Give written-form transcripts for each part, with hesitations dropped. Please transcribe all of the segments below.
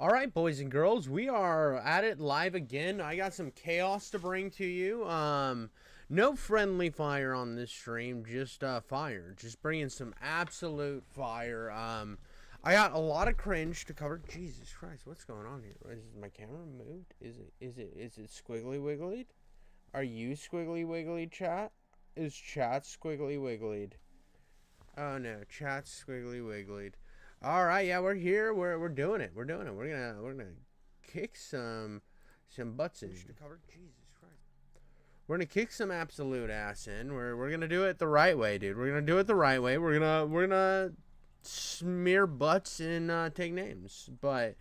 Alright, boys and girls, we are at it live again. I got some chaos to bring to you. No friendly fire on this stream, just fire. Just bringing some absolute fire. I got a lot of cringe to cover. Jesus Christ, what's going on here? Is my camera moved? Is it squiggly wigglied? Are you squiggly wiggly, chat? Is chat squiggly wigglied? Oh no, chat's squiggly wigglied. All right, yeah, we're here. We're doing it. We're gonna kick some butts in. To cover. Jesus Christ. We're gonna kick some absolute ass in. We're gonna do it the right way, dude. We're gonna do it the right way. We're gonna smear butts and take names. But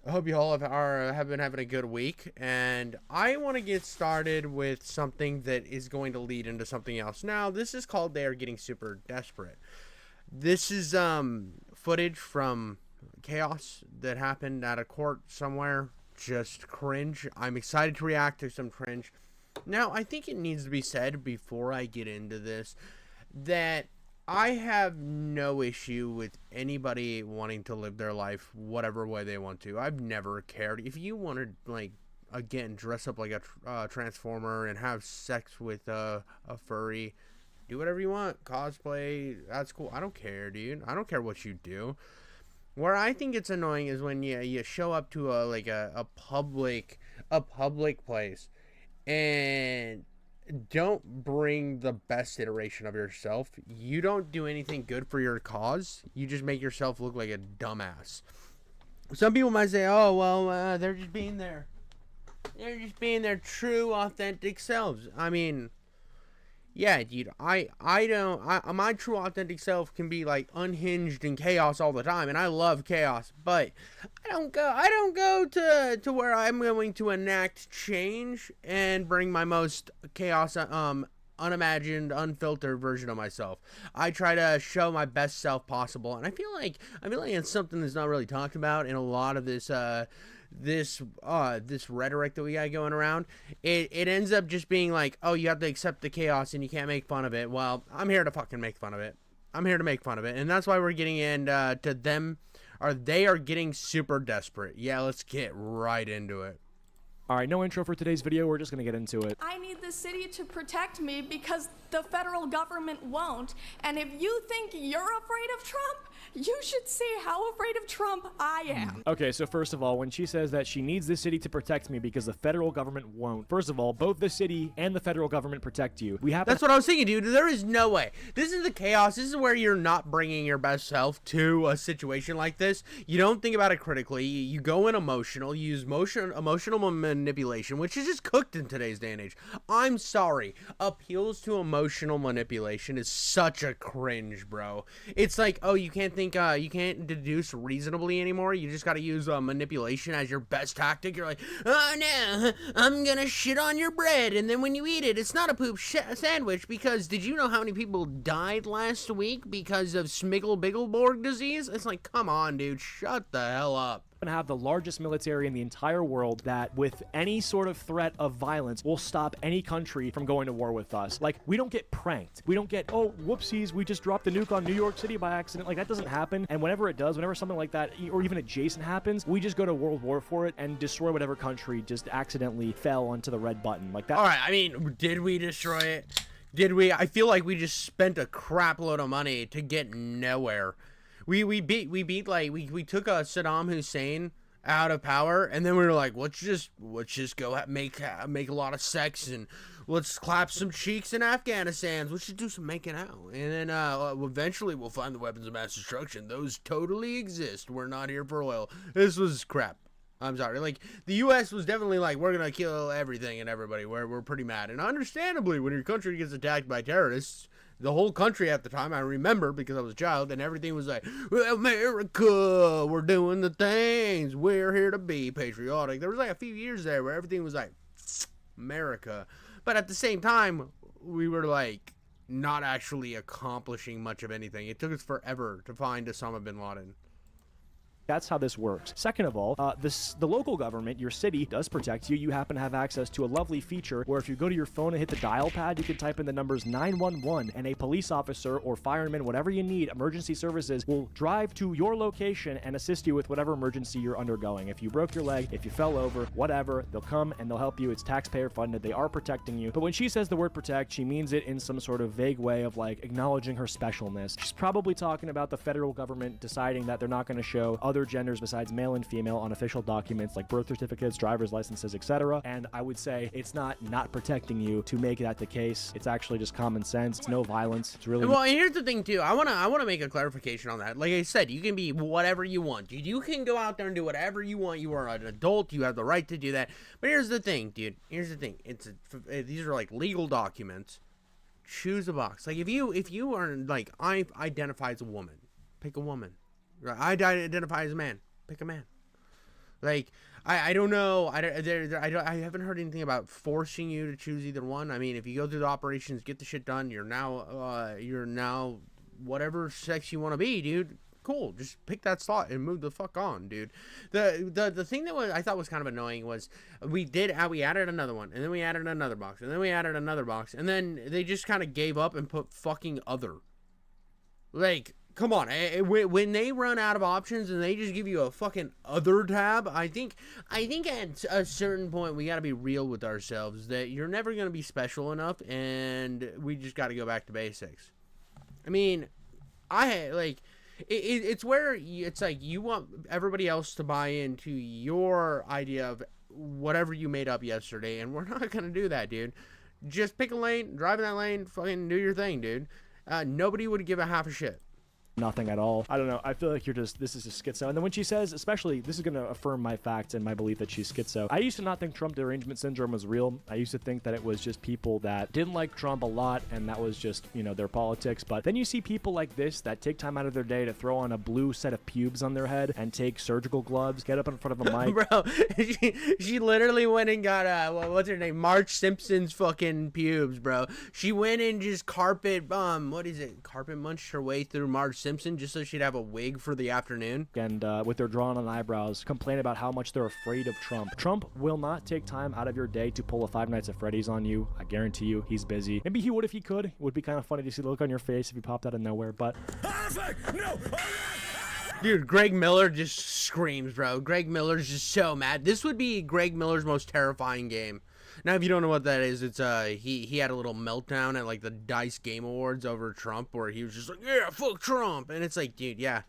I hope you all have been having a good week, and I want to get started with something that is going to lead into something else. Now, this is called "They Are Getting Super Desperate." This is footage from chaos that happened at a court somewhere. Just cringe. I'm excited to react to some cringe. Now, I think it needs to be said before I get into this that I have no issue with anybody wanting to live their life whatever way they want to. I've never cared. If you want to, like, again, dress up like a transformer and have sex with a furry, do whatever you want. Cosplay, that's cool. I don't care, dude. I don't care what you do. Where I think it's annoying is when you show up to a public place and don't bring the best iteration of yourself. You don't do anything good for your cause. You just make yourself look like a dumbass. Some people might say, "Oh, well, they're just being their true, authentic selves." I mean, yeah, dude, my true authentic self can be like unhinged and chaos all the time, and I love chaos, but I don't go to where I'm going to enact change and bring my most chaos, unimagined, unfiltered version of myself. I try to show my best self possible, and I feel like it's something that's not really talked about in a lot of this rhetoric that we got going around. It ends up just being like, oh, you have to accept the chaos and you can't make fun of it. Well, I'm here to fucking make fun of it. I'm here to make fun of it, and that's why we're getting into to them, or they are getting super desperate. Yeah, let's get right into it. All right, no intro for today's video. We're just going to get into it. I need the city to protect me because the federal government won't. And if you think you're afraid of Trump, you should see how afraid of Trump I am. Okay, so first of all, when she says that she needs the city to protect me because the federal government won't, first of all, both the city and the federal government protect you. That's what I was thinking, dude. There is no way. This is the chaos. This is where you're not bringing your best self to a situation like this. You don't think about it critically. You go in emotional. You use emotional manipulation, which is just cooked in today's day and age. I'm sorry. Appeals to emotional manipulation is such a cringe, bro. It's like, oh, you can't deduce reasonably anymore. You just got to use manipulation as your best tactic. You're like, oh no, I'm gonna shit on your bread, and then when you eat it, it's not a poop sandwich, because did you know how many people died last week because of Smiggle-Biggleborg disease? It's like, come on, dude, shut the hell up. And have the largest military in the entire world that, with any sort of threat of violence, will stop any country from going to war with us. Like, we don't get pranked. We don't get, oh, whoopsies, we just dropped the nuke on New York City by accident. Like, that doesn't happen. And whenever it does, whenever something like that, or even adjacent happens, we just go to World War for it and destroy whatever country just accidentally fell onto the red button. Like that. All right, I mean, did we destroy it? Did we? I feel like we just spent a crap load of money to get nowhere. We took Saddam Hussein out of power, and then we were like, let's just go make a lot of sex, and let's clap some cheeks in Afghanistan. Let's just do some making out, and then eventually we'll find the weapons of mass destruction. Those totally exist. We're not here for oil. This was crap. I'm sorry. Like, the U.S. was definitely like, we're gonna kill everything and everybody. We're pretty mad, and understandably, when your country gets attacked by terrorists, the whole country at the time, I remember because I was a child, and everything was like, America, we're doing the things, we're here to be patriotic. There was like a few years there where everything was like, America. But at the same time, we were like, not actually accomplishing much of anything. It took us forever to find Osama bin Laden. That's how this works. Second of all, the local government, your city, does protect you. You happen to have access to a lovely feature where if you go to your phone and hit the dial pad, you can type in the numbers 911 and a police officer or fireman, whatever you need, emergency services, will drive to your location and assist you with whatever emergency you're undergoing. If you broke your leg, if you fell over, whatever, they'll come and they'll help you. It's taxpayer funded. They are protecting you. But when she says the word protect, she means it in some sort of vague way of like acknowledging her specialness. She's probably talking about the federal government deciding that they're not going to show other genders besides male and female on official documents like birth certificates, driver's licenses, etc. And I would say it's not protecting you to make that the case. It's actually just common sense. It's no violence. It's really... Well, here's the thing too. I wanna make a clarification on that. Like I said, you can be whatever you want, dude. You can go out there and do whatever you want. You are an adult. You have the right to do that. But here's the thing, dude. Here's the thing. These are like legal documents. Choose a box. Like if you are like, I identify as a woman, pick a woman. I identify as a man, pick a man. Like I don't know. I haven't heard anything about forcing you to choose either one. I mean, if you go through the operations, get the shit done. You're now whatever sex you want to be, dude. Cool. Just pick that slot and move the fuck on, dude. The thing that I thought was kind of annoying was we added another one, and then we added another box, and then we added another box, and then they just kind of gave up and put fucking other. Like, come on. When they run out of options and they just give you a fucking other tab, I think at a certain point we got to be real with ourselves that you're never going to be special enough, and we just got to go back to basics. I mean, it's where it's like you want everybody else to buy into your idea of whatever you made up yesterday, and we're not going to do that, dude. Just pick a lane, drive in that lane, fucking do your thing, dude. Nobody would give a half a shit. Nothing at all. I don't know. I feel like this is just schizo. And then when she says, especially, this is going to affirm my facts and my belief that she's schizo. I used to not think Trump derangement syndrome was real. I used to think that it was just people that didn't like Trump a lot, and that was just, their politics. But then you see people like this that take time out of their day to throw on a blue set of pubes on their head and take surgical gloves, get up in front of a mic. Bro, she literally went and got, what's her name? Marge Simpson's fucking pubes, bro. She went and just carpet munched her way through Marge Simpson just so she'd have a wig for the afternoon. And with their drawn on eyebrows, complain about how much they're afraid of Trump. Trump will not take time out of your day to pull a Five Nights at Freddy's on you. I guarantee you, he's busy. Maybe he would if he could. It would be kind of funny to see the look on your face if he popped out of nowhere, but... Dude, Greg Miller just screams, bro. Greg Miller's just so mad. This would be Greg Miller's most terrifying game. Now, if you don't know what that is, it's he had a little meltdown at like the DICE Game Awards over Trump, where he was just like, yeah, fuck Trump, and it's like, dude, yeah.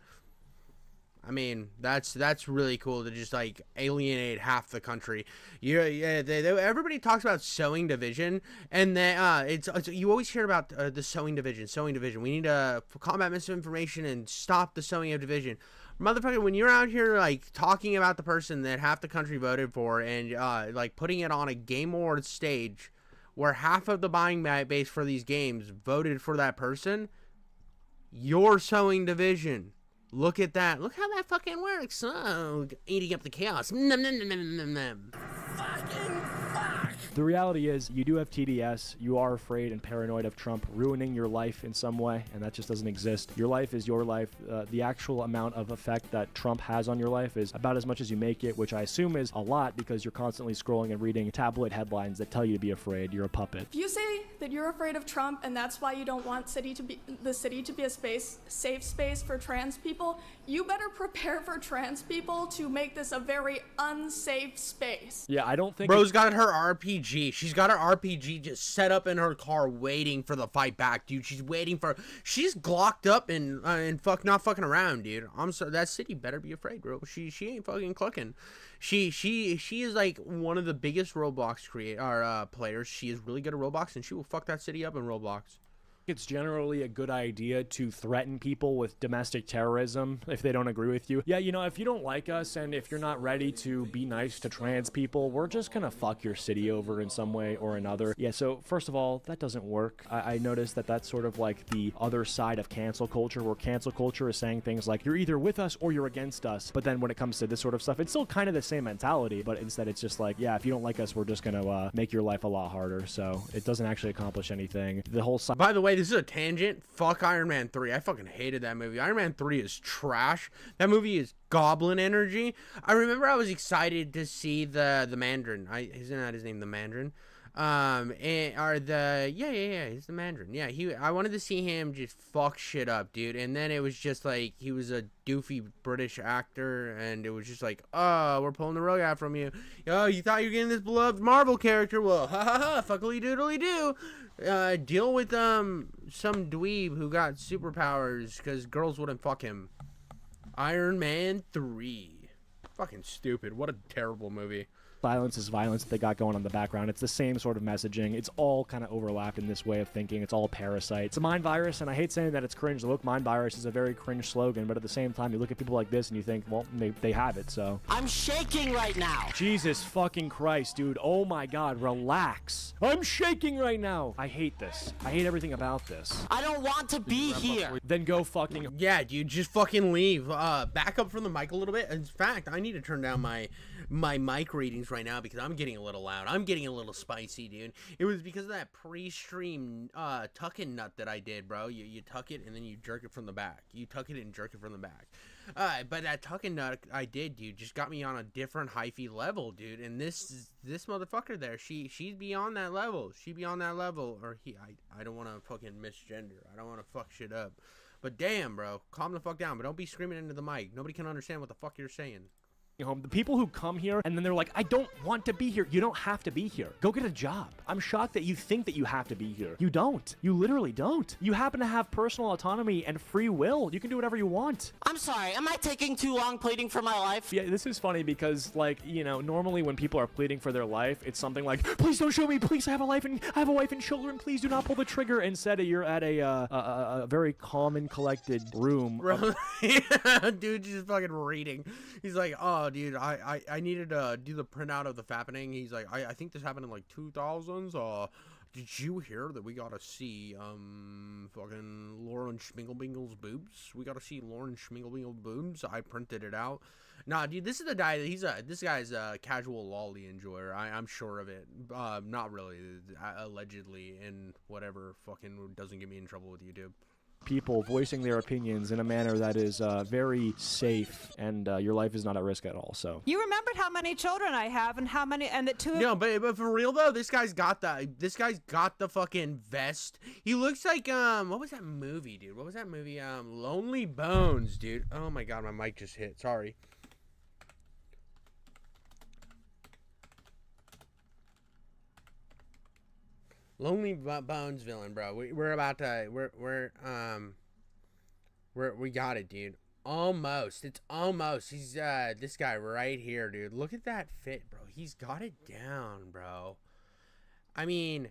I mean, that's really cool to just like alienate half the country. Everybody talks about sowing division, and then you always hear about the sowing division. We need to combat misinformation and stop the sowing of division. Motherfucker, when you're out here like talking about the person that half the country voted for, and like putting it on a Game Awards stage where half of the buying base for these games voted for that person, you're sowing division. Look at that. Look how that fucking works. Oh, eating up the chaos. Nom, nom, nom, nom, nom, nom. Fucking fuck. The reality is, you do have TDS. You are afraid and paranoid of Trump ruining your life in some way, and that just doesn't exist. Your life is your life. The actual amount of effect that Trump has on your life is about as much as you make it, which I assume is a lot because you're constantly scrolling and reading tabloid headlines that tell you to be afraid. You're a puppet. If you say that you're afraid of Trump and that's why you don't want the city to be a safe space for trans people, you better prepare for trans people to make this a very unsafe space. Yeah, I don't think... Bro's got her RPG. She's got her RPG just set up in her car waiting for the fight back, dude. She's glocked up and not fucking around, dude. I'm sorry, that city better be afraid, bro. She ain't fucking clucking. She is like one of the biggest Roblox players. She is really good at Roblox, and she will fuck that city up in Roblox. It's generally a good idea to threaten people with domestic terrorism if they don't agree with you. Yeah, if you don't like us and if you're not ready to be nice to trans people, we're just gonna fuck your city over in some way or another. Yeah, so first of all, that doesn't work. I noticed that that's sort of like the other side of cancel culture, where cancel culture is saying things like, you're either with us or you're against us. But then when it comes to this sort of stuff, it's still kind of the same mentality, but instead it's just like, yeah, if you don't like us, we're just gonna make your life a lot harder. So it doesn't actually accomplish anything. The whole side... By the way, way, this is a tangent. Fuck Iron Man 3. I fucking hated that movie. Iron Man 3 is trash. That movie is goblin energy. I remember I was excited to see the Mandarin. Isn't that his name, the Mandarin? He's the Mandarin. Yeah, I wanted to see him just fuck shit up, dude. And then it was just like he was a doofy British actor, and it was just like, oh, we're pulling the rug out from you. Oh, you thought you were getting this beloved Marvel character? Well, ha ha ha, fuckily doodly do. Deal with some dweeb who got superpowers because girls wouldn't fuck him. Iron Man 3. Fucking stupid. What a terrible movie. Violence is violence that they got going on in the background. It's the same sort of messaging. It's all kind of overlapped in this way of thinking. It's all parasite. It's a mind virus, and I hate saying that it's cringe. Look, mind virus is a very cringe slogan, but at the same time, you look at people like this and you think, well, they have it, so. I'm shaking right now. Jesus fucking Christ, dude. Oh my God, relax. I'm shaking right now. I hate this. I hate everything about this. I don't want to be here. Then go fucking... Yeah, dude, just fucking leave. Back up from the mic a little bit. In fact, I need to turn down my mic readings right now because I'm getting a little loud. I'm getting a little spicy, dude. It was because of that pre-stream tuck-in nut that I did, bro. You tuck it and then you jerk it from the back. You tuck it and jerk it from the back. But that tuck-in nut I did, dude, just got me on a different hyphy level, dude. And this motherfucker there, she's beyond that level. She beyond that level, or I don't want to fucking misgender. I don't want to fuck shit up. But damn, bro, calm the fuck down. But don't be screaming into the mic. Nobody can understand what the fuck you're saying. Home. The people who come here and then they're like, I don't want to be here. You don't have to be here. Go get a job. I'm shocked that you think that you have to be here. You don't. You literally don't. You happen to have personal autonomy and free will. You can do whatever you want. I'm sorry. Am I taking too long pleading for my life? Yeah, this is funny because, like, you know, normally when people are pleading for their life, it's something like, please don't show me. Please, I have a wife and children. Please do not pull the trigger. Instead, you're at a very calm and collected room. Yeah, dude, just fucking reading. He's like, oh, dude, I needed to do the printout of the fappening. He's like, I think this happened in like 2000s. Did you hear that we gotta see fucking Lauren Schmingelbingel's boobs? We gotta see Lauren Schmingelbingel's boobs. I printed it out. Nah, dude, this is the guy. This guy's a casual lolly enjoyer. I'm sure of it. Not really. Allegedly, and whatever fucking doesn't get me in trouble with YouTube. People voicing their opinions in a manner that is very safe, and your life is not at risk at all. So you remembered how many children I have and how many, and that two. No, but for real though, this guy's got the fucking vest. He looks like what was that movie, dude? What was that movie? Lonely Bones, dude. Oh my God, my mic just hit. Sorry. Lonely Bones villain, bro. We're about to we got it, dude. Almost. It's almost. He's this guy right here, dude. Look at that fit, bro. He's got it down, bro. I mean,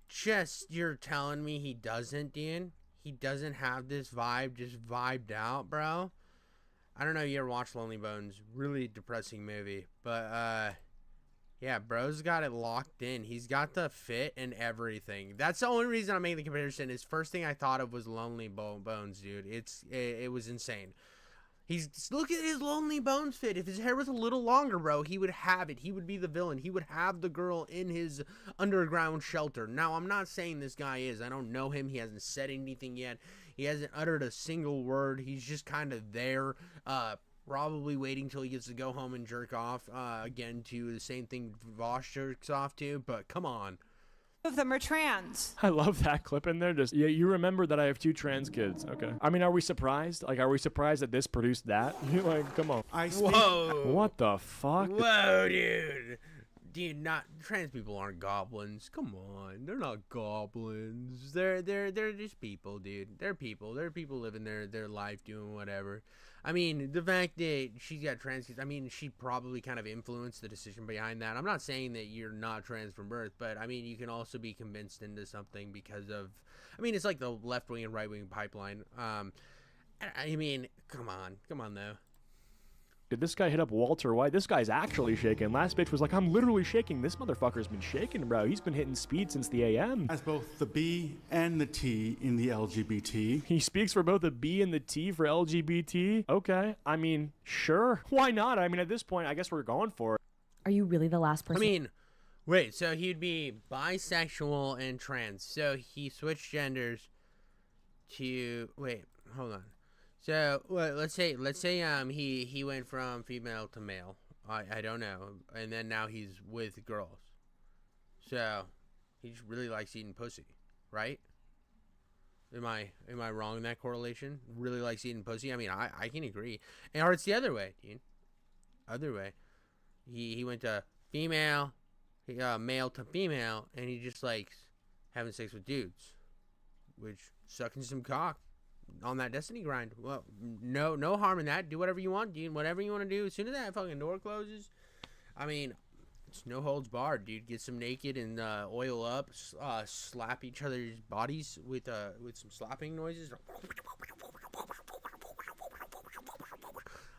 just you're telling me he doesn't, dude? He doesn't have this vibe just vibed out, bro? I don't know if you ever watched Lonely Bones. Really depressing movie, but yeah, bro's got it locked in. He's got the fit and everything. That's the only reason I'm making the comparison. Is first thing I thought of was Lonely Bones, dude. It was insane. Look at his Lonely Bones fit. If his hair was a little longer, bro, he would have it. He would be the villain. He would have the girl in his underground shelter. Now, I'm not saying this guy is. I don't know him. He hasn't said anything yet. He hasn't uttered a single word. He's just kind of there. Probably waiting till he gets to go home and jerk off again to the same thing Vosh jerks off to, but come on. Of them are trans. I love that clip in there. Just, yeah, you remember that I have 2 trans kids. Okay. I mean, are we surprised? Like, are we surprised that this produced that? You're like, come on. Whoa. What the fuck? Whoa, dude. Dude, trans people aren't goblins. Come on, they're not goblins. They're just people, dude. They're people. They're people living their life, doing whatever. I mean, the fact that she's got trans kids, I mean, she probably kind of influenced the decision behind that. I'm not saying that you're not trans from birth, but I mean, you can also be convinced into something because of, I mean, it's like the left wing and right wing pipeline. I mean, come on though. Did this guy hit up Walter White? This guy's actually shaking. Last bitch was like, I'm literally shaking. This motherfucker's been shaking, bro. He's been hitting speed since the AM. As both the B and the T in the LGBT. He speaks for both the B and the T for LGBT? Okay. I mean, sure. Why not? I mean, at this point, I guess we're going for it. Are you really the last person? I mean, wait, so he'd be bisexual and trans. So he switched genders. to wait. Hold on. So let's say he went from female to male. I don't know, and then now he's with girls. So he just really likes eating pussy, right? Am I wrong in that correlation? Really likes eating pussy. I mean, I can agree. Or it's the other way, dude. Other way. He went to female, male to female, and he just likes having sex with dudes, which sucking some cock on that destiny grind. Well, no harm in that. Do whatever you want, dude. Whatever you want to do. As soon as that fucking door closes, I mean, it's no holds barred, dude. Get some naked and oil up, slap each other's bodies with some slapping noises.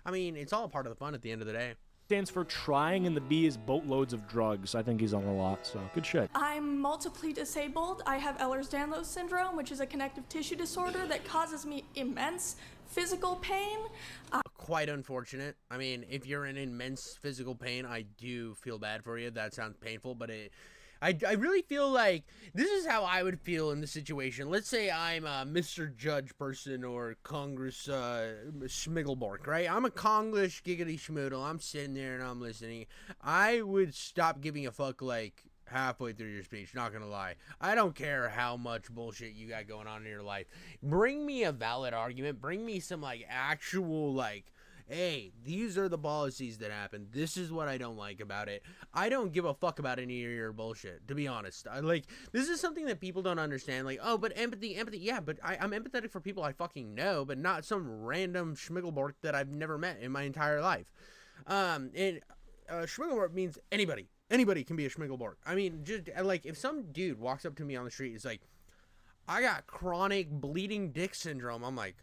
I mean, it's all part of the fun at the end of the day. Stands for trying, and the B is boatloads of drugs. I think he's on a lot, so good shit. I'm multiply disabled. I have Ehlers-Danlos syndrome, which is a connective tissue disorder that causes me immense physical pain. Quite unfortunate. I mean, if you're in immense physical pain, I do feel bad for you. That sounds painful, but I really feel like this is how I would feel in the situation. Let's say I'm a Mr. Judge person or Congress Schmiggelbork, right? I'm a Congress giggity schmoodle. I'm sitting there and I'm listening. I would stop giving a fuck like halfway through your speech, not gonna lie. I don't care how much bullshit you got going on in your life. Bring me a valid argument. Bring me some like actual like, hey, these are the policies that happen. This is what I don't like about it. I don't give a fuck about any of your bullshit, to be honest. This is something that people don't understand. Like, oh, but empathy. Yeah, but I'm empathetic for people I fucking know, but not some random schmiggelbork that I've never met in my entire life. Schmiggelbork means anybody. Anybody can be a schmiggelbork. I mean, just like if some dude walks up to me on the street, is like, I got chronic bleeding dick syndrome. I'm like,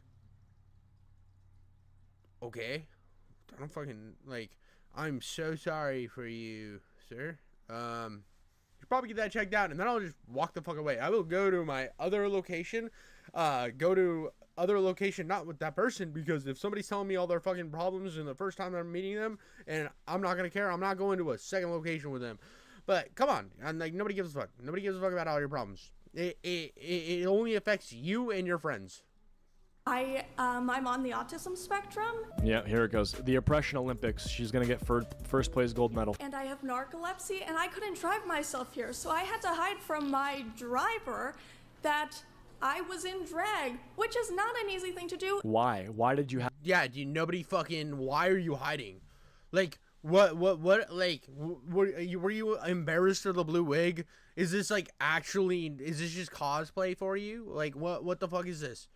okay, I don't fucking like. I'm so sorry for you, sir. You should probably get that checked out, and then I'll just walk the fuck away. I will go to my other location. Not with that person, because if somebody's telling me all their fucking problems in the first time I'm meeting them, and I'm not gonna care, I'm not going to a second location with them. But come on, and like nobody gives a fuck. Nobody gives a fuck about all your problems. It only affects you and your friends. I'm on the autism spectrum. Yeah, here it goes. The Oppression Olympics. She's gonna get first place gold medal. And I have narcolepsy, and I couldn't drive myself here, so I had to hide from my driver that I was in drag, which is not an easy thing to do. Why? Why did you have? Yeah, dude, nobody fucking. Why are you hiding? Like, what? Like, were you embarrassed of the blue wig? Is this like actually? Is this just cosplay for you? Like, what the fuck is this?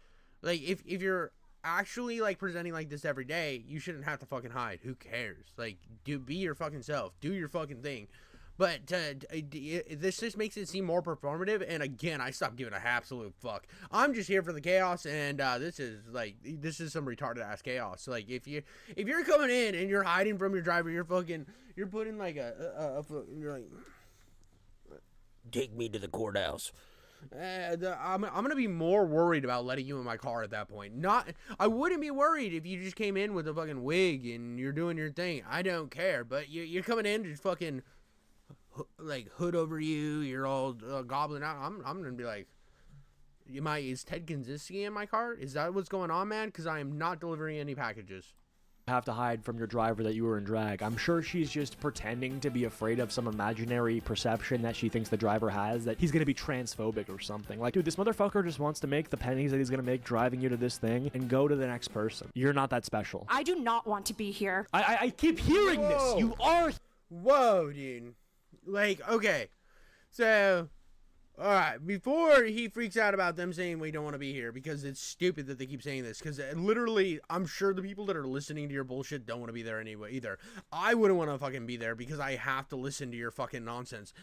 Like, if you're actually like presenting like this every day, you shouldn't have to fucking hide. Who cares? Like, be your fucking self. Do your fucking thing. But this just makes it seem more performative, and again, I stopped giving an absolute fuck. I'm just here for the chaos, and this is some retarded ass chaos. Like, if you're coming in and you're hiding from your driver, you're putting like you're like, take me to the courthouse. I'm gonna be more worried about letting you in my car at that point. I wouldn't be worried if you just came in with a fucking wig and you're doing your thing. I don't care, but you're coming in just fucking like hood over you. You're all gobbling out. I'm gonna be like, is Ted Kaczynski in my car? Is that what's going on, man? Because I am not delivering any packages. Have to hide from your driver that you were in drag. I'm sure she's just pretending to be afraid of some imaginary perception that she thinks the driver has, that he's gonna be transphobic or something. Like, dude, this motherfucker just wants to make the pennies that he's gonna make driving you to this thing and go to the next person. You're not that special. I do not want to be here. I keep hearing this. You are. Whoa, dude. Like, okay. So, alright, before he freaks out about them saying we don't want to be here, because it's stupid that they keep saying this, because literally, I'm sure the people that are listening to your bullshit don't want to be there anyway, either. I wouldn't want to fucking be there, because I have to listen to your fucking nonsense.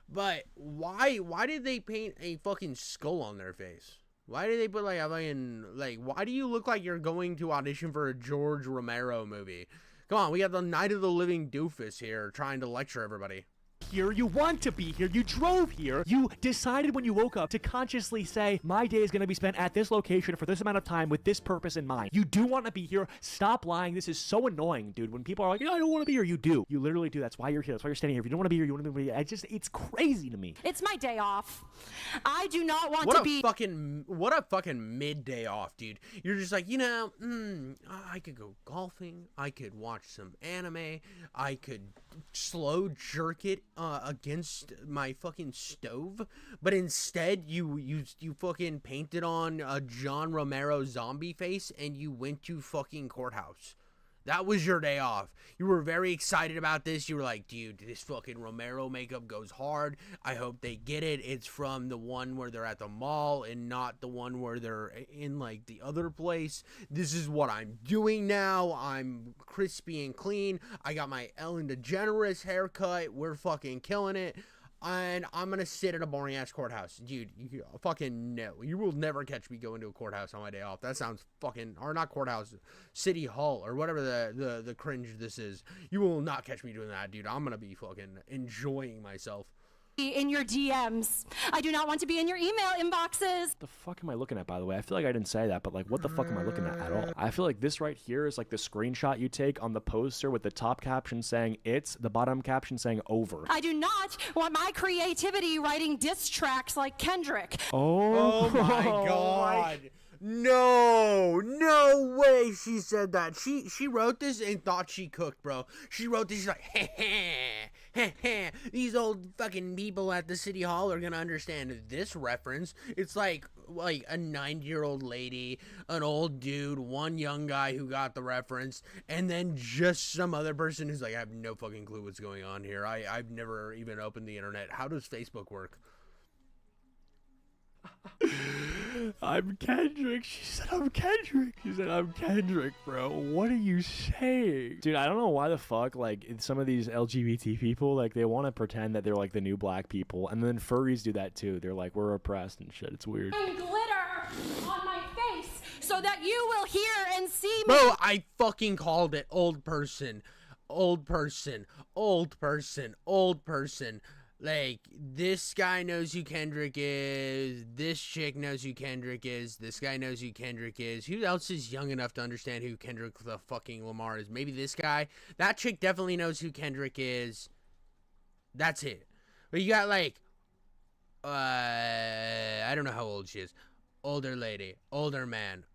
But, why did they paint a fucking skull on their face? Why did they put like a fucking, like, why do you look like you're going to audition for a George Romero movie? Come on, we got the Night of the Living Doofus here trying to lecture everybody. here. You want to be here. You drove here. You decided when you woke up to consciously say, my day is going to be spent at this location for this amount of time with this purpose in mind. You do want to be here. Stop lying. This is so annoying, dude. When people are like, I don't want to be here, you do. You literally do. That's why you're here. That's why you're standing here. If you don't want to be here, you want to be here. It's crazy to me. It's my day off. I do not want What to a be. what a fucking midday off, dude. You're just like, I could go golfing. I could watch some anime. I could slow jerk it against my fucking stove. But instead, you fucking painted on a John Romero zombie face and you went to fucking courthouse. That was your day off. You were very excited about this. You were like, dude, this fucking Romero makeup goes hard. I hope they get it. It's from the one where they're at the mall and not the one where they're in, like, the other place. This is what I'm doing now. I'm crispy and clean. I got my Ellen DeGeneres haircut. We're fucking killing it. And I'm going to sit in a boring-ass courthouse. Dude, you fucking no. You will never catch me going to a courthouse on my day off. That sounds fucking... Or not courthouse. City Hall. Or whatever the cringe this is. You will not catch me doing that, dude. I'm going to be fucking enjoying myself. In your DMs. I do not want to be in your email inboxes. What the fuck am I looking at, by the way? I feel like I didn't say that, but like, what the fuck am I looking at all? I feel like this right here is like the screenshot you take on the poster with the top caption saying it's, the bottom caption saying over. I do not want my creativity writing diss tracks like Kendrick. Oh my god. No way she said that. She wrote this and thought she cooked, bro. She wrote this, she's like, these old fucking people at the city hall are gonna understand this reference. It's like a 90-year-old lady, an old dude, one young guy who got the reference, and then just some other person who's like, I have no fucking clue what's going on here. I've never even opened the internet. How does Facebook work? I'm Kendrick. She said I'm Kendrick. She said I'm Kendrick, bro. What are you saying? Dude, I don't know why the fuck, like, some of these LGBT people, like, they want to pretend that they're, like, the new black people. And then furries do that, too. They're like, we're oppressed and shit. It's weird. And glitter on my face so that you will hear and see me. Bro, I fucking called it. Old person. Old person. Old person. Old person. Like, this guy knows who Kendrick is. This chick knows who Kendrick is. This guy knows who Kendrick is. Who else is young enough to understand who Kendrick the fucking Lamar is? Maybe this guy. That chick definitely knows who Kendrick is. That's it. But you got, like, I don't know how old she is. Older lady. Older man.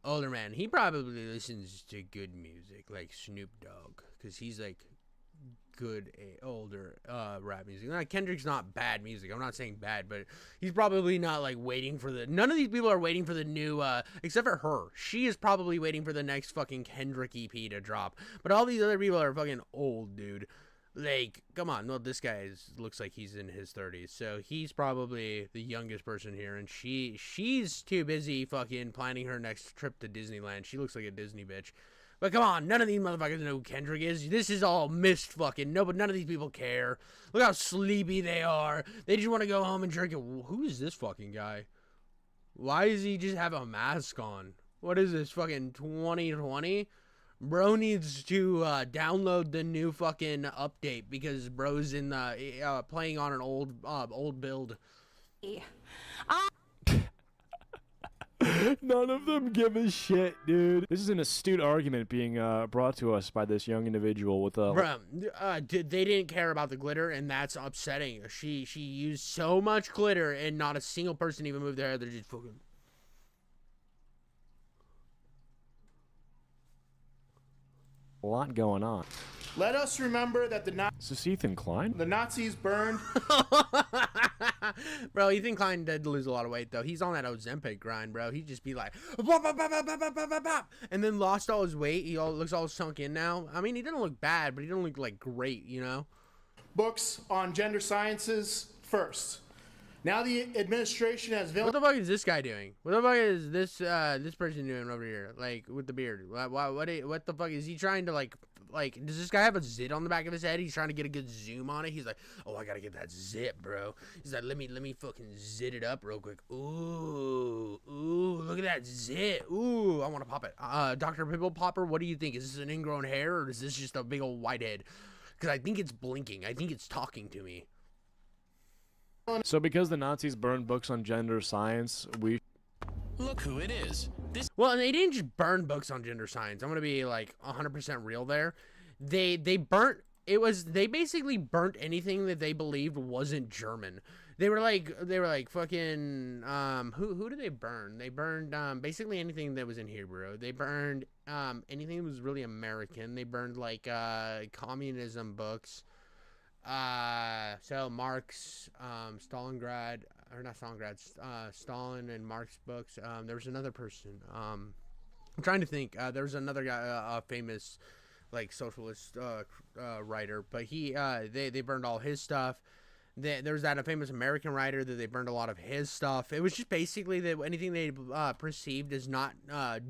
Older man. He probably listens to good music, like Snoop Dogg. Because he's, like, good older rap music. Now, Kendrick's not bad music. I'm not saying bad, but he's probably not like waiting for the... None of these people are waiting for the new except for her. She is probably waiting for the next fucking Kendrick EP to drop. But all these other people are fucking old, dude. Like, come on. Well, this guy looks like he's in his 30s. So he's probably the youngest person here, and she's too busy fucking planning her next trip to Disneyland. She looks like a Disney bitch. But come on, none of these motherfuckers know who Kendrick is. This is all missed fucking. No, but none of these people care. Look how sleepy they are. They just want to go home and drink it. Who is this fucking guy? Why does he just have a mask on? What is this, fucking 2020? Bro needs to download the new fucking update because bro's in the playing on an old build. None of them give a shit, dude. This is an astute argument being brought to us by this young individual with a... Bro, they didn't care about the glitter, and that's upsetting. She used so much glitter, and not a single person even moved their head. They're just fucking... A lot going on. Let us remember that Is this Ethan Klein? the Nazis burned. Bro, Ethan Klein did lose a lot of weight, though. He's on that Ozempic grind, bro. He'd just be like, bop, bop, bop, bop, bop, bop, bop, bop, and then lost all his weight. He looks all sunk in now. I mean, he didn't look bad, but he didn't look, like, great, you know? Books on gender sciences first. Now the administration has What the fuck is this guy doing? What the fuck is this person doing over here? Like, with the beard? What the fuck? Is he trying to, like, does this guy have a zit on the back of his head? He's trying to get a good zoom on it. He's like, oh, I gotta get that zit, bro. He's like, let me fucking zit it up real quick. Ooh, look at that zit. Ooh, I want to pop it. Dr. Pimple Popper, what do you think? Is this an ingrown hair, or is this just a big old whitehead? because I think it's blinking. I think it's talking to me. So because the Nazis burned books on gender science, we... Look who it is. This Well, and they didn't just burn books on gender science. I'm gonna be like 100% real there. They basically burnt anything that they believed wasn't German. They were like fucking who did they burn? They burned basically anything that was in Hebrew. They burned anything that was really American. They burned like communism books. So Marx, Stalingrad, or not Stalingrad, Stalin and Marx books. There was another person. I'm trying to think. There was another guy, a famous like socialist writer, but they burned all his stuff. There was that famous American writer that they burned a lot of his stuff. It was just basically that anything they perceived as not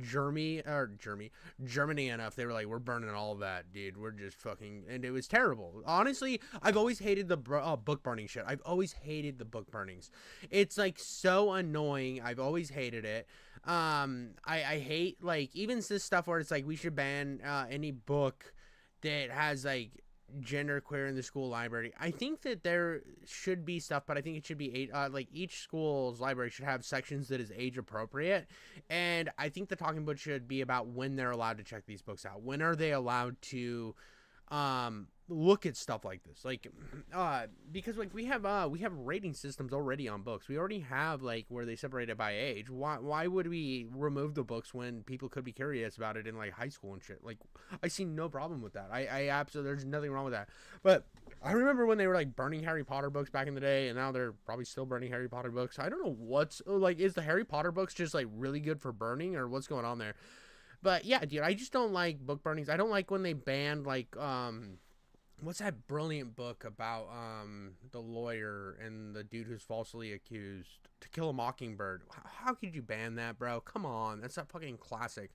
Germany enough, they were like, we're burning all of that, dude. We're just fucking, and it was terrible. Honestly, I've always hated the book burning shit. I've always hated the book burnings. It's like so annoying. I've always hated it. I hate like even this stuff where it's like we should ban any book that has like gender queer in the school library. I think that there should be stuff, but I think it should be like each school's library should have sections that is age appropriate, and I think the talking book should be about when they're allowed to check these books out. When are they allowed to look at stuff like this? Like because like we have rating systems already on books. We already have like where they separate it by age. Why would we remove the books when people could be curious about it in like high school and shit? Like I see no problem with that. I absolutely, there's nothing wrong with that. But I remember when they were like burning Harry Potter books back in the day, and now they're probably still burning Harry Potter books. I don't know what's like, is the Harry Potter books just like really good for burning, or what's going on there? But yeah, dude, I just don't like book burnings. I don't like when they banned like what's that brilliant book about the lawyer and the dude who's falsely accused, To Kill a Mockingbird? How could you ban that, bro? Come on, that's a fucking classic.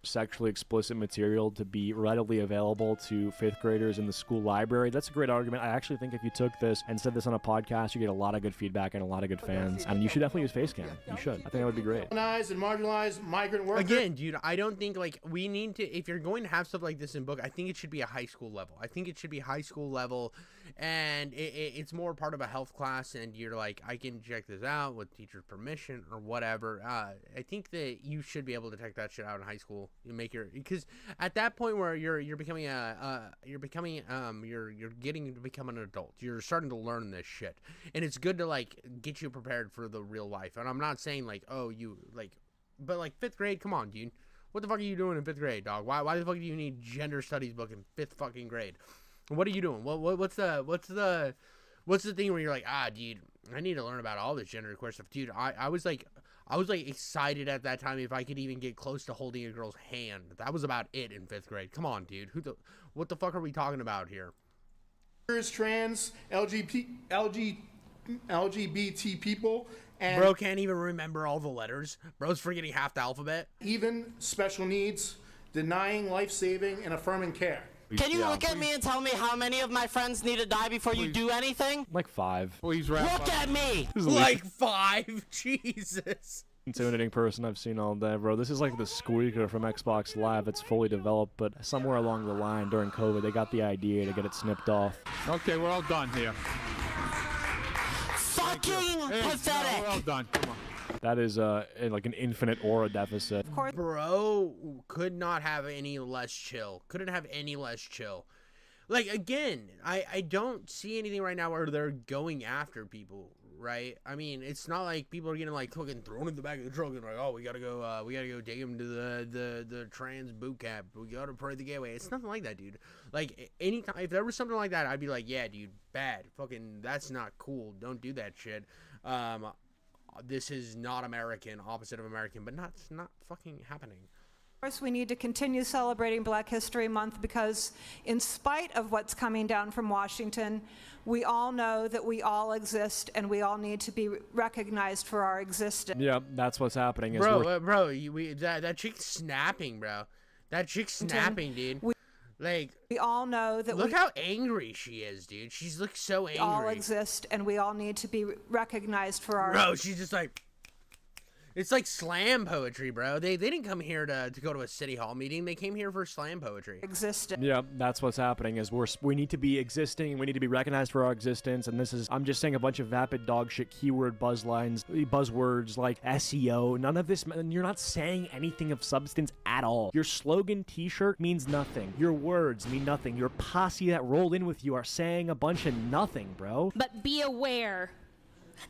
Sexually explicit material to be readily available to fifth graders in the school library. That's a great argument. I actually think if you took this and said this on a podcast, you get a lot of good feedback and a lot of good fans. And you should definitely use Facecam. You should. I think that would be great. And marginalized migrant workers. Again, dude, I don't think like we need to, if you're going to have stuff like this in book, I think it should be a high school level. I think it should be high school level, and it's more part of a health class, and you're like, I can check this out with teacher's permission or whatever. I think that you should be able to check that shit out in high school. You make your, because at that point where you're becoming you're getting to become an adult, you're starting to learn this shit, and it's good to like get you prepared for the real life. And I'm not saying like, oh, you like, but like fifth grade, come on, dude, what the fuck are you doing in fifth grade, dog? Why the fuck do you need gender studies book in fifth fucking grade? What are you doing? What's the thing where you're like, dude, I need to learn about all this gender queer stuff, dude? I was like excited at that time if I could even get close to holding a girl's hand. That was about it in fifth grade. Come on, dude. What the fuck are we talking about here? Trans, LGBT people, and bro can't even remember all the letters. Bro's forgetting half the alphabet. Even special needs, denying life-saving and affirming care. Can you look at me and tell me how many of my friends need to die before you do anything? Like 5. Please wrap Look at me! Like 5? Jesus. Intimidating person I've seen all day, bro. This is like the squeaker from Xbox Live that's fully developed, but somewhere along the line during COVID, they got the idea to get it snipped off. Okay, we're all done here. Fucking pathetic! No, we're all done. Come on. That is like an infinite aura deficit. Of course. Bro could not have any less chill. Couldn't have any less chill. Like, again, I don't see anything right now where they're going after people, right? I mean, it's not like people are getting like fucking thrown in the back of the truck and like, oh, we gotta go take him to the trans boot camp. We gotta pray the gateway. It's nothing like that, dude. Like, anytime if there was something like that, I'd be like, yeah, dude, bad. Fucking, that's not cool. Don't do that shit. This is not American, opposite of American, but it's not fucking happening. Of course, we need to continue celebrating Black History Month because in spite of what's coming down from Washington, we all know that we all exist and we all need to be recognized for our existence. Yeah, that's what's happening. Bro, that chick's snapping, bro. That chick's snapping, dude. Like, we all know that look how angry she is, dude. She looks so angry. We all exist and we all need to be recognized for our... Bro, she's just like... It's like slam poetry, bro. They didn't come here to go to a city hall meeting. They came here for slam poetry. Existed. Yeah, that's what's happening is we need to be existing. We need to be recognized for our existence. And this is, I'm just saying a bunch of vapid dog shit keyword buzzwords like SEO. None of this, you're not saying anything of substance at all. Your slogan t-shirt means nothing. Your words mean nothing. Your posse that rolled in with you are saying a bunch of nothing, bro. But be aware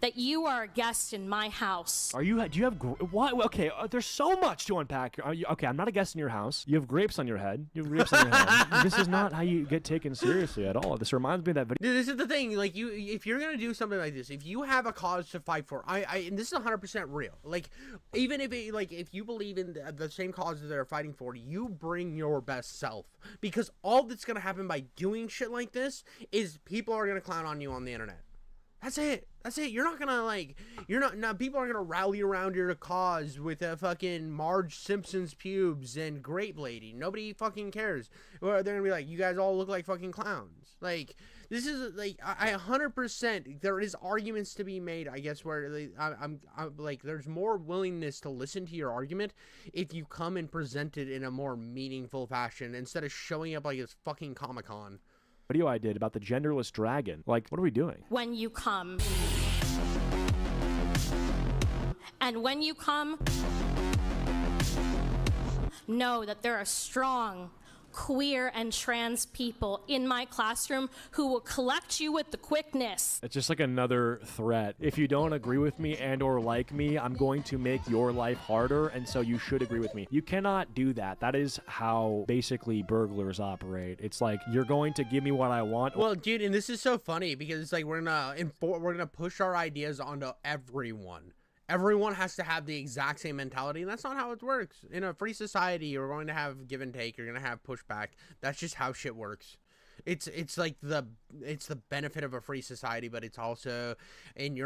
that you are a guest in my house. Do you have, what? Okay, there's so much to unpack. Okay, I'm not a guest in your house. You have grapes on your head. You have grapes on your head. This is not how you get taken seriously at all. This reminds me of that video. Dude, this is the thing. Like, if you're gonna do something like this, if you have a cause to fight for, and this is 100% real. Like, even if if you believe in the same causes that are fighting for, you bring your best self. Because all that's gonna happen by doing shit like this is people are gonna clown on you on the internet. That's it. That's it. You're not gonna people aren't gonna rally around your cause with a fucking Marge Simpson's pubes and grape lady. Nobody fucking cares. Or they're gonna be like, you guys all look like fucking clowns. Like, this is like, I 100%, there is arguments to be made, I guess, where I'm like, there's more willingness to listen to your argument if you come and present it in a more meaningful fashion instead of showing up like it's fucking Comic-Con. Video I did about the genderless dragon. Like, what are we doing? When you come. And when you come, know that there are strong, queer, and trans people in my classroom who will collect you with the quickness. It's just like another threat. If you don't agree with me and or like me, I'm going to make your life harder, and so you should agree with me. You cannot do that. That is how basically burglars operate. It's like, you're going to give me what I want. Well, dude, and this is so funny because it's like we're gonna push our ideas onto everyone. Everyone has to have the exact same mentality, and that's not how it works. In a free society, you're going to have give and take. You're going to have pushback. That's just how shit works. It's like the benefit of a free society, but it's also, and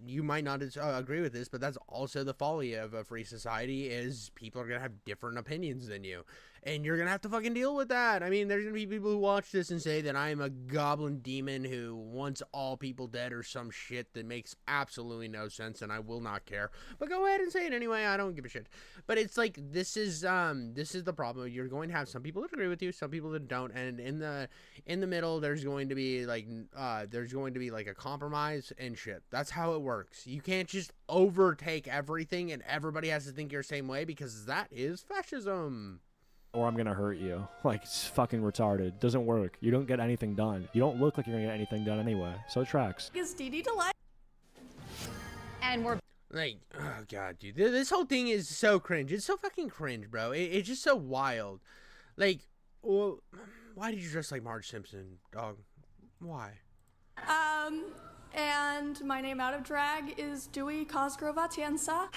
you might not agree with this, but that's also the folly of a free society is people are going to have different opinions than you. And you're going to have to fucking deal with that. I mean, there's going to be people who watch this and say that I am a goblin demon who wants all people dead or some shit that makes absolutely no sense, and I will not care. But go ahead and say it anyway. I don't give a shit. But it's like, this is the problem. You're going to have some people that agree with you, some people that don't, and in the middle, there's going to be like a compromise and shit. That's how it works. You can't just overtake everything and everybody has to think your same way, because that is fascism. Or I'm gonna hurt you. Like, it's fucking retarded. Doesn't work. You don't get anything done. You don't look like you're gonna get anything done anyway. So it tracks. Is Dee Dee Delight? And we're like, oh god, dude, this whole thing is so cringe. It's so fucking cringe, bro. It's just so wild. Like, well, why did you dress like Marge Simpson, dog? Why? And my name out of drag is Dewey Cosgrove Atienza.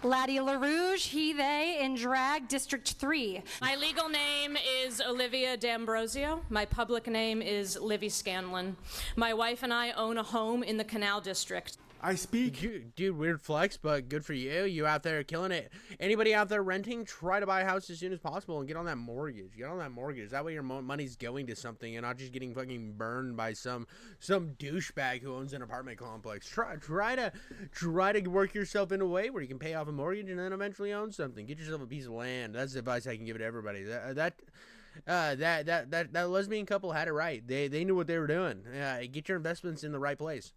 Laddie LaRouge, he, they, in drag, District 3. My legal name is Olivia D'Ambrosio. My public name is Livy Scanlon. My wife and I own a home in the Canal District. I speak. Dude, weird flex, but good for you. You out there killing it. Anybody out there renting, try to buy a house as soon as possible and get on that mortgage. Get on that mortgage. That way your money's going to something and not just getting fucking burned by some douchebag who owns an apartment complex. Try to work yourself in a way where you can pay off a mortgage and then eventually own something. Get yourself a piece of land. That's the advice I can give to everybody. That lesbian couple had it right. They knew what they were doing. Get your investments in the right place.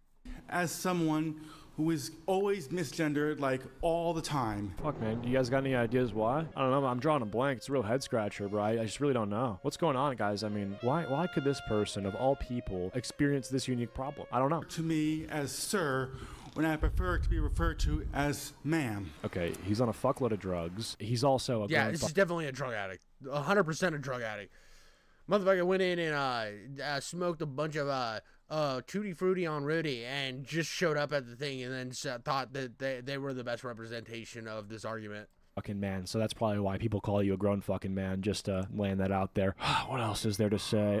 As someone who is always misgendered, like, all the time. Fuck, man. You guys got any ideas why? I don't know. I'm drawing a blank. It's a real head scratcher, bro. I just really don't know. What's going on, guys? I mean, why could this person, of all people, experience this unique problem? I don't know. To me, as sir, when I prefer to be referred to as ma'am. Okay, he's on a fuckload of drugs. He's also a this is definitely a drug addict. 100% a drug addict. Motherfucker went in and smoked a bunch of Tutti Frutti on Rudy and just showed up at the thing and then thought that they were the best representation of this argument. Fucking man. So that's probably why people call you a grown fucking man, just laying that out there. What else is there to say?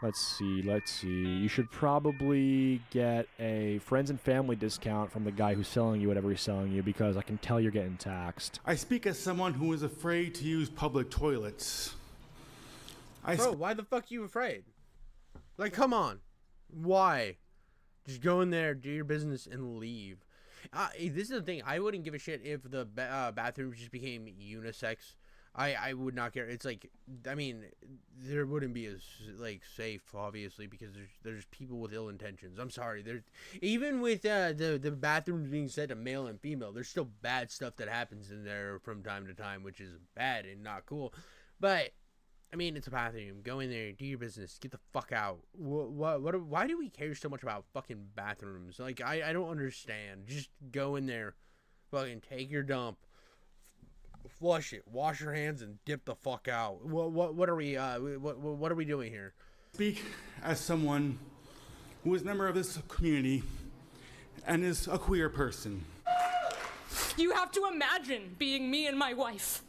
Let's see. You should probably get a friends and family discount from the guy who's selling you whatever he's selling you, because I can tell you're getting taxed. I speak as someone who is afraid to use public toilets. Bro, why the fuck are you afraid? Like, come on. Why? Just go in there, do your business, and leave. This is the thing. I wouldn't give a shit if the bathrooms just became unisex. I would not care. It's like, I mean, there wouldn't be as like safe, obviously, because there's people with ill intentions. I'm sorry. There's even with the bathrooms being set to male and female, there's still bad stuff that happens in there from time to time, which is bad and not cool. But I mean, it's a bathroom. Go in there, do your business, get the fuck out. Why do we care so much about fucking bathrooms? Like, I don't understand. Just go in there, fucking take your dump. Flush it, wash your hands, and dip the fuck out. What are we what are we doing here? Speak as someone who is a member of this community and is a queer person. You have to imagine being me and my wife,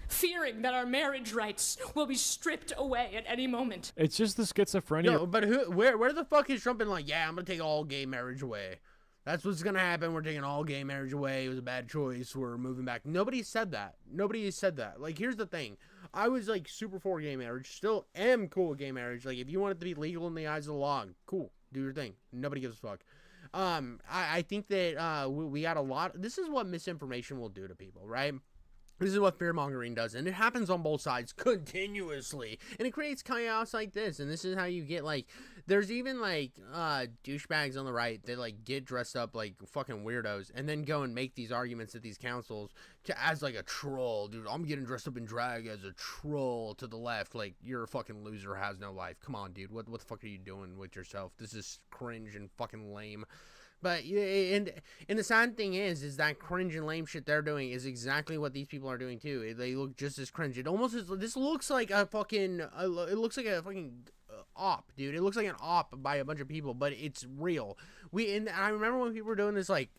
fearing that our marriage rights will be stripped away at any moment. It's just the schizophrenia. No, but where the fuck is Trump been like, yeah, I'm gonna take all gay marriage away? That's what's gonna happen. We're taking all gay marriage away. It was a bad choice. We're moving back. Nobody said that. Nobody said that. Like, here's the thing. I was like super for gay marriage. Still am cool with gay marriage. Like, if you want it to be legal in the eyes of the law, cool. Do your thing. Nobody gives a fuck. I think that we got a lot. This is what misinformation will do to people, right? This is what fear-mongering does, and it happens on both sides continuously, and it creates chaos like this, and this is how you get, like, there's even, like, douchebags on the right that, like, get dressed up like fucking weirdos, and then go and make these arguments at these councils as, like, a troll. Dude, I'm getting dressed up in drag as a troll to the left. Like, you're a fucking loser, has no life. Come on, dude. What the fuck are you doing with yourself? This is cringe and fucking lame. But and the sad thing is that cringe and lame shit they're doing is exactly what these people are doing too. They look just as cringe. It almost is. This looks like a fucking. It looks like a fucking op, dude. It looks like an op by a bunch of people, but it's real. And I remember when people were doing this like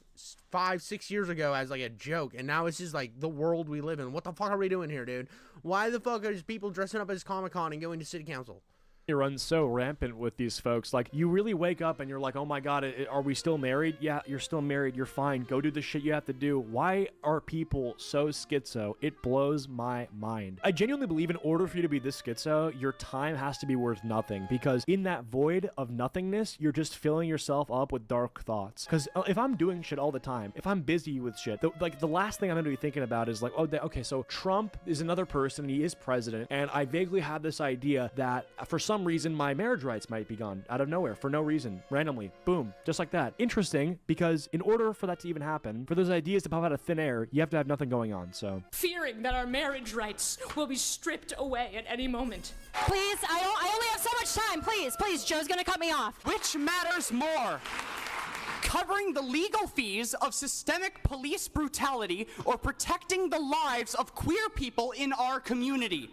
5-6 years ago as like a joke, and now it's just like the world we live in. What the fuck are we doing here, dude? Why the fuck are these people dressing up as Comic-Con and going to city council? It runs so rampant with these folks. Like, you really wake up and you're like, oh my god, are we still married? Yeah, you're still married. You're fine. Go do the shit you have to do. Why are people so schizo? It blows my mind. I genuinely believe in order for you to be this schizo, your time has to be worth nothing, because in that void of nothingness, you're just filling yourself up with dark thoughts. Because if I'm doing shit all the time, if I'm busy with shit, the last thing I'm going to be thinking about is like, oh, okay, so Trump is another person. He is president. And I vaguely have this idea that for some reason my marriage rights might be gone out of nowhere for no reason, randomly, boom, just like that. Interesting, because in order for that to even happen, for those ideas to pop out of thin air, you have to have nothing going on. So Fearing that our marriage rights will be stripped away at any moment. Please, I only have so much time. Please, Joe's gonna cut me off. Which matters more? Covering the legal fees of systemic police brutality or protecting the lives of queer people in our community?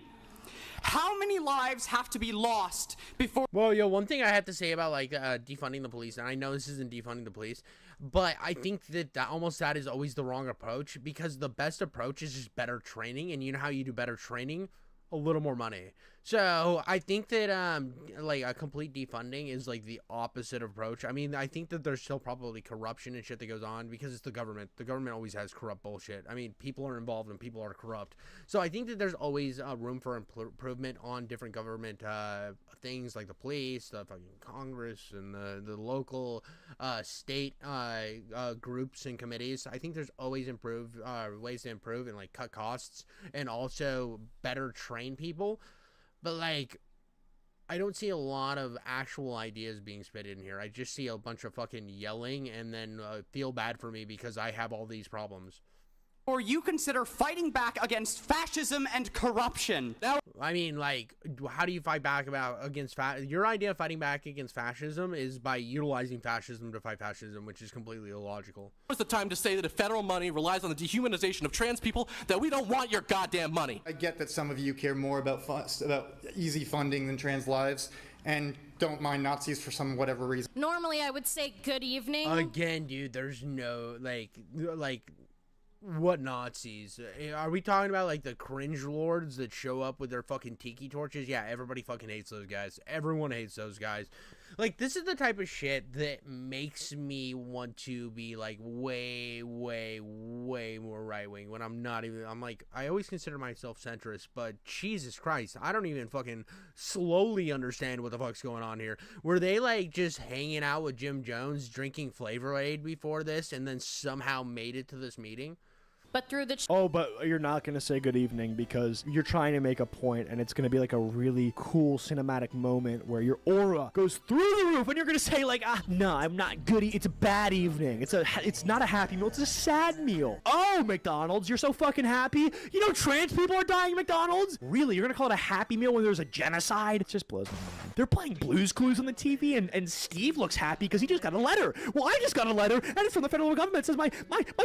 How many lives have to be lost before... Well, yo, one thing I have to say about, like, defunding the police, and I know this isn't defunding the police, but I think that that is always the wrong approach, because the best approach is just better training, and you know how you do better training? A little more money. So I think that like a complete defunding is like the opposite approach. I mean, I think that there's still probably corruption and shit that goes on because it's the government. The government always has corrupt bullshit. I mean, people are involved and people are corrupt. So I think that there's always room for improvement on different government things like the police, the fucking Congress, and the local state groups and committees. I think there's always ways to improve and like cut costs and also better train people. But, like, I don't see a lot of actual ideas being spit in here. I just see a bunch of fucking yelling and then feel bad for me because I have all these problems. Or you consider fighting back against fascism and corruption? Now, I mean, like, how do you fight back against your idea of fighting back against fascism is by utilizing fascism to fight fascism, which is completely illogical. Now's the time to say that if federal money relies on the dehumanization of trans people, that we don't want your goddamn money. I get that some of you care more about easy funding than trans lives, and don't mind Nazis for some whatever reason. Normally, I would say good evening. Again, dude, there's no, like, what Nazis? Are we talking about, like, the cringe lords that show up with their fucking tiki torches? Yeah, everybody fucking hates those guys. Everyone hates those guys. Like, this is the type of shit that makes me want to be, like, way more right-wing when I'm not even, I'm like, I always consider myself centrist, but Jesus Christ, I don't even fucking slowly understand what the fuck's going on here. Were they, like, just hanging out with Jim Jones, drinking Flavor Aid before this, and then somehow made it to this meeting? But through the Oh, but you're not going to say good evening because you're trying to make a point, and it's going to be like a really cool cinematic moment where your aura goes through the roof, and you're going to say like, no, I'm not good. It's a bad evening. It's not a happy meal. It's a sad meal. Oh, McDonald's, you're so fucking happy. You know trans people are dying at McDonald's? Really? You're going to call it a happy meal when there's a genocide? It just blows my mind. They're playing Blue's Clues on the TV, and Steve looks happy because he just got a letter. Well, I just got a letter, and it's from the federal government. It says my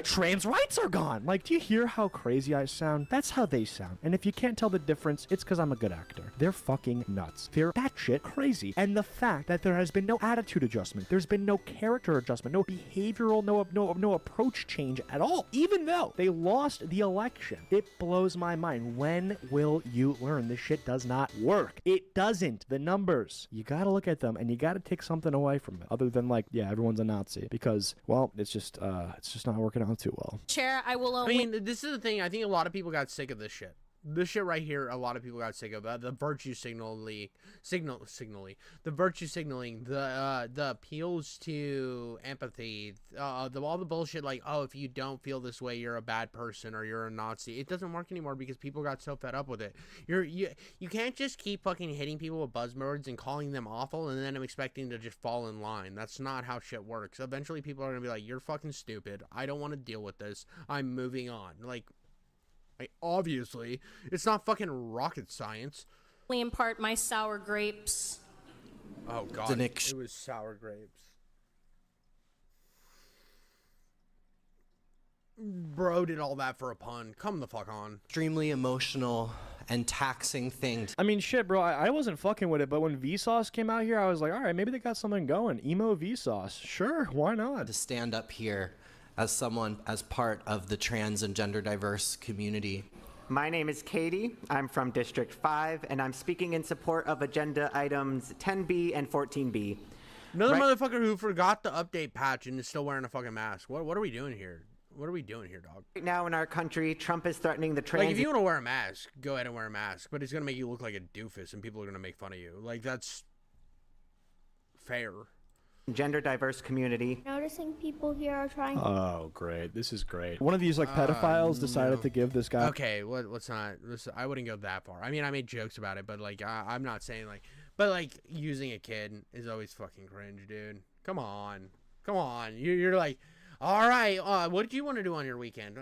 trans rights are gone. Like, do you hear how crazy I sound? That's how they sound. And if you can't tell the difference, it's because I'm a good actor. They're fucking nuts. They're batshit crazy. And the fact that there has been no attitude adjustment, there's been no character adjustment, no behavioral, no approach change at all, even though they lost the election, it blows my mind. When will you learn this shit does not work? It doesn't. The numbers, you gotta look at them and you gotta take something away from it other than like, yeah, everyone's a Nazi, because, well, it's just not working out too well. chair, I will only... I mean, this is the thing. I think a lot of people got sick of this shit. This shit right here, a lot of people got sick of the virtue signaling, the virtue signaling, the appeals to empathy, all the bullshit like, oh, if you don't feel this way, you're a bad person or you're a Nazi. It doesn't work anymore because people got so fed up with it. You can't just keep fucking hitting people with buzzwords and calling them awful and then I'm expecting to just fall in line. That's not how shit works. Eventually, people are gonna be like, you're fucking stupid. I don't want to deal with this. I'm moving on. Like, obviously, it's not fucking rocket science. impart my sour grapes. Oh, God. It was sour grapes. Bro did all that for a pun. Come the fuck on. Extremely emotional and taxing thing. I mean, shit, bro, I wasn't fucking with it, but when Vsauce came out here, I was like, all right, maybe they got something going. Emo Vsauce. Sure, why not? To stand up here as someone, as part of the trans and gender diverse community. My name is Katie. I'm from District 5, and I'm speaking in support of agenda items 10B and 14B. Another motherfucker who forgot the update patch and is still wearing a fucking mask. What are we doing here? What are we doing here, dog? Right now in our country, Trump is threatening the trans... Like, if you want to wear a mask, go ahead and wear a mask, but it's going to make you look like a doofus and people are going to make fun of you. Like, that's fair. Gender diverse community. Noticing people here are trying. Oh, great. This is great. One of these, like, pedophiles decided to give this guy... Okay, let's not... I wouldn't go that far. I mean, I made jokes about it, but, like, I'm not saying, like... But, like, using a kid is always fucking cringe, dude. Come on. Come on. You're like... All right, what did you want to do on your weekend?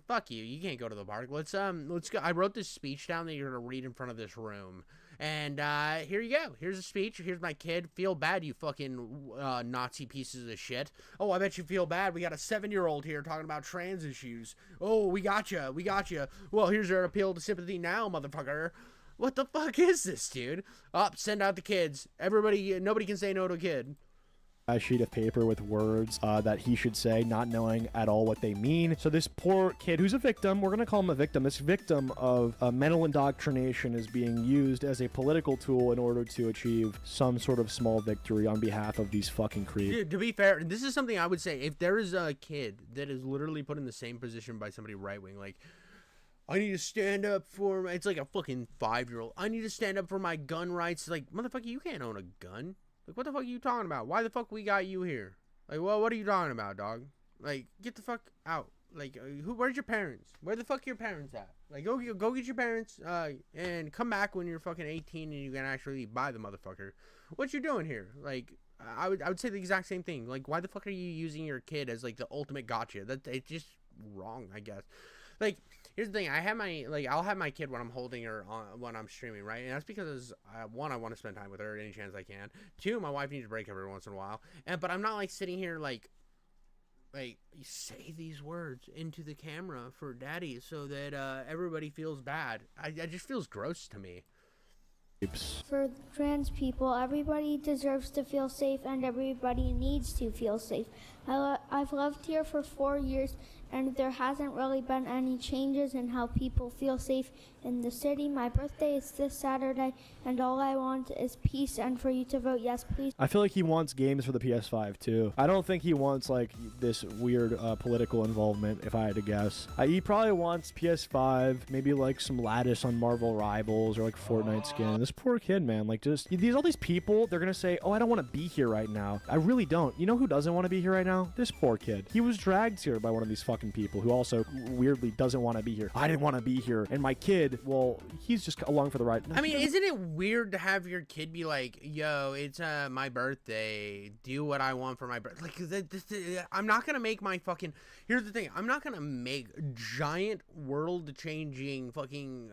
Fuck you. You can't go to the park. Let's go. I wrote this speech down that you're going to read in front of this room. And here you go. Here's a speech. Here's my kid. Feel bad, you fucking Nazi pieces of shit. Oh, I bet you feel bad. We got a 7-year-old here talking about trans issues. Oh, we gotcha. We gotcha. Well, here's our appeal to sympathy now, motherfucker. What the fuck is this, dude? Send out the kids. Everybody, nobody can say no to a kid. A sheet of paper with words that he should say, not knowing at all what they mean. So this poor kid, who's a victim, we're going to call him a victim, this victim of mental indoctrination is being used as a political tool in order to achieve some sort of small victory on behalf of these fucking creeps. Dude, to be fair, this is something I would say. If there is a kid that is literally put in the same position by somebody right-wing, like, I need to stand up for my... It's like a fucking 5-year-old. I need to stand up for my gun rights. Like, motherfucker, you can't own a gun. Like, what the fuck are you talking about? Why the fuck we got you here? Like, well, what are you talking about, dog? Like, get the fuck out. Like, where's your parents? Where the fuck are your parents at? Like, go get your parents, and come back when you're fucking 18 and you can actually buy the motherfucker. What you doing here? Like, I would say the exact same thing. Like, why the fuck are you using your kid as, like, the ultimate gotcha? It's just wrong, I guess. Like, here's the thing. I'll have my kid when I'm holding her when I'm streaming, right? And that's because, one, I want to spend time with her any chance I can. Two, my wife needs a break every once in a while. But I'm not, like, sitting here, like, you say these words into the camera for daddy so that everybody feels bad. It just feels gross to me. For trans people, everybody deserves to feel safe and everybody needs to feel safe. I've lived here for 4 years, and there hasn't really been any changes in how people feel safe in the city. My birthday is this Saturday, and all I want is peace and for you to vote yes, please. I feel like he wants games for the PS5 too. I don't think he wants like this weird political involvement, if I had to guess. He probably wants PS5, maybe like some Lattice on Marvel Rivals or like Fortnite skin. This poor kid, man. Like just all these people, they're gonna say, oh, I don't want to be here right now. I really don't. You know who doesn't want to be here right now? This poor kid. He was dragged here by one of these fucking people who also weirdly doesn't want to be here. I didn't want to be here. And my kid, well, he's just along for the ride. I mean, isn't it weird to have your kid be like, yo, it's my birthday. Do what I want for my birthday. Like, I'm not going to make my fucking... Here's the thing. I'm not going to make giant world-changing fucking...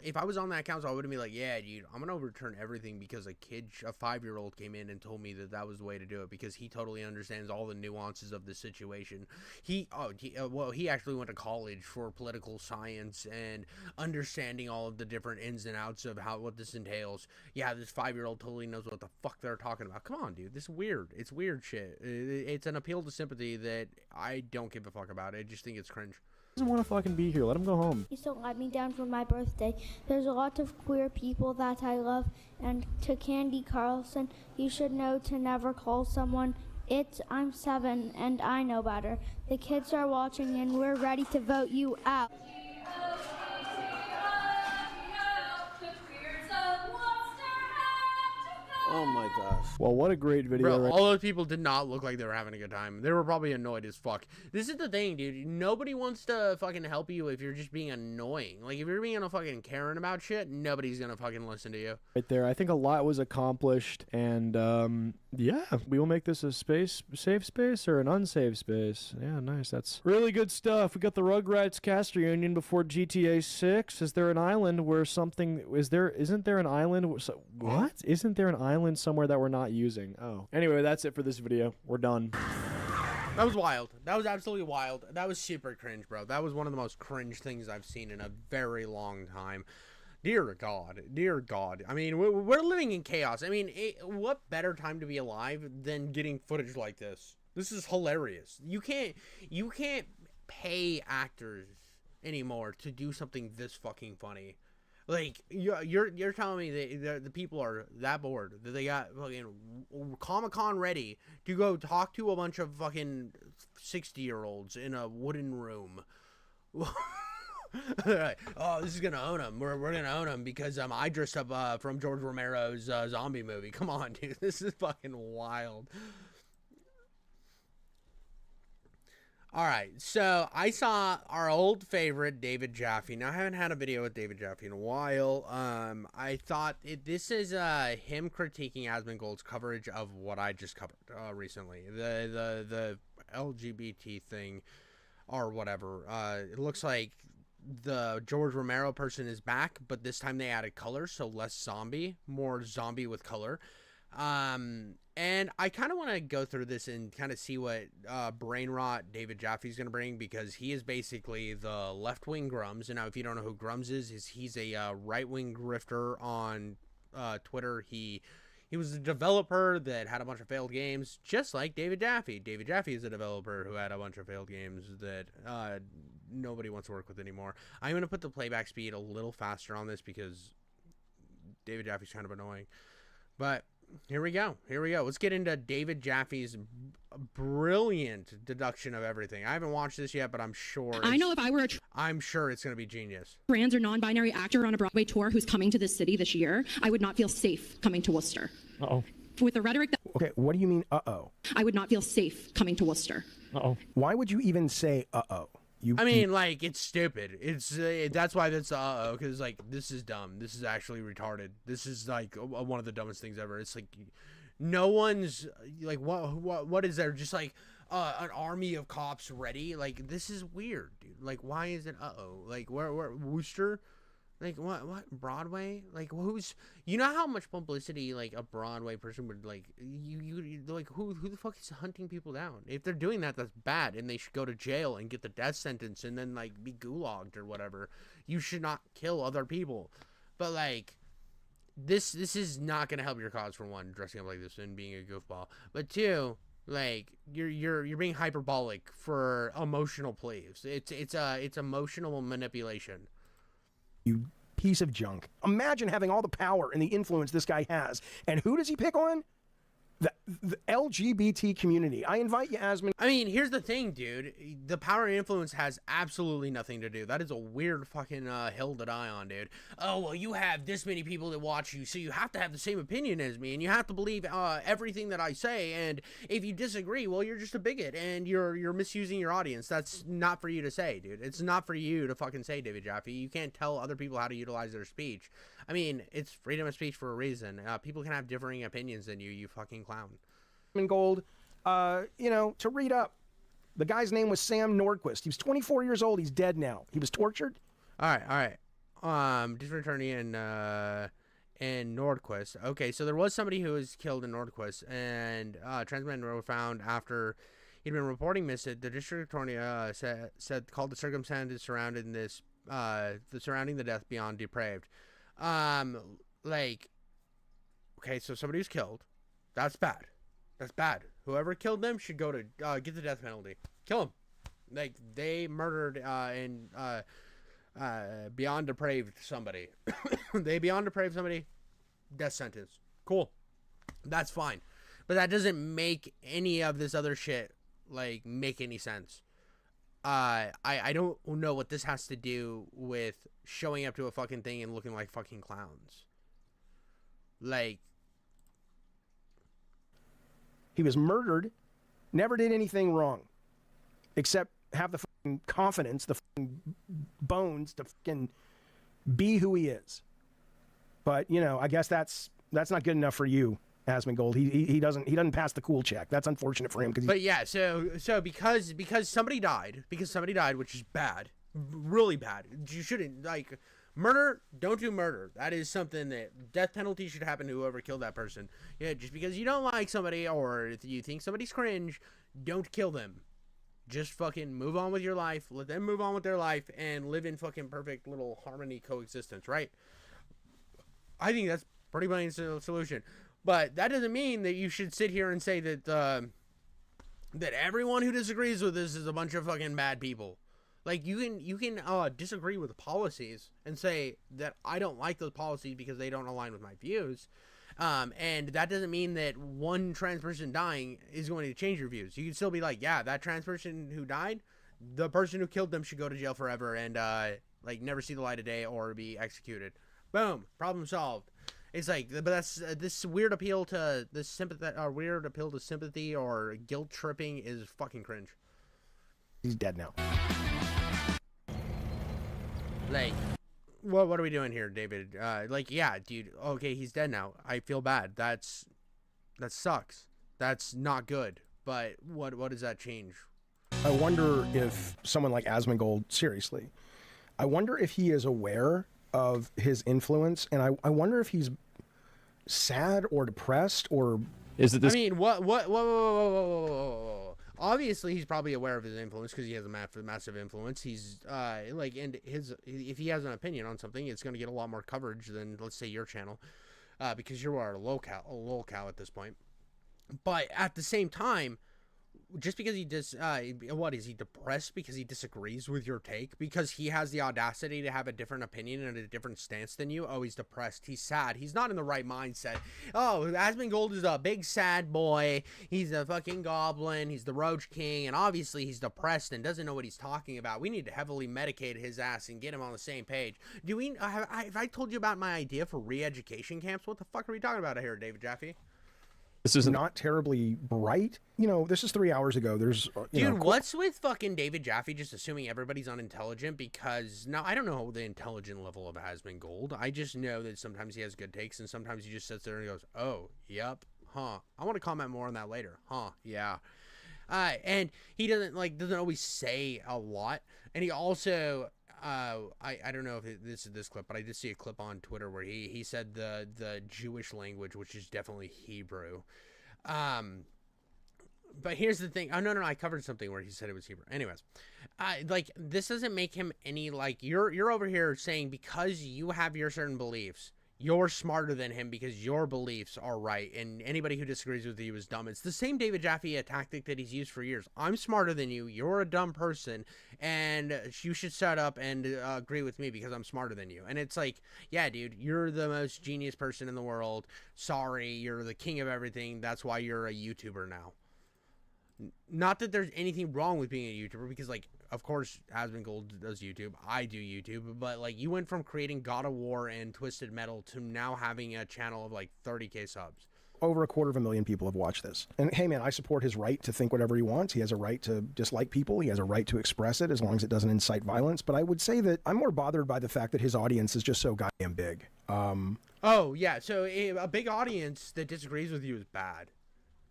if I was on that council, I would be like, yeah, dude, I'm going to overturn everything because a 5-year-old came in and told me that was the way to do it because he totally understands all the nuances of the situation. He actually went to college for political science and understanding all of the different ins and outs of what this entails. Yeah, this 5-year-old totally knows what the fuck they're talking about. Come on, dude, this is weird. It's weird shit. It's an appeal to sympathy that I don't give a fuck about. I just think it's cringe. He doesn't want to fucking be here. Let him go home. Please don't let me down for my birthday. There's a lot of queer people that I love, and to Candy Carlson, you should know to never call someone I'm 7 and I know better. The kids are watching and we're ready to vote you out. Oh my gosh. Well, what a great video. Bro, all those people did not look like they were having a good time. They were probably annoyed as fuck. This is the thing, dude. Nobody wants to fucking help you if you're just being annoying. Like, if you're being a fucking Karen about shit, nobody's gonna fucking listen to you. Right there. I think a lot was accomplished, and yeah, we will make this a safe space or an unsafe space. Yeah, nice. That's really good stuff. We got the Rugrats cast reunion before GTA 6. Is there an island where something... Isn't there an island... What? Isn't there an island somewhere that we're not using? Oh. Anyway, that's it for this video. We're done. That was wild. That was absolutely wild. That was super cringe, bro. That was one of the most cringe things I've seen in a very long time. Dear God. Dear God. I mean, we're living in chaos. I mean, what better time to be alive than getting footage like this? This is hilarious. You can't pay actors anymore to do something this fucking funny. Like, you're telling me that the people are that bored that they got fucking Comic-Con ready to go talk to a bunch of fucking 60-year-olds in a wooden room. Oh, this is gonna own them. We're gonna own them because I dressed up from George Romero's zombie movie. Come on, dude, this is fucking wild. All right, so I saw our old favorite David Jaffe. Now, I haven't had a video with David Jaffe in a while. I thought this is him critiquing Asmongold's coverage of what I just covered recently, the LGBT thing or whatever. It looks like the George Romero person is back, but this time they added color, so less zombie, more zombie with color. And I kind of want to go through this and kind of see what brain rot David Jaffe's going to bring, because he is basically the left-wing Grums. And now, if you don't know who Grums is he's a right-wing grifter on Twitter. He was a developer that had a bunch of failed games, just like David Jaffe. David Jaffe is a developer who had a bunch of failed games that nobody wants to work with anymore. I'm going to put the playback speed a little faster on this because David Jaffe's kind of annoying. But here we go. Let's get into David Jaffe's brilliant deduction of everything. I haven't watched this yet, but I'm sure I'm sure it's going to be genius. Trans or non-binary actor on a Broadway tour who's coming to this city this year, I would not feel safe coming to Worcester. Uh-oh. With the rhetoric that... Okay, what do you mean, uh-oh? I would not feel safe coming to Worcester. Uh-oh. Why would you even say, uh-oh? Like, it's stupid. It's that's why that's because like this is dumb. This is actually retarded. This is like one of the dumbest things ever. It's like no one's like what is there? Just like an army of cops ready. Like, this is weird, dude. Like, why is it like where Worcester? Like, what Broadway? Like, you know how much publicity like a Broadway person would like you like who the fuck is hunting people down? If they're doing that, that's bad, and they should go to jail and get the death sentence and then like be gulagged or whatever. You should not kill other people. But like this is not gonna help your cause, for one, dressing up like this and being a goofball. But two, Like you're being hyperbolic for emotional pleas. It's emotional manipulation. You piece of junk. Imagine having all the power and the influence this guy has. And who does he pick on? The LGBT community. I invite you, Asman. I mean, here's the thing, dude. The power and influence has absolutely nothing to do. That is a weird fucking hill to die on, dude. Oh, well, you have this many people that watch you, so you have to have the same opinion as me, and you have to believe everything that I say, and if you disagree, well, you're just a bigot, and you're misusing your audience. That's not for you to say, dude. It's not for you to fucking say, David Jaffe. You can't tell other people how to utilize their speech. I mean, it's freedom of speech for a reason. People can have differing opinions than you fucking clown. Gold, to read up. The guy's name was Sam Nordquist. He was 24 years old. He's dead now. He was tortured. All right. District Attorney in Nordquist. Okay, so there was somebody who was killed in Nordquist, and trans men were found after he'd been reporting missing. The district attorney called the circumstances surrounding this, surrounding the death beyond depraved. Okay, so somebody was killed. That's bad. That's bad. Whoever killed them should go to get the death penalty. Kill them. Like, they murdered and beyond depraved somebody. They beyond depraved somebody. Death sentence. Cool. That's fine. But that doesn't make any of this other shit like make any sense. I don't know what this has to do with showing up to a fucking thing and looking like fucking clowns. Like, he was murdered, never did anything wrong, except have the fucking confidence, the fucking bones to fucking be who he is. But I guess that's not good enough for you, Asmongold. He doesn't pass the cool check. That's unfortunate for him. But yeah, so because somebody died, which is bad, really bad. You shouldn't murder. Don't do murder. That is something that death penalty should happen to whoever killed that person. Yeah, just because you don't like somebody or if you think somebody's cringe, don't kill them. Just fucking move on with your life. Let them move on with their life and live in fucking perfect little harmony coexistence, right? I think that's pretty much the solution. But that doesn't mean that you should sit here and say that that everyone who disagrees with this is a bunch of fucking bad people. Like, you can disagree with the policies and say that I don't like those policies because they don't align with my views. And that doesn't mean that one trans person dying is going to change your views. You can still be like, yeah, that trans person who died, the person who killed them should go to jail forever and never see the light of day or be executed. Boom, problem solved. It's like, but that's this weird appeal to this sympathy or guilt tripping is fucking cringe. He's dead now. Like, what are we doing here, David? Yeah, dude. Okay, he's dead now. I feel bad. That sucks. That's not good. But what does that change? I wonder if someone like Asmongold, seriously, I wonder if he is aware of his influence, and I wonder if he's sad or depressed or is it this? I mean, whoa. Obviously, he's probably aware of his influence because he has a massive influence. He's if he has an opinion on something, it's going to get a lot more coverage than, let's say, your channel, because you are a lolcow at this point. But at the same time, just because he what is he depressed because he disagrees with your take, because he has the audacity to have a different opinion and a different stance than you? Oh, he's depressed, he's sad, he's not in the right mindset. Oh, Asmongold is a big sad boy, he's a fucking goblin, he's the Roach King, and obviously he's depressed and doesn't know what he's talking about. We need to heavily medicate his ass and get him on the same page. Have I told you about my idea for re-education camps? What the fuck are we talking about here, David Jaffe? This is not terribly bright. This is 3 hours ago. There's dude, what's with fucking David Jaffe just assuming everybody's unintelligent? Because now I don't know the intelligent level of Asmongold. I just know that sometimes he has good takes and sometimes he just sits there and goes, "Oh, yep, huh." I want to comment more on that later. Huh, yeah. And he doesn't always say a lot, and he also. I don't know if this is this clip, but I did see a clip on Twitter where he said the Jewish language, which is definitely Hebrew. But here's the thing. Oh, no, I covered something where he said it was Hebrew. Anyways, this doesn't make him any, you're over here saying because you have your certain beliefs, you're smarter than him because your beliefs are right, and anybody who disagrees with you is dumb. It's the same David Jaffe tactic that he's used for years. I'm smarter than you, you're a dumb person, and you should shut up and agree with me because I'm smarter than you. And it's like, yeah, dude, you're the most genius person in the world. Sorry, you're the king of everything. That's why you're a YouTuber now. Not that there's anything wrong with being a YouTuber, because, like, of course, Aspen Gold does YouTube. I do YouTube. But, like, you went from creating God of War and Twisted Metal to now having a channel of, like, 30K subs. Over 250,000 people have watched this. And hey, man, I support his right to think whatever he wants. He has a right to dislike people. He has a right to express it as long as it doesn't incite violence. But I would say that I'm more bothered by the fact that his audience is just so goddamn big. Oh, yeah. So a big audience that disagrees with you is bad.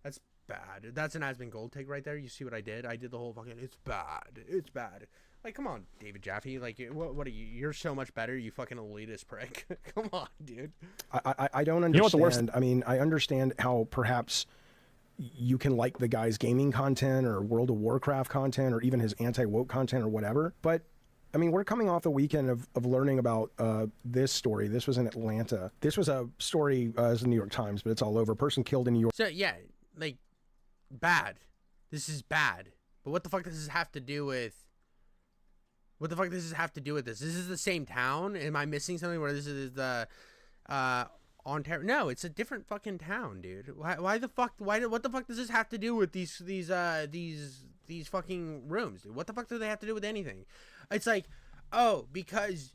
That's bad. That's an Aspen Gold take right there. You see what I did? I did the whole fucking, it's bad. It's bad. Like, come on, David Jaffe. Like, what are you? You're so much better, you fucking elitist prick. Come on, dude. I don't understand. You know what the worst? I mean, I understand how perhaps you can like the guy's gaming content or World of Warcraft content or even his anti-woke content or whatever. But, I mean, we're coming off the weekend of learning about this story. This was in Atlanta. This was a story, as the New York Times, but it's all over. Person killed in New York. So, yeah, like, bad. This is bad. But what the fuck does this have to do with... What the fuck does this have to do with this? This is the same town? Am I missing something where this is the Ontario? No, it's a different fucking town, dude. Why the fuck? What the fuck does this have to do with these fucking rooms, dude? What the fuck do they have to do with anything? It's like, oh, because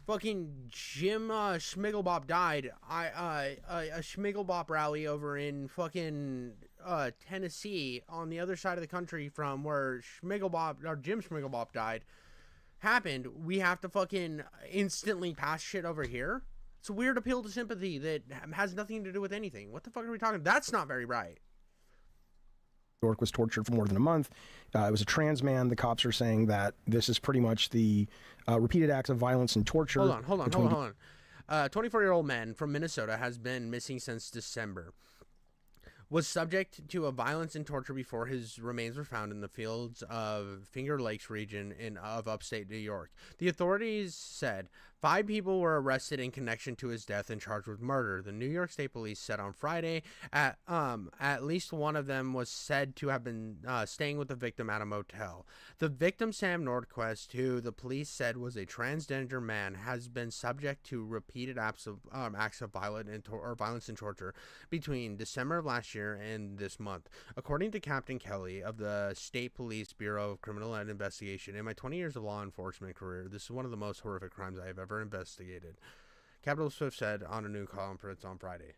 fucking Jim Schmiggelbop died. A Schmiggelbop rally over in fucking Tennessee on the other side of the country from where Jim Schmiggelbop died happened. We have to fucking instantly pass shit over here. It's a weird appeal to sympathy that has nothing to do with anything. What the fuck are we talking? That's not very right. New York was tortured for more than a month. It was a trans man. The cops are saying that this is pretty much the repeated acts of violence and torture. Hold on. 24-year-old man from Minnesota has been missing since December. Was subject to a violence and torture before his remains were found in the fields of Finger Lakes region of upstate New York. The authorities said 5 people were arrested in connection to his death and charged with murder. The New York State Police said on Friday at least one of them was said to have been staying with the victim at a motel. The victim, Sam Nordquist, who the police said was a transgender man, has been subject to repeated acts of violence and torture between December of last year and this month. According to Captain Kelly of the State Police Bureau of Criminal Investigation, in my 20 years of law enforcement career, this is one of the most horrific crimes I have ever investigated. Captain Swift said on a new conference on Friday.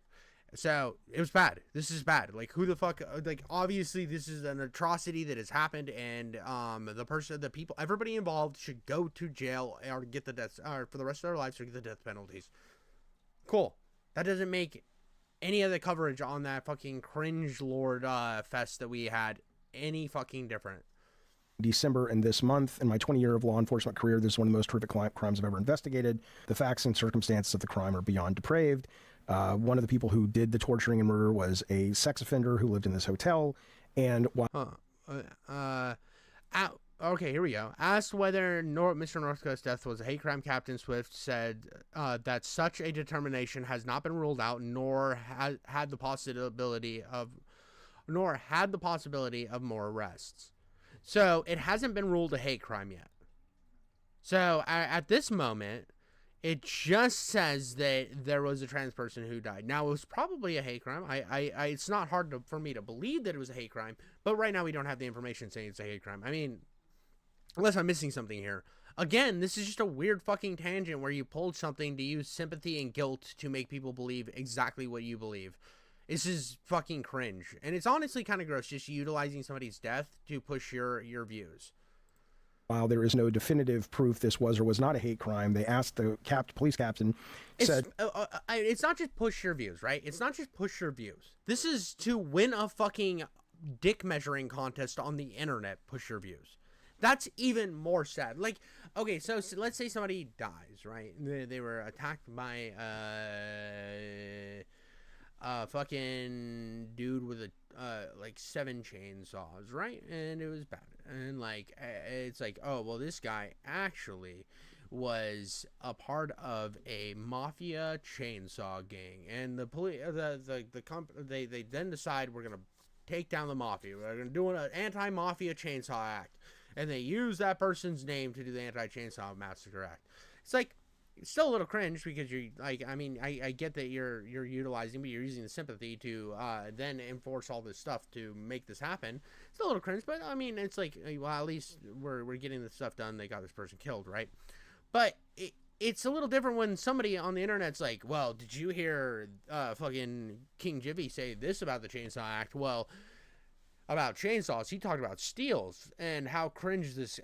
So, it was bad. This is bad. Like, who the fuck, like, obviously this is an atrocity that has happened, and the people, everybody involved should go to jail or get the death, or for the rest of their lives, or get the death penalties. Cool. That doesn't make any of the coverage on that fucking cringe lord fest that we had any fucking different. December and this month. In my 20-year of law enforcement career, this is one of the most horrific crimes I've ever investigated. The facts and circumstances of the crime are beyond depraved. One of the people who did the torturing and murder was a sex offender who lived in this hotel. And okay, here we go. Asked whether Mr. Northcoast's death was a hate crime, Captain Swift said that such a determination has not been ruled out, nor had the possibility of more arrests. So it hasn't been ruled a hate crime yet. So at this moment, it just says that there was a trans person who died. Now, it was probably a hate crime. It's not hard for me to believe that it was a hate crime, but right now we don't have the information saying it's a hate crime. I mean, unless I'm missing something here. Again, this is just a weird fucking tangent where you pulled something to use sympathy and guilt to make people believe exactly what you believe. This is fucking cringe. And it's honestly kind of gross just utilizing somebody's death to push your views. While there is no definitive proof this was or was not a hate crime, they asked the police captain, said... It's not just push your views, right? It's not just push your views. This is to win a fucking dick measuring contest on the internet, push your views. That's even more sad. Like, okay, so let's say somebody dies, right? They were attacked by a fucking dude with like 7 chainsaws, right? And it was bad. And like, it's like, oh, well, this guy actually was a part of a mafia chainsaw gang, and the police, they then decide we're gonna take down the mafia. We're gonna do an anti-mafia chainsaw act, and they use that person's name to do the anti-chainsaw massacre act. It's like, it's still a little cringe because you're like, I mean, I get that you're utilizing, but you're using the sympathy to then enforce all this stuff to make this happen. It's still a little cringe, but I mean, it's like, well, at least we're getting this stuff done. They got this person killed, right? But it's a little different when somebody on the internet's like, well, did you hear fucking King Jivy say this about the Chainsaw Act? Well, about chainsaws, he talked about steels and how cringe this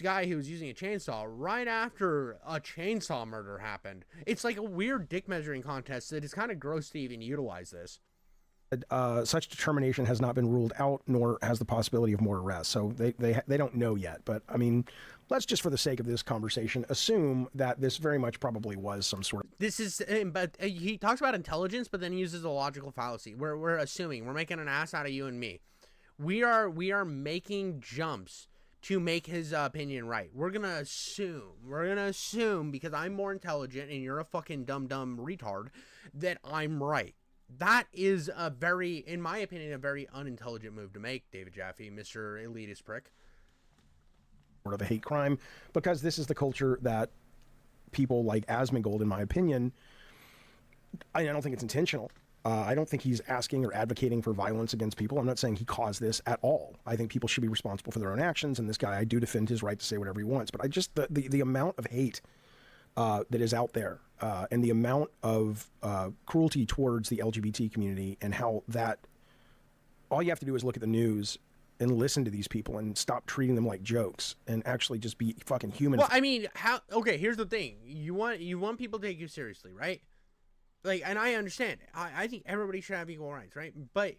guy who was using a chainsaw right after a chainsaw murder happened. It's like a weird dick measuring contest that is kind of gross to even utilize this. Such determination has not been ruled out, nor has the possibility of more arrests. So they don't know yet. But I mean, let's just, for the sake of this conversation, assume that this very much probably was some sort of. This is, but he talks about intelligence, but then he uses a logical fallacy. We're assuming, we're making an ass out of you and me. We are making jumps to make his opinion right. We're gonna assume because I'm more intelligent and you're a fucking dumb retard that I'm right. That is a very, in my opinion, a very unintelligent move to make, David Jaffe, Mr. Elitist Prick. Of a hate crime, because this is the culture that people like Asmongold, in my opinion, I don't think it's intentional. I don't think he's asking or advocating for violence against people. I'm not saying he caused this at all. I think people should be responsible for their own actions, and this guy, I do defend his right to say whatever he wants, but I just, the amount of hate that is out there, and the amount of cruelty towards the LGBT community, and how that, all you have to do is look at the news and listen to these people and stop treating them like jokes and actually just be fucking human. Well, I mean, okay, here's the thing. You want people to take you seriously, right? Like, and I understand. I think everybody should have equal rights, right? But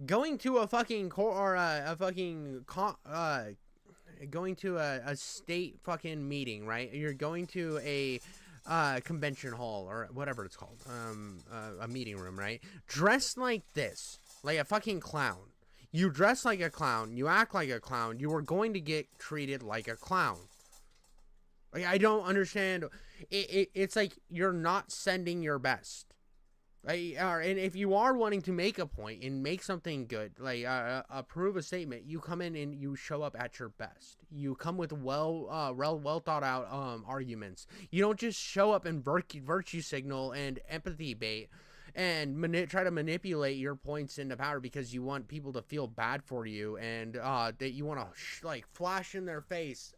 going to a fucking going to a state fucking meeting, right? You're going to a convention hall or whatever it's called, a meeting room, right? Dressed like this, like a fucking clown. You dress like a clown, you act like a clown, you are going to get treated like a clown. Like, I don't understand. It's like you're not sending your best. Like, and if you are wanting to make a point and make something good, like approve a statement, you come in and you show up at your best. You come with well thought out arguments. You don't just show up and virtue signal and empathy bait and try to manipulate your points into power because you want people to feel bad for you and that you want to like flash in their face,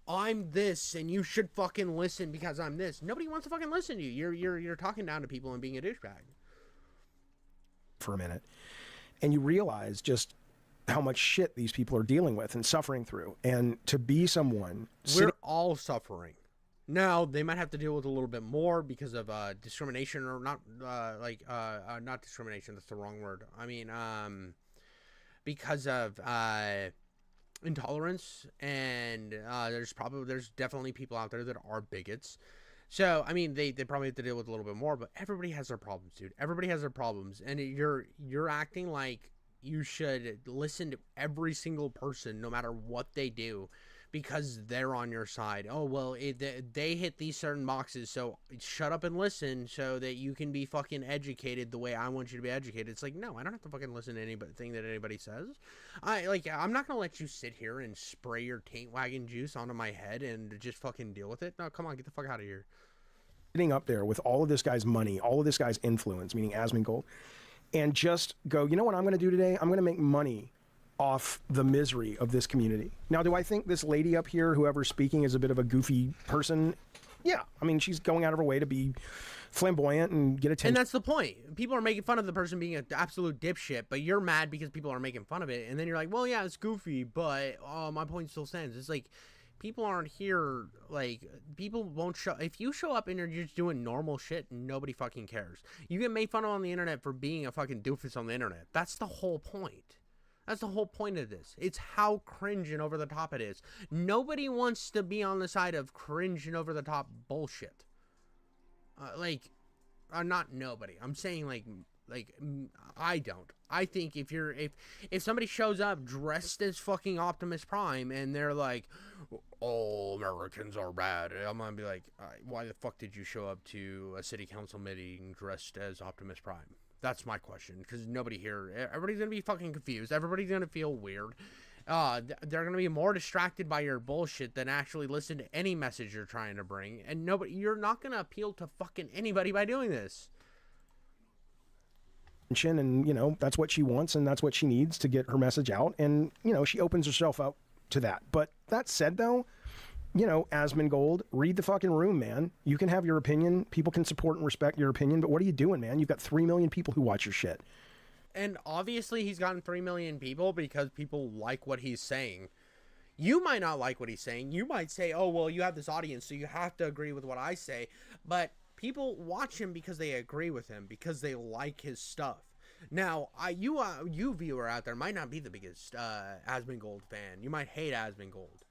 I'm this and you should fucking listen because I'm this. Nobody wants to fucking listen to you. You're talking down to people and being a douchebag. For a minute, and you realize just how much shit these people are dealing with and suffering through, and to be someone we're all suffering. Now, they might have to deal with a little bit more because of discrimination, or not, not discrimination, that's the wrong word. I mean, because of intolerance, and there's definitely people out there that are bigots. So, I mean, they probably have to deal with a little bit more, but everybody has their problems, dude. Everybody has their problems, and you're acting like you should listen to every single person, no matter what they do, because they're on your side. Oh, well, they hit these certain boxes, so shut up and listen so that you can be fucking educated the way I want you to be educated. It's like, no, I don't have to fucking listen to anything that anybody says. I'm not gonna let you sit here and spray your taint wagon juice onto my head and just fucking deal with it. No, come on, get the fuck out of here. Sitting up there with all of this guy's money, all of this guy's influence, meaning Asmongold, and just go, you know what I'm gonna do today? I'm gonna make money off the misery of this community. Now, do I think this lady up here, whoever's speaking, is a bit of a goofy person? Yeah. I mean, she's going out of her way to be flamboyant and get attention. And that's the point. People are making fun of the person being an absolute dipshit, but you're mad because people are making fun of it. And then you're like, well, yeah, it's goofy, but my point still stands. It's like, people aren't here, like, people won't show. If you show up and you're just doing normal shit, nobody fucking cares. You get made fun of on the internet for being a fucking doofus on the internet. That's the whole point. That's the whole point of this. It's how cringe and over the top it is. Nobody wants to be on the side of cringe and over the top bullshit. Not nobody. I'm saying, like, Like, I don't. I think if somebody shows up dressed as fucking Optimus Prime and they're like, all Americans are bad, I'm gonna be like, why the fuck did you show up to a city council meeting dressed as Optimus Prime? That's my question, because nobody here, everybody's gonna be fucking confused. Everybody's gonna feel weird. They're gonna be more distracted by your bullshit than actually listen to any message you're trying to bring. And you're not gonna appeal to fucking anybody by doing this. And, you know, that's what she wants and that's what she needs to get her message out. And, you know, she opens herself up to that. But that said, though, you know, Asmongold, read the fucking room, man. You can have your opinion. People can support and respect your opinion. But what are you doing, man? You've got 3 million people who watch your shit. And obviously he's gotten 3 million people because people like what he's saying. You might not like what he's saying. You might say, oh, well, you have this audience, so you have to agree with what I say. But people watch him because they agree with him, because they like his stuff. Now, you viewer out there might not be the biggest Asmongold fan. You might hate Asmongold.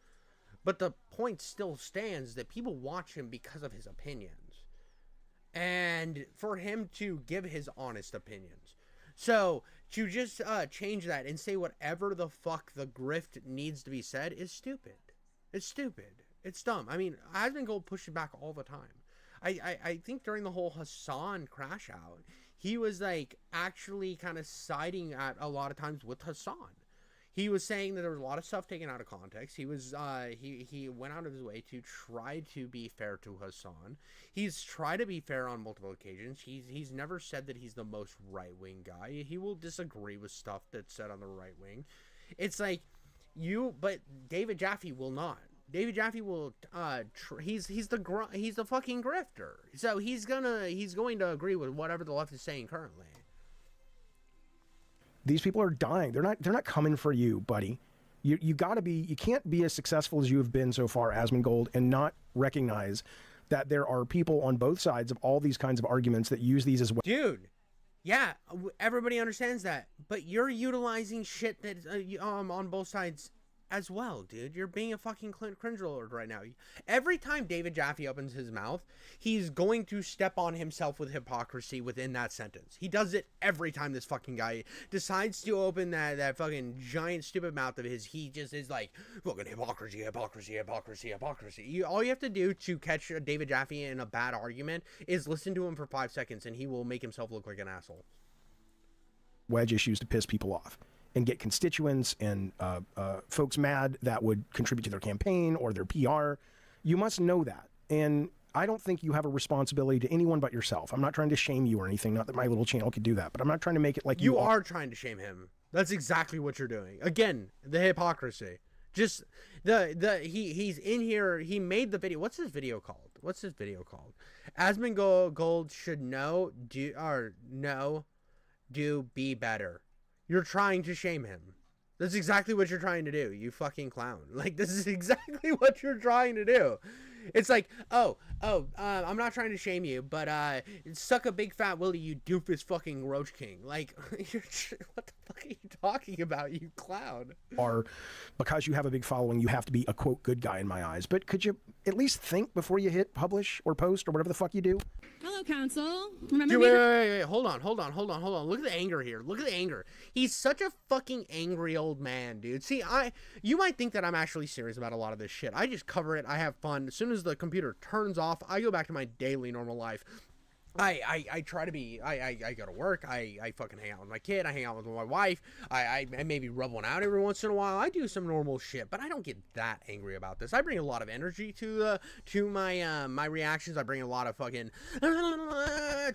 But the point still stands that people watch him because of his opinions. And for him to give his honest opinions. So, to just change that and say whatever the fuck the grift needs to be said is stupid. It's stupid. It's dumb. I mean, Asmongold pushed it back all the time. I think during the whole Hassan crash out, he was like actually kind of siding at a lot of times with Hassan. He was saying that there was a lot of stuff taken out of context. He was he went out of his way to try to be fair to Hassan. He's tried to be fair on multiple occasions. He's never said that he's the most right-wing guy. He will disagree with stuff that's said on the right wing. It's like but David Jaffe will not. David Jaffe will he's the fucking grifter. So he's going to agree with whatever the left is saying currently. These people are dying. They're not coming for you, buddy. You can't be as successful as you have been so far, Asmongold, and not recognize that there are people on both sides of all these kinds of arguments that use these as well. Dude, yeah, everybody understands that, but you're utilizing shit that on both sides as well, dude. You're being a fucking cringe lord right now. Every time David Jaffe opens his mouth, he's going to step on himself with hypocrisy within that sentence. He does it every time this fucking guy decides to open that fucking giant stupid mouth of his. He just is like, fucking hypocrisy. All you have to do to catch David Jaffe in a bad argument is listen to him for 5 seconds and he will make himself look like an asshole. Wedge issues to piss people off and get constituents and folks mad that would contribute to their campaign or their PR. You must know that. And I don't think you have a responsibility to anyone but yourself. I'm not trying to shame you or anything. Not that my little channel could do that, but I'm not trying to make it like you are trying to shame him. That's exactly what you're doing. Again, the hypocrisy. Just he's in here. He made the video. What's this video called? Asmongold should do be better. You're trying to shame him. That's exactly what you're trying to do, you fucking clown. Like, this is exactly what you're trying to do. It's like, I'm not trying to shame you, but suck a big fat willy, you doofus fucking Roach King. Like, what the fuck are you talking about, you clown? Or because you have a big following, you have to be a, quote, good guy in my eyes. But could you at least think before you hit publish or post or whatever the fuck you do? Hello, Council. Remember Dude, wait. Hold on. Look at the anger here. Look at the anger. He's such a fucking angry old man, dude. See, you might think that I'm actually serious about a lot of this shit. I just cover it. I have fun. As soon as the computer turns off, I go back to my daily normal life. I try to be, I go to work, I fucking hang out with my kid, I hang out with my wife, I maybe rub one out every once in a while, I do some normal shit, but I don't get that angry about this. I bring a lot of energy to my my reactions. I bring a lot of fucking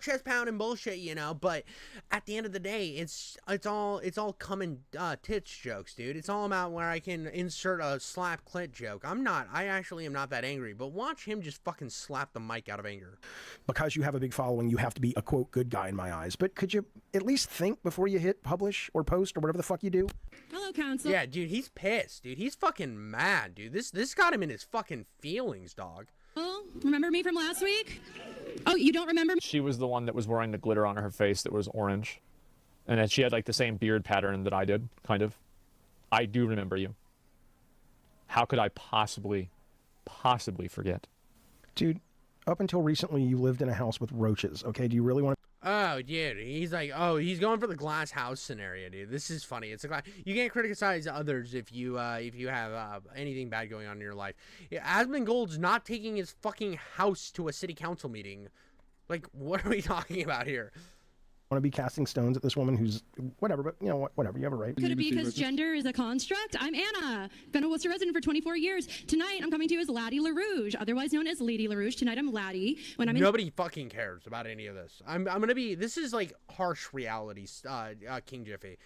chest pounding bullshit, you know, but at the end of the day, it's all coming tits jokes, dude. It's all about where I can insert a slap clit joke. I actually am not that angry, but watch him just fucking slap the mic out of anger. Because you have a big following, you have to be a, quote, good guy in my eyes. But could you at least think before you hit publish or post or whatever the fuck you do? Hello, Council. Yeah, dude, he's pissed, dude. He's fucking mad, dude. This got him in his fucking feelings, dog. Oh, remember me from last week? Oh, you don't remember me? She was the one that was wearing the glitter on her face that was orange. And that she had like the same beard pattern that I did, kind of. I do remember you. How could I possibly forget? Dude, up until recently, you lived in a house with roaches, okay? Do you really want to... Oh, dude, he's like, oh, he's going for the glass house scenario, dude. This is funny. It's a you can't criticize others if you have anything bad going on in your life. Yeah, Asmongold's not taking his fucking house to a city council meeting. Like, what are we talking about here? Want to be casting stones at this woman who's whatever, but you know what, whatever, you have a right. Could it be because gender is a construct? I'm Anna, been a Worcester resident for 24 years. Tonight I'm coming to you as Laddie LaRouge, otherwise known as Lady LaRouge. Tonight I'm Laddie. When I'm Nobody fucking cares about any of this. I'm gonna be. This is like harsh reality, King Jiffy.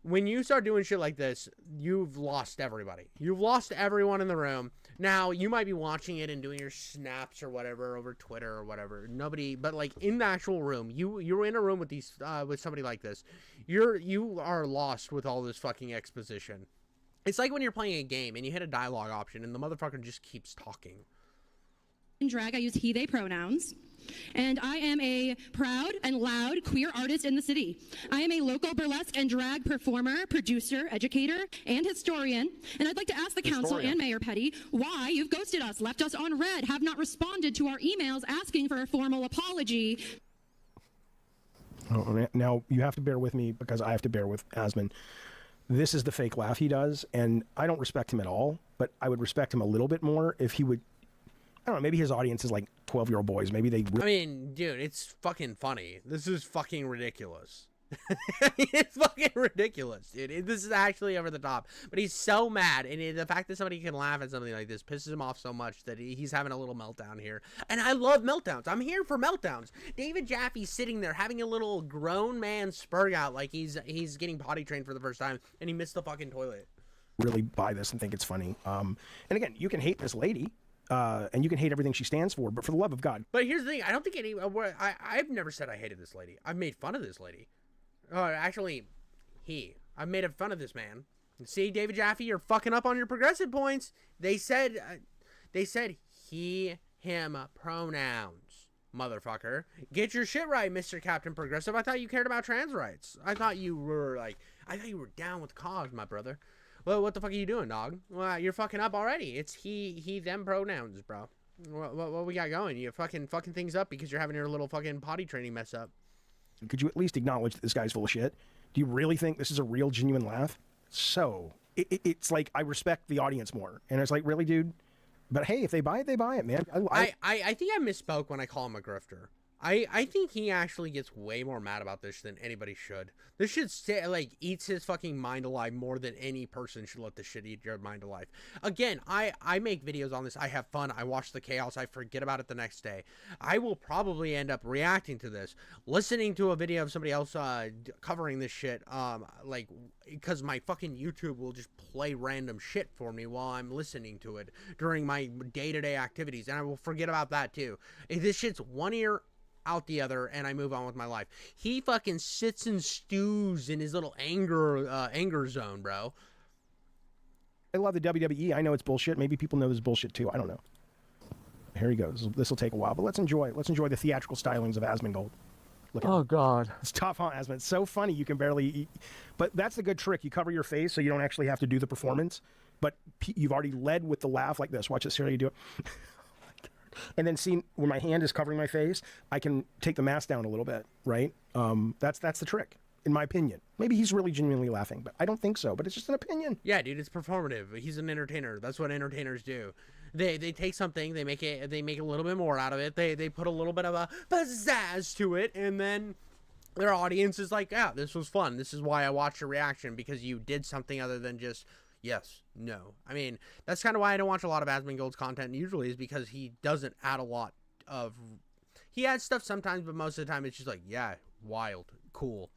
When you start doing shit like this, you've lost everybody. You've lost everyone in the room. Now, you might be watching it and doing your snaps or whatever over Twitter or whatever. Nobody, but like in the actual room, you're in a room with these with somebody like this. You are lost with all this fucking exposition. It's like when you're playing a game and you hit a dialogue option and the motherfucker just keeps talking. in drag, I use he, they pronouns. And I am a proud and loud queer artist in the city. I am a local burlesque and drag performer, producer, educator, and historian. And I'd like to ask the council and Mayor Petty why you've ghosted us, left us on red, have not responded to our emails asking for a formal apology. Oh, now, you have to bear with me because I have to bear with Asmon. This is the fake laugh he does, and I don't respect him at all, but I would respect him a little bit more if he would, I don't know, maybe his audience is like 12-year-old boys. Maybe they... I mean, dude, it's fucking funny. This is fucking ridiculous. It's fucking ridiculous, dude. This is actually over the top. But he's so mad, and the fact that somebody can laugh at something like this pisses him off so much that he's having a little meltdown here. And I love meltdowns. I'm here for meltdowns. David Jaffe's sitting there having a little grown man spurg out like he's getting potty trained for the first time, and he missed the fucking toilet. Really buy this and think it's funny. And again, you can hate this lady. And you can hate everything she stands for, but for the love of God. But here's the thing. I don't think I've never said I hated this lady. I've made fun of this lady. Actually, I've made fun of this man. See, David Jaffe, you're fucking up on your progressive points. They said he, him pronouns, motherfucker. Get your shit right, Mr. Captain Progressive. I thought you cared about trans rights. I thought you were down with the cause, my brother. Well, what the fuck are you doing, dog? Well, you're fucking up already. It's he, them pronouns, bro. What we got going? You fucking things up because you're having your little fucking potty training mess up. Could you at least acknowledge that this guy's full of shit? Do you really think this is a real, genuine laugh? So, it's like, I respect the audience more. And it's like, really, dude? But hey, if they buy it, they buy it, man. I think I misspoke when I call him a grifter. I think he actually gets way more mad about this than anybody should. This shit eats his fucking mind alive more than any person should let this shit eat your mind alive. Again, I make videos on this. I have fun. I watch the chaos. I forget about it the next day. I will probably end up reacting to this, listening to a video of somebody else covering this shit, because my fucking YouTube will just play random shit for me while I'm listening to it during my day-to-day activities, and I will forget about that too. This shit's one ear out the other, and I move on with my life. He fucking sits and stews in his little anger zone, bro. I love the WWE. I know it's bullshit. Maybe people know this bullshit too. I don't know. Here he goes. This will take a while, but let's enjoy the theatrical stylings of Asmongold. Oh God, it's tough, huh, Asmon? It's so funny you can barely eat. But that's the good trick. You cover your face so you don't actually have to do the performance. But you've already led with the laugh like this. Watch this. Here you do it. And then see, when my hand is covering my face, I can take the mask down a little bit, right? That's the trick, in my opinion. Maybe he's really genuinely laughing, but I don't think so. But it's just an opinion. Yeah, dude, it's performative. He's an entertainer. That's what entertainers do. They take something, they make a little bit more out of it. They put a little bit of a pizzazz to it, and then their audience is like, yeah, this was fun. This is why I watched your reaction, because you did something other than just yes, no. I mean, that's kind of why I don't watch a lot of Asmongold's content usually, is because he doesn't add a lot of... He adds stuff sometimes, but most of the time it's just like, yeah, wild, cool.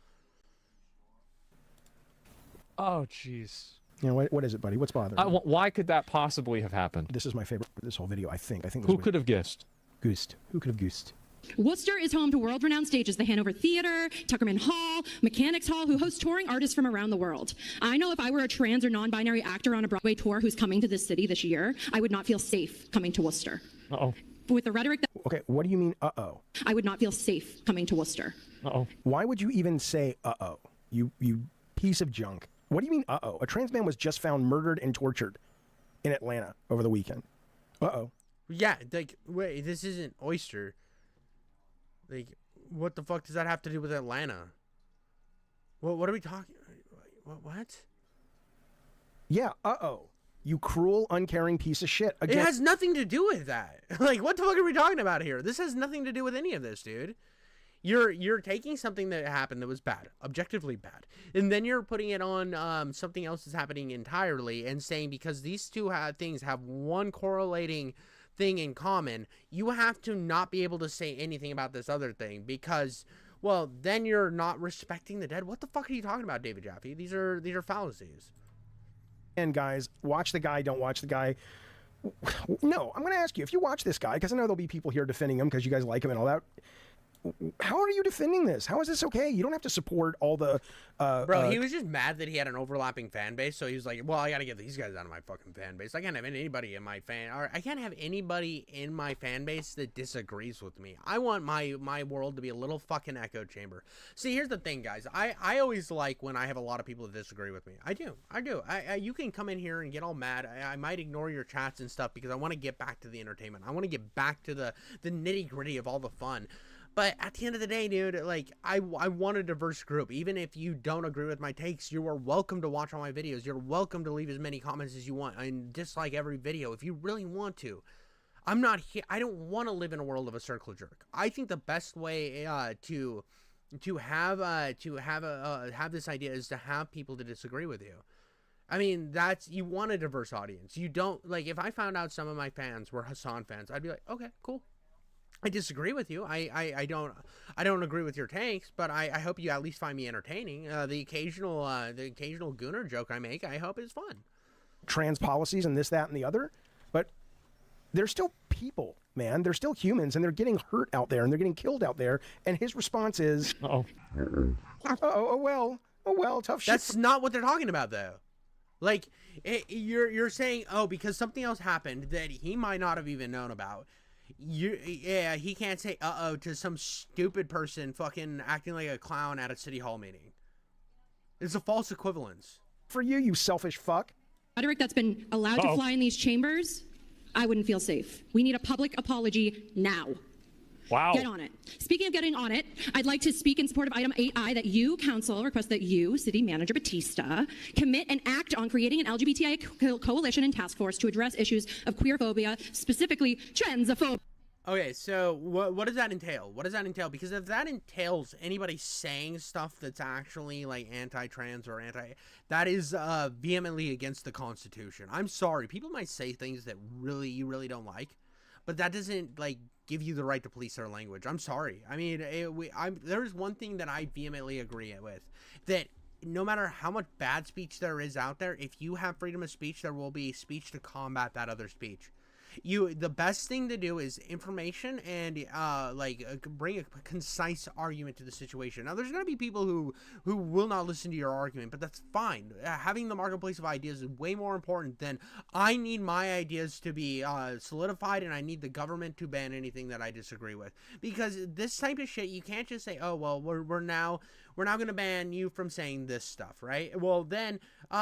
Oh, jeez. You know, what is it, buddy? What's bothering you? Why could that possibly have happened? This is my favorite part of this whole video, I think. Who could have guessed? Goosed. Who could have goosed? Worcester is home to world-renowned stages, the Hanover Theater, Tuckerman Hall, Mechanics Hall, who host touring artists from around the world. I know if I were a trans or non-binary actor on a Broadway tour who's coming to this city this year, I would not feel safe coming to Worcester. Uh-oh. With the rhetoric that... Okay, what do you mean, uh-oh? I would not feel safe coming to Worcester. Uh-oh. Why would you even say uh-oh? You piece of junk. What do you mean, uh-oh? A trans man was just found murdered and tortured in Atlanta over the weekend. Uh-oh. Yeah, like, wait, this isn't Oyster. Like, What the fuck does that have to do with Atlanta? What are we talking? What? Yeah. You cruel, uncaring piece of shit. It has nothing to do with that. Like, what the fuck are we talking about here? This has nothing to do with any of this, dude. You're taking something that happened that was bad, objectively bad, and then you're putting it on something else that's happening entirely, and saying because these two things have one correlating thing in common, you have to not be able to say anything about this other thing because, well, then you're not respecting the dead. What the fuck are you talking about, David Jaffe? These are fallacies. And guys, watch the guy, don't watch the guy. No, I'm going to ask you, if you watch this guy, because I know there'll be people here defending him because you guys like him and all that. How are you defending this? How is this okay? You don't have to support all the... Bro, he was just mad that he had an overlapping fan base, so he was like, well, I gotta get these guys out of my fucking fan base. I can't have anybody in my fan base that disagrees with me. I want my world to be a little fucking echo chamber. See, here's the thing, guys. I always like when I have a lot of people that disagree with me. I do. You can come in here and get all mad. I might ignore your chats and stuff because I want to get back to the entertainment. I want to get back to the nitty-gritty of all the fun. But at the end of the day, dude, like, I want a diverse group. Even if you don't agree with my takes, you are welcome to watch all my videos. You're welcome to leave as many comments as you want and dislike every video if you really want to. I'm not here. I don't want to live in a world of a circle jerk. I think the best way to have this idea is to have people to disagree with you. I mean, you want a diverse audience. You don't, like, if I found out some of my fans were Hassan fans, I'd be like, okay, cool. I disagree with you. I don't agree with your takes, but I hope you at least find me entertaining. The occasional gooner joke I make, I hope is fun. Trans policies and this, that, and the other, but they're still people, man. They're still humans, and they're getting hurt out there, and they're getting killed out there. And his response is, oh well, tough shit. That's not what they're talking about, though. Like, you're saying, oh, because something else happened that he might not have even known about. He can't say uh-oh to some stupid person fucking acting like a clown at a city hall meeting. It's a false equivalence. For you selfish fuck. Rhetoric that's been allowed to fly in these chambers, I wouldn't feel safe. We need a public apology now. Wow. Get on it. Speaking of getting on it, I'd like to speak in support of item 8I that you, council, request that you, City Manager Batista, commit and act on creating an LGBTI coalition and task force to address issues of queerphobia, specifically transophobia. Okay, so what does that entail? What does that entail? Because if that entails anybody saying stuff that's actually like anti-trans or that is vehemently against the Constitution. I'm sorry, people might say things that you really don't like, but that doesn't like give you the right to police their language. I'm sorry. I mean, there's one thing that I vehemently agree with, that no matter how much bad speech there is out there, if you have freedom of speech, there will be speech to combat that other speech. The best thing to do is information and bring a concise argument to the situation. Now, there's going to be people who will not listen to your argument, but that's fine. Having the marketplace of ideas is way more important than I need my ideas to be solidified, and I need the government to ban anything that I disagree with. Because this type of shit, you can't just say, oh, well, we're now going to ban you from saying this stuff, right? Well, then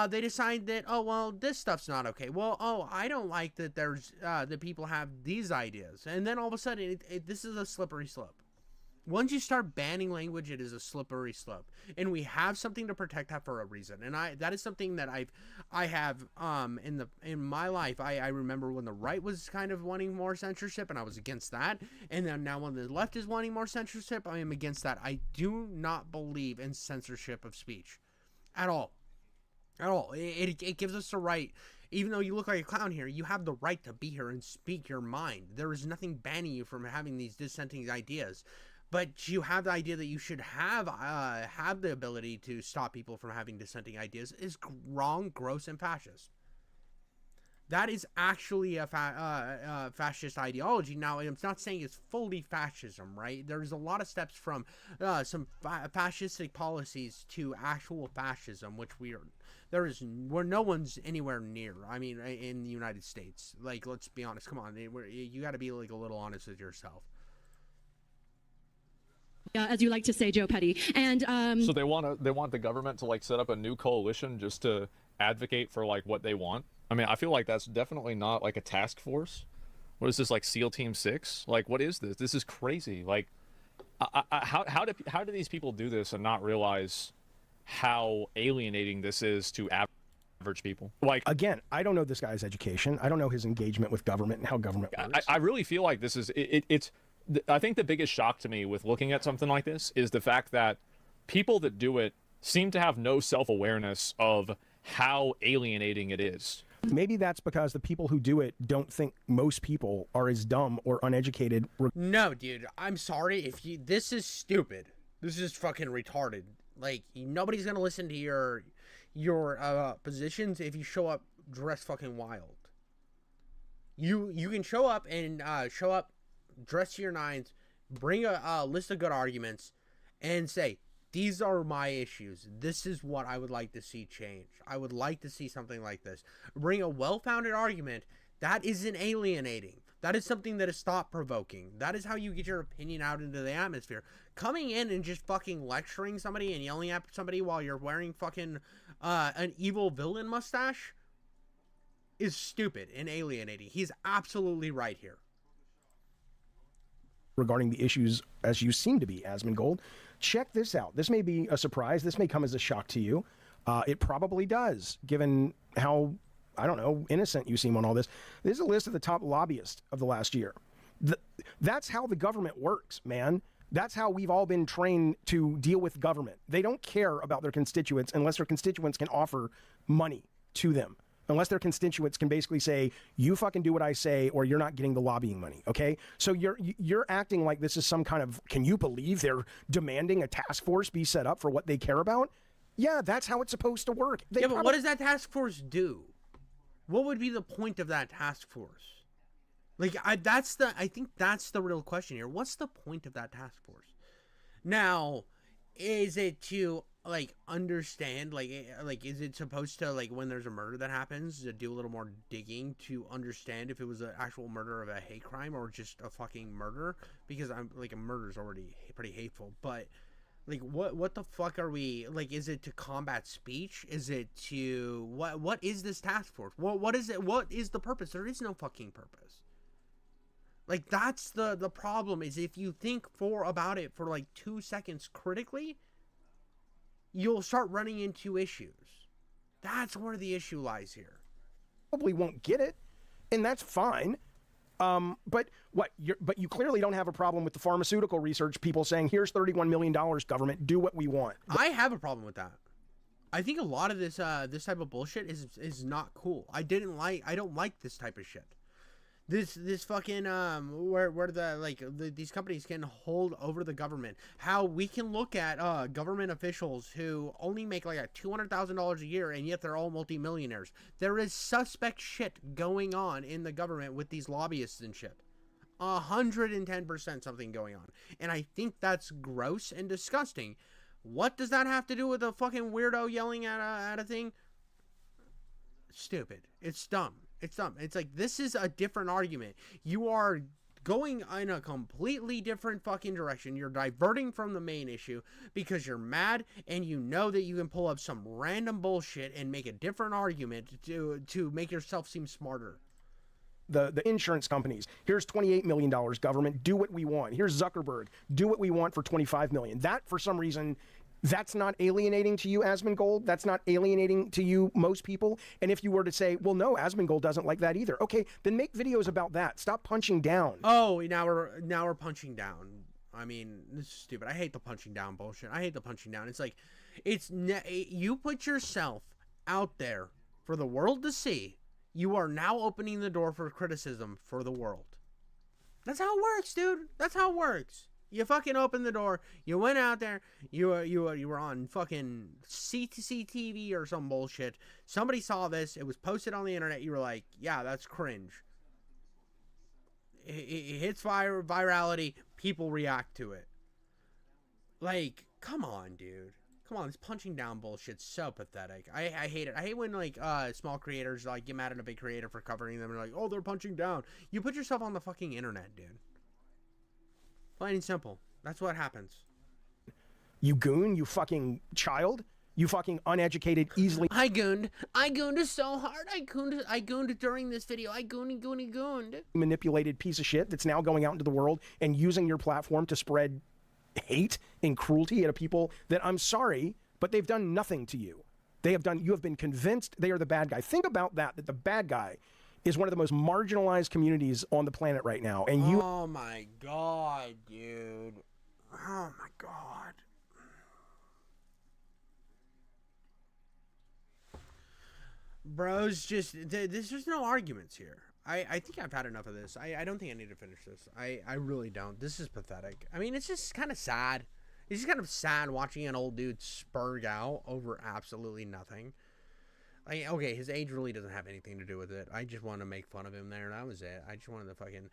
they decide that, oh, well, this stuff's not okay. Well, oh, I don't like that there's that people have these ideas. And then all of a sudden, this is a slippery slope. Once you start banning language, it is a slippery slope. And we have something to protect that for a reason. And that is something that I have in my life. I remember when the right was kind of wanting more censorship, and I was against that. And then now when the left is wanting more censorship, I am against that. I do not believe in censorship of speech at all. At all. It gives us the right. Even though you look like a clown here, you have the right to be here and speak your mind. There is nothing banning you from having these dissenting ideas. But you have the idea that you should have the ability to stop people from having dissenting ideas is wrong, gross, and fascist. That is actually a fascist ideology. Now, I'm not saying it's fully fascism, right? There's a lot of steps from some fascistic policies to actual fascism, which where no one's anywhere near. I mean, in the United States, like, let's be honest. Come on, you got to be like a little honest with yourself. As you like to say, Joe Petty. And so they want the government to like set up a new coalition just to advocate for like what they want. I mean, I feel like that's definitely not like a task force. What is this, like SEAL Team 6? Like, what is this? This is crazy. Like, How do these people do this and not realize how alienating this is to average people? Like, again, I don't know this guy's education. I don't know his engagement with government and how government works. I really feel like this is it's. I think the biggest shock to me with looking at something like this is the fact that people that do it seem to have no self-awareness of how alienating it is. Maybe that's because the people who do it don't think most people are as dumb or uneducated. No, dude, I'm sorry if you. This is stupid. This is fucking retarded. Like, nobody's gonna listen to your positions if you show up dressed fucking wild. You can show up and dress to your nines, bring a list of good arguments, and say, these are my issues. This is what I would like to see change. I would like to see something like this. Bring a well-founded argument. That isn't alienating. That is something that is thought-provoking. That is how you get your opinion out into the atmosphere. Coming in and just fucking lecturing somebody and yelling at somebody while you're wearing fucking an evil villain mustache is stupid and alienating. He's absolutely right here. Regarding the issues as you seem to be, Asmongold. Check this out. This may be a surprise. This may come as a shock to you. It probably does, given how, I don't know, innocent you seem on all this. This is a list of the top lobbyists of the last year. That's how the government works, man. That's how we've all been trained to deal with government. They don't care about their constituents unless their constituents can offer money to them. Unless their constituents can basically say, you fucking do what I say or you're not getting the lobbying money, okay? So you're acting like this is some kind of, can you believe they're demanding a task force be set up for what they care about? Yeah, that's how it's supposed to work. Yeah, but what does that task force do? What would be the point of that task force? Like, I think that's the real question here. What's the point of that task force? Now, is it to like understand, like is it supposed to, like, when there's a murder that happens, to do a little more digging to understand if it was an actual murder of a hate crime or just a fucking murder? Because I'm like, a murder is already pretty hateful, but like, what the fuck are we, like, is it to combat speech? Is it to what is this task force? What is it? What is the purpose? There is no fucking purpose. Like, that's the problem, is if you think about it for like 2 seconds critically, you'll start running into issues. That's where the issue lies here. Probably won't get it, and that's fine. But you clearly don't have a problem with the pharmaceutical research people saying, here's $31 million, government, do what we want. I have a problem with that. I think a lot of this this type of bullshit is not cool. I don't like this type of shit. This fucking where these companies can hold over the government. How we can look at government officials who only make like $200,000 a year, and yet they're all multimillionaires. There is suspect shit going on in the government with these lobbyists and shit. 110% something going on, and I think that's gross and disgusting. What does that have to do with a fucking weirdo yelling at a thing? Stupid. It's dumb. It's dumb. It's like, this is a different argument. You are going in a completely different fucking direction. You're diverting from the main issue because you're mad and you know that you can pull up some random bullshit and make a different argument to make yourself seem smarter. The insurance companies, here's $28 million, government, do what we want. Here's Zuckerberg, do what we want for $25 million. That, for some reason, that's not alienating to you, Asmongold. That's not alienating to you, most people. And if you were to say, well, no, Asmongold doesn't like that either. Okay, then make videos about that. Stop punching down. Oh, now we're punching down. I mean, this is stupid. I hate the punching down bullshit. I hate the punching down. It's like, you put yourself out there for the world to see. You are now opening the door for criticism for the world. That's how it works, dude. That's how it works. You fucking opened the door. You went out there. You were on fucking CTV or some bullshit. Somebody saw this. It was posted on the internet. You were like, yeah, that's cringe. It hits virality. People react to it. Like, come on, dude. Come on, this punching down bullshit's so pathetic. I hate it. I hate when, like, small creators, like, get mad at a big creator for covering them and like, oh, they're punching down. You put yourself on the fucking internet, dude. Plain and simple. That's what happens. You goon, you fucking child, you fucking uneducated, easily. I gooned so hard. I gooned during this video. I gooned. Manipulated piece of shit that's now going out into the world and using your platform to spread hate and cruelty at people that, I'm sorry, but they've done nothing to you. You have been convinced they are the bad guy. Think about that the bad guy is one of the most marginalized communities on the planet right now. And you... Oh my God, dude. Oh my God. Bros, there's just no arguments here. I think I've had enough of this. I don't think I need to finish this. I really don't. This is pathetic. I mean, it's just kind of sad. It's just kind of sad watching an old dude spurg out over absolutely nothing. Like, okay, his age really doesn't have anything to do with it. I just wanted to make fun of him there. That was it. I just wanted to fucking...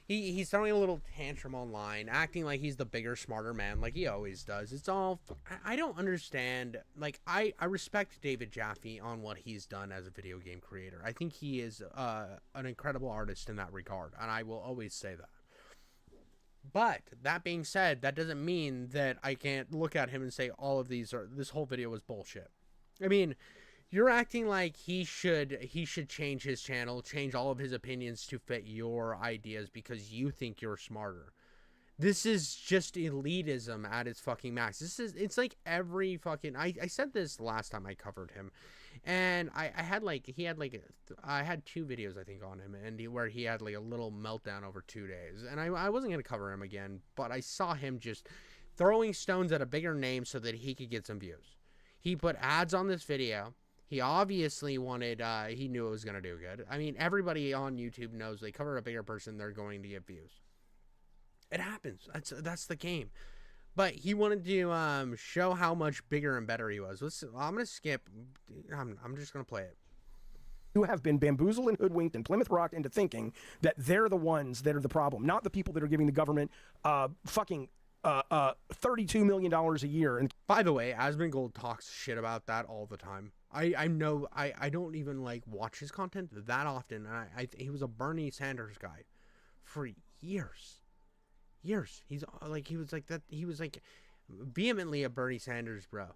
He's throwing a little tantrum online, acting like he's the bigger, smarter man, like he always does. It's all... I don't understand. Like, I respect David Jaffe on what he's done as a video game creator. I think he is an incredible artist in that regard, and I will always say that. But, that being said, that doesn't mean that I can't look at him and say all of these are... This whole video was bullshit. I mean... You're acting like he should change his channel, change all of his opinions to fit your ideas because you think you're smarter. This is just elitism at its fucking max. It's like every fucking... I said this last time I covered him, and I had 2 videos I think on him, and where he had like a little meltdown over 2 days, and I wasn't gonna cover him again, but I saw him just throwing stones at a bigger name so that he could get some views. He put ads on this video. He obviously wanted, he knew it was going to do good. I mean, everybody on YouTube knows they cover a bigger person, they're going to get views. It happens. That's the game. But he wanted to show how much bigger and better he was. I'm going to skip. I'm just going to play it. You have been bamboozled and hoodwinked and Plymouth Rocked into thinking that they're the ones that are the problem, not the people that are giving the government fucking... $32 million a year. And by the way, Asmongold talks shit about that all the time. I know I don't even like watch his content that often. He was a Bernie Sanders guy for years. He was vehemently a Bernie Sanders bro.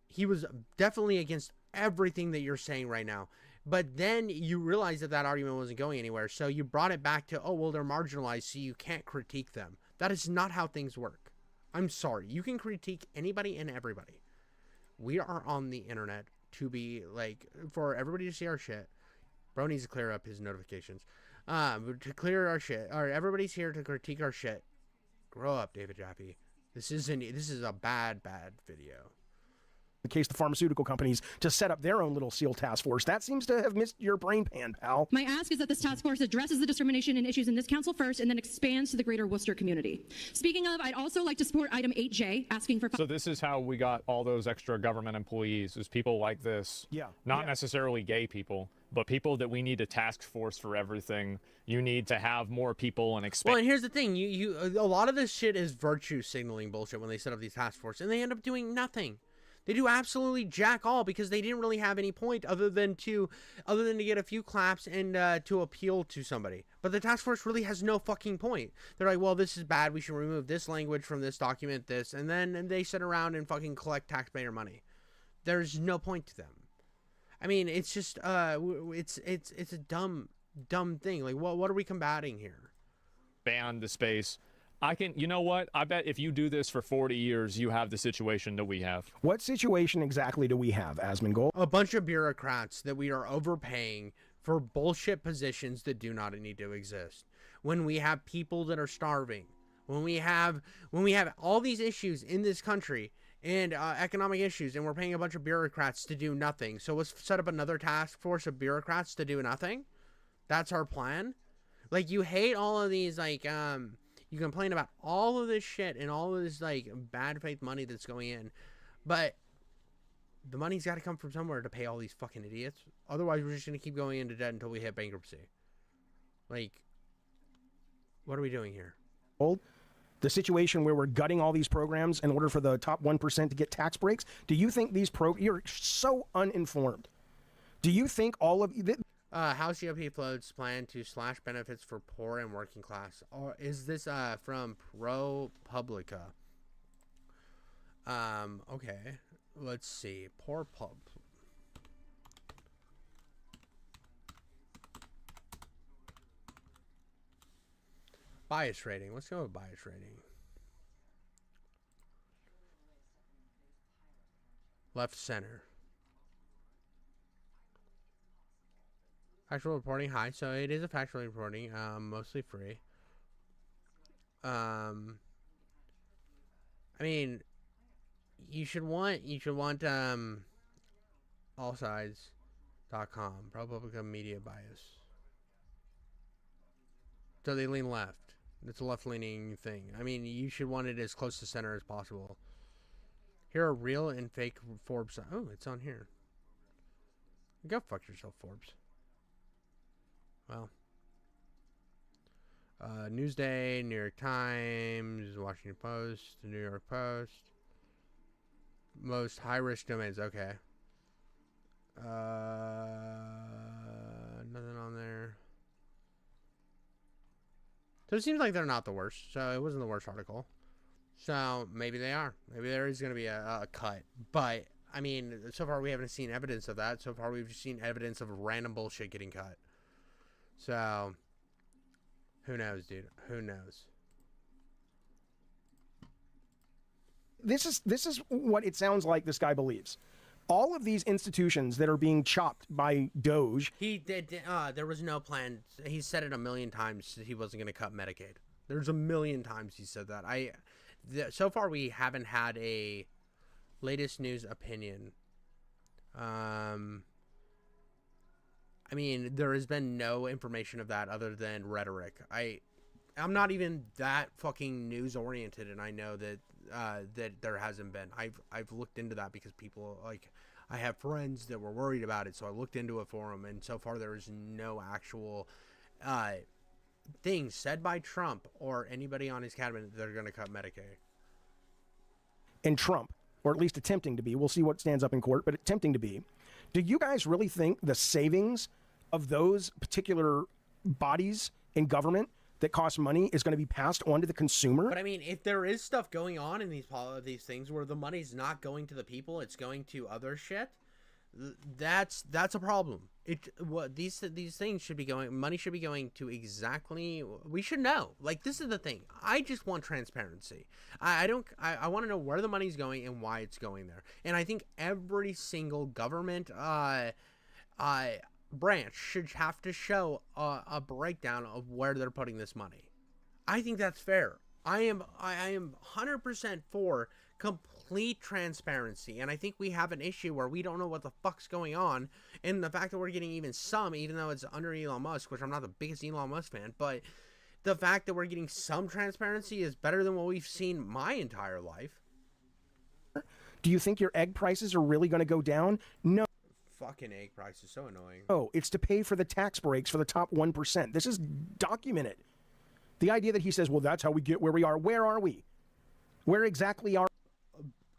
He was definitely against everything that you're saying right now. But then you realized that argument wasn't going anywhere, so you brought it back to, oh, well, they're marginalized, so you can't critique them. That is not how things work. I'm sorry. You can critique anybody and everybody. We are on the internet to be, like, for everybody to see our shit. Bro needs to clear up his notifications. To clear our shit. All right, everybody's here to critique our shit. Grow up, David Jaffe. This is a bad video. The case the pharmaceutical companies to set up their own little SEAL task force. That seems to have missed your brain pan, pal. My ask is that this task force addresses the discrimination and issues in this council first and then expands to the greater Worcester community. Speaking of, I'd also like to support item 8J, asking for... So this is how we got all those extra government employees, is people like this. Yeah. Not necessarily gay people, but people that we need a task force for everything. You need to have more people and expand... Well, and here's the thing. A lot of this shit is virtue signaling bullshit when they set up these task forces, and they end up doing nothing. They do absolutely jack all because they didn't really have any point other than to get a few claps and to appeal to somebody. But the task force really has no fucking point. They're like, well, this is bad. We should remove this language from this document, and then they sit around and fucking collect taxpayer money. There's no point to them. I mean, it's just it's a dumb thing. Like, what are we combating here? Ban the space. You know what? I bet if you do this for 40 years, you have the situation that we have. What situation exactly do we have, Asmongold? A bunch of bureaucrats that we are overpaying for bullshit positions that do not need to exist. When we have people that are starving, when we have all these issues in this country and economic issues, and we're paying a bunch of bureaucrats to do nothing. So let's set up another task force of bureaucrats to do nothing? That's our plan? Like, you hate all of these, like, you complain about all of this shit and all of this, like, bad faith money that's going in. But the money's got to come from somewhere to pay all these fucking idiots. Otherwise, we're just going to keep going into debt until we hit bankruptcy. Like, what are we doing here? The situation where we're gutting all these programs in order for the top 1% to get tax breaks? Do you think these you're so uninformed. Do you think all of... House GOP floats plan to slash benefits for poor and working class. Or is this from ProPublica? Okay. Let's see. Bias rating. Let's go with bias rating. Left center. Factual reporting high, so it is a factual reporting, mostly free. I mean, you should want allsides.com, ProPublica media bias. So they lean left. It's a left-leaning thing. I mean, you should want it as close to center as possible. Here are real and fake Forbes. Oh, it's on here. Go fuck yourself, Forbes. Well. Newsday, New York Times, Washington Post, the New York Post. Most high-risk domains. Okay. Nothing on there. So it seems like they're not the worst. So it wasn't the worst article. So maybe they are. Maybe there is going to be a cut. But, I mean, so far we haven't seen evidence of that. So far we've just seen evidence of random bullshit getting cut. So, who knows, dude? Who knows? This is what it sounds like this guy believes. All of these institutions that are being chopped by Doge. He did. There was no plan. He said it a million times. He wasn't going to cut Medicaid. There's a million times he said that. So far we haven't had a latest news opinion. I mean, there has been no information of that other than rhetoric. I'm not even that fucking news oriented, and I know that that there hasn't been. I've looked into that because people, like, I have friends that were worried about it, so I looked into it for them, and so far there is no actual things said by Trump or anybody on his cabinet that are going to cut Medicaid. And Trump, or at least attempting to be, we'll see what stands up in court, but attempting to be. Do you guys really think the savings of those particular bodies in government that cost money is going to be passed on to the consumer? But I mean, if there is stuff going on in these things where the money's not going to the people, it's going to other shit, that's a problem. These things should be going, money should be going to exactly, we should know. Like, this is the thing. I just want transparency. I want to know where the money's going and why it's going there. And I think every single government branch should have to show a breakdown of where they're putting this money. I think that's fair. I am 100% for complete transparency, and I think we have an issue where we don't know what the fuck's going on, and the fact that we're getting even though it's under Elon Musk, which I'm not the biggest Elon Musk fan, but the fact that we're getting some transparency is better than what we've seen my entire life. Do you think your egg prices are really going to go down? No. Fucking egg price is so annoying. Oh, it's to pay for the tax breaks for the top 1%. This is documented. The idea that he says, well, that's how we get where we are. Where are we? Where exactly are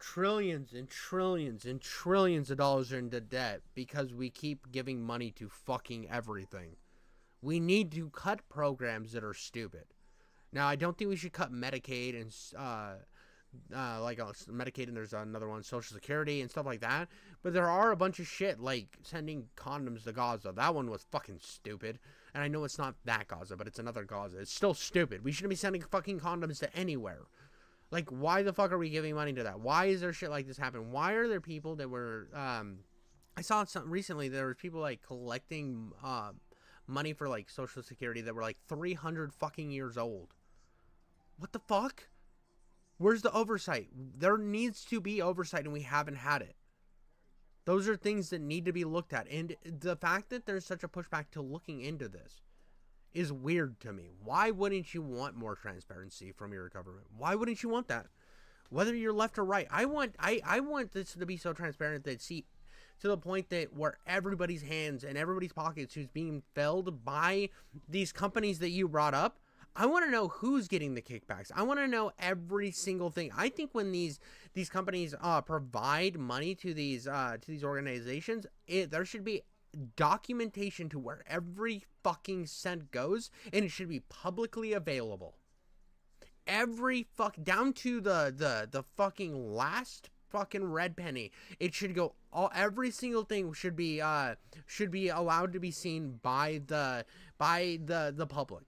trillions and trillions and trillions of dollars into debt because we keep giving money to fucking everything. We need to cut programs that are stupid. Now, I don't think we should cut Medicaid and Medicaid, and there's another one, Social Security and stuff like that. But there are a bunch of shit like sending condoms to Gaza. That one was fucking stupid. And I know it's not that Gaza, but it's another Gaza. It's still stupid. We shouldn't be sending fucking condoms to anywhere. Like, why the fuck are we giving money to that? Why is there shit like this happen? Why are there people that were, I saw something recently, there was people, like, collecting, money for, like, Social Security that were, like, 300 fucking years old. What the fuck? Where's the oversight? There needs to be oversight, and we haven't had it. Those are things that need to be looked at. And the fact that there's such a pushback to looking into this is weird to me. Why wouldn't you want more transparency from your government? Why wouldn't you want that? Whether you're left or right. I want this to be so transparent that, see, to the point that where everybody's hands and everybody's pockets who's being filled by these companies that you brought up, I want to know who's getting the kickbacks. I want to know every single thing. I think when these companies provide money to these organizations, there should be documentation to where every fucking cent goes, and it should be publicly available. Every down to the fucking last fucking red penny. It should go every single thing should be allowed to be seen by the public.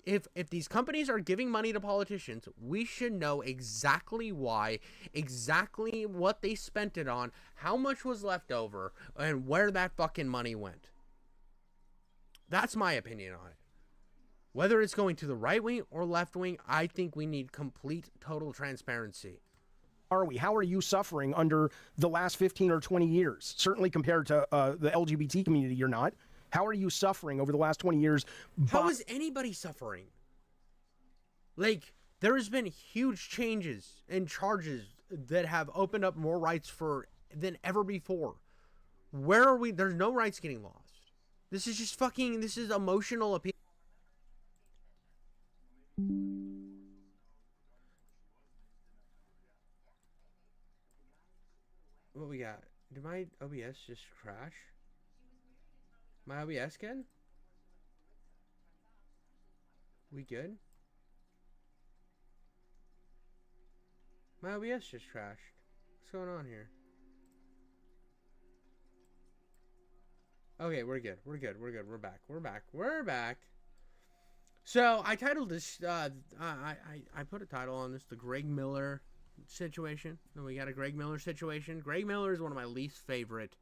If these companies are giving money to politicians, we should know exactly why, exactly what they spent it on, how much was left over, and where that fucking money went. That's my opinion on it. Whether it's going to the right wing or left wing, I think we need complete, total transparency. Are we? How are you suffering under the last 15 or 20 years? Certainly compared to the LGBT community, you're not. How are you suffering over the last 20 years? How is anybody suffering? Like, there has been huge changes and charges that have opened up more rights than ever before. Where are we? There's no rights getting lost. This is just fucking, this is emotional appeal. What we got? Did my OBS just crash? My OBS good? We good? My OBS just crashed. What's going on here? Okay, we're good. We're good. We're good. We're back. We're back. We're back. So I titled this. I put a title on this: the Greg Miller situation. And we got a Greg Miller situation. Greg Miller is one of my least favorite.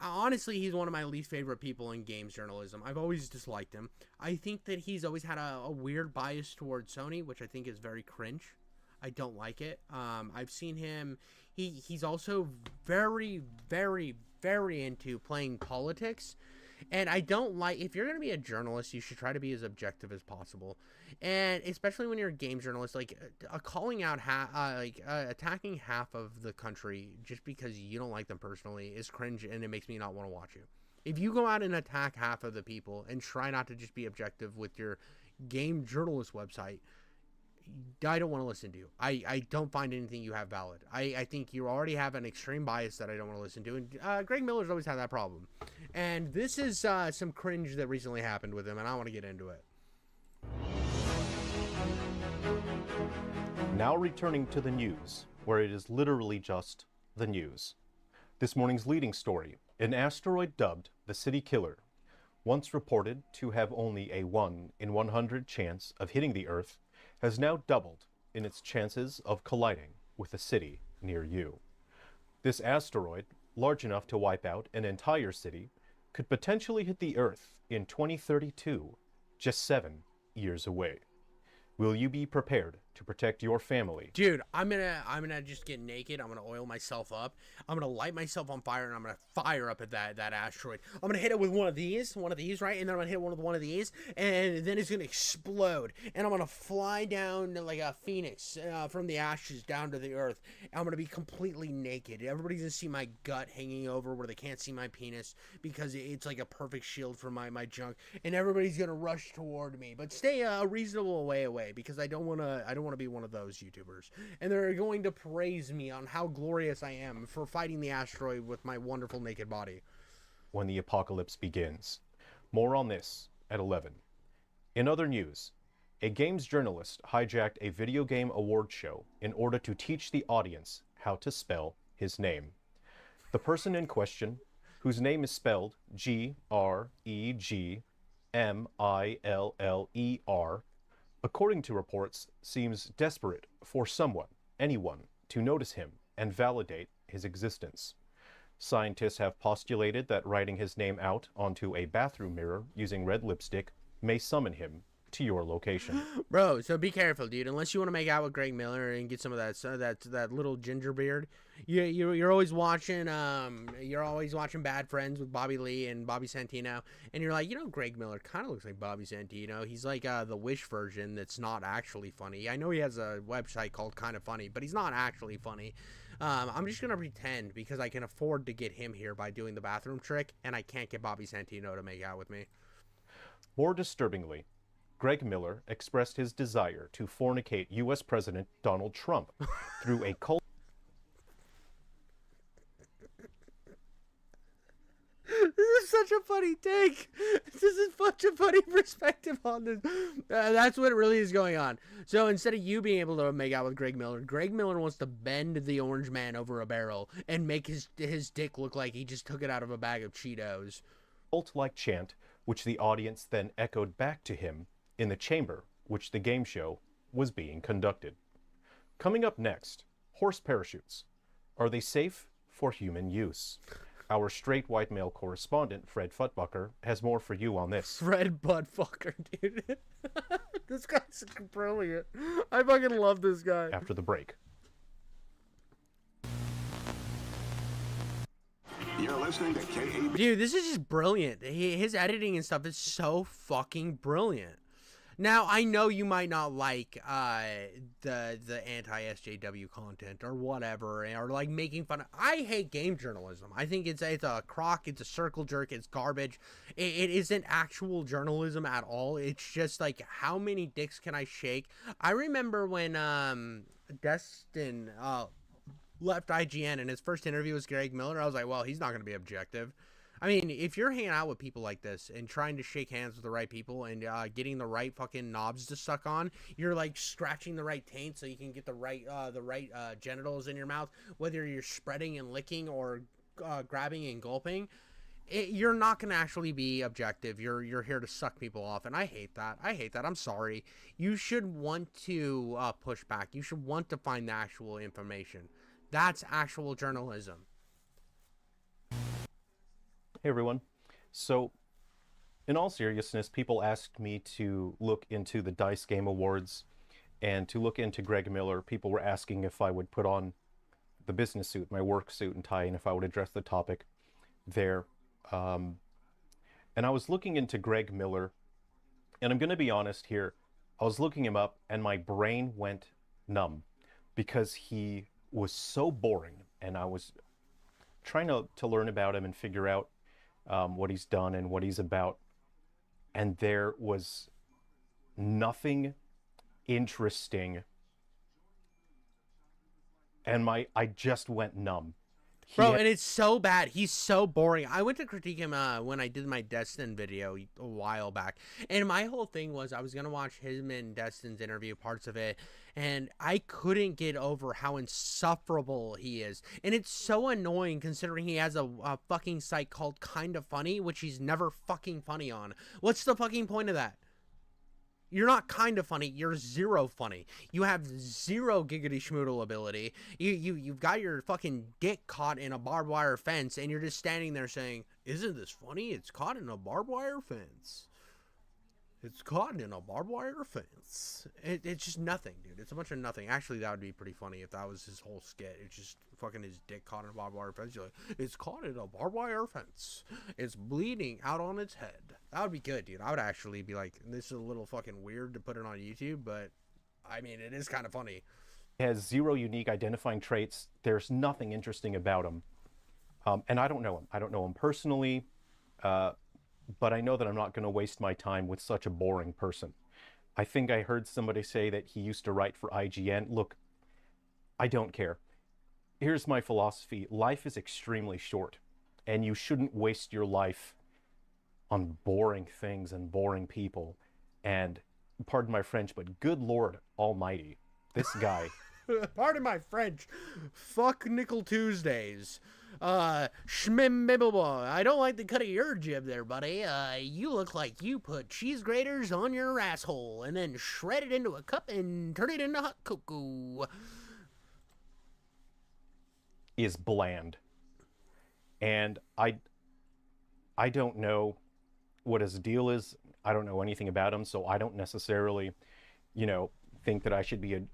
Honestly, he's one of my least favorite people in games journalism. I've always disliked him. I think that he's always had a weird bias towards Sony, which I think is very cringe. I don't like it. I've seen him. He's also very, very, very into playing politics. And I don't like, if you're going to be a journalist, you should try to be as objective as possible. And especially when you're a game journalist, like calling out, attacking half of the country just because you don't like them personally is cringe, and it makes me not want to watch you. If you go out and attack half of the people and try not to just be objective with your game journalist website, I don't want to listen to you. I don't find anything you have valid. I think you already have an extreme bias that I don't want to listen to. And Greg Miller's always had that problem. And this is some cringe that recently happened with him, and I want to get into it. Now returning to the news, where it is literally just the news. This morning's leading story: an asteroid dubbed the City Killer, once reported to have only a 1 in 100 chance of hitting the Earth, has now doubled in its chances of colliding with a city near you. This asteroid, large enough to wipe out an entire city, could potentially hit the Earth in 2032, just 7 years away. Will you be prepared to protect your family? Dude, I'm gonna just get naked. I'm gonna oil myself up. I'm gonna light myself on fire, and I'm gonna fire up at that asteroid. I'm gonna hit it with one of these, right? And then I'm gonna hit one of these, and then it's gonna explode. And I'm gonna fly down like a phoenix from the ashes down to the earth. I'm gonna be completely naked. Everybody's gonna see my gut hanging over where they can't see my penis because it's like a perfect shield for my junk. And everybody's gonna rush toward me, but stay a reasonable way away because I don't wanna be one of those YouTubers. And they're going to praise me on how glorious I am for fighting the asteroid with my wonderful naked body. When the apocalypse begins. More on this at 11. In other news, a games journalist hijacked a video game award show in order to teach the audience how to spell his name. The person in question, whose name is spelled Gregmiller, according to reports, seems desperate for anyone, to notice him and validate his existence. Scientists have postulated that writing his name out onto a bathroom mirror using red lipstick may summon him to your location. Bro, so be careful, dude. Unless you want to make out with Greg Miller and get some of that little ginger beard, you're always watching Bad Friends with Bobby Lee and Bobby Santino, and you're like, Greg Miller kind of looks like Bobby Santino. He's like the Wish version that's not actually funny. I know he has a website called Kind of Funny, but he's not actually funny. I'm just gonna pretend because I can afford to get him here by doing the bathroom trick, and I can't get Bobby Santino to make out with me. More disturbingly, Greg Miller expressed his desire to fornicate U.S. President Donald Trump through a cult. This is such a funny take. This is such a funny perspective on this. That's what really is going on. So instead of you being able to make out with Greg Miller wants to bend the orange man over a barrel and make his dick look like he just took it out of a bag of Cheetos. Cult-like chant, which the audience then echoed back to him in the chamber which the game show was being conducted. Coming up next, horse parachutes. Are they safe for human use? Our straight white male correspondent, Fred Futbucker, has more for you on this. Fred Buttfucker, dude. This guy's brilliant. I fucking love this guy. After the break. You're listening to KAB. Dude, this is just brilliant. His editing and stuff is so fucking brilliant. Now, I know you might not like the anti-SJW content or whatever, or like making fun of... I hate game journalism. I think it's a crock, it's a circle jerk, it's garbage. It isn't actual journalism at all. It's just like, how many dicks can I shake? I remember when Destin left IGN and his first interview was Greg Miller. I was like, well, he's not going to be objective. I mean, if you're hanging out with people like this and trying to shake hands with the right people and getting the right fucking knobs to suck on, you're like scratching the right taint so you can get the right genitals in your mouth, whether you're spreading and licking or grabbing and gulping, you're not going to actually be objective. You're here to suck people off, and I hate that. I'm sorry. You should want to push back. You should want to find the actual information. That's actual journalism. Hey everyone. So, in all seriousness, people asked me to look into the Dice Game Awards and to look into Greg Miller. People were asking if I would put on the business suit, my work suit and tie, and if I would address the topic there. And I was looking into Greg Miller, and I'm going to be honest here. I was looking him up, and my brain went numb because he was so boring, and I was trying to learn about him and figure out what he's done and what he's about, and there was nothing interesting, and I just went numb. Bro, and it's so bad. He's so boring. I went to critique him when I did my Destin video a while back, and my whole thing was I was going to watch him and Destin's interview, parts of it, and I couldn't get over how insufferable he is. And it's so annoying considering he has a fucking site called Kinda Funny, which he's never fucking funny on. What's the fucking point of that? You're not kind of funny. You're zero funny. You have zero giggity schmoodle ability. You've got your fucking dick caught in a barbed wire fence, and you're just standing there saying, "Isn't this funny? It's caught in a barbed wire fence. It's caught in a barbed wire fence." It's just nothing, dude. It's a bunch of nothing. Actually, that would be pretty funny if that was his whole skit. It's just fucking his dick caught in a barbed wire fence. You're like, "It's caught in a barbed wire fence. It's bleeding out on its head." That would be good, dude. I would actually be like, this is a little fucking weird to put it on YouTube, but I mean, it is kind of funny. He has zero unique identifying traits. There's nothing interesting about him. And I don't know him. I don't know him personally, but I know that I'm not going to waste my time with such a boring person. I think I heard somebody say that he used to write for IGN. Look, I don't care. Here's my philosophy. Life is extremely short, and you shouldn't waste your life on boring things and boring people. And pardon my French, but good Lord Almighty, this guy. Pardon my French. Fuck Nickel Tuesdays. I don't like the cut of your jib there, buddy. You look like you put cheese graters on your asshole and then shred it into a cup and turn it into hot cocoa. Is bland. And I don't know what his deal is. I don't know anything about him, so I don't necessarily, think that I should be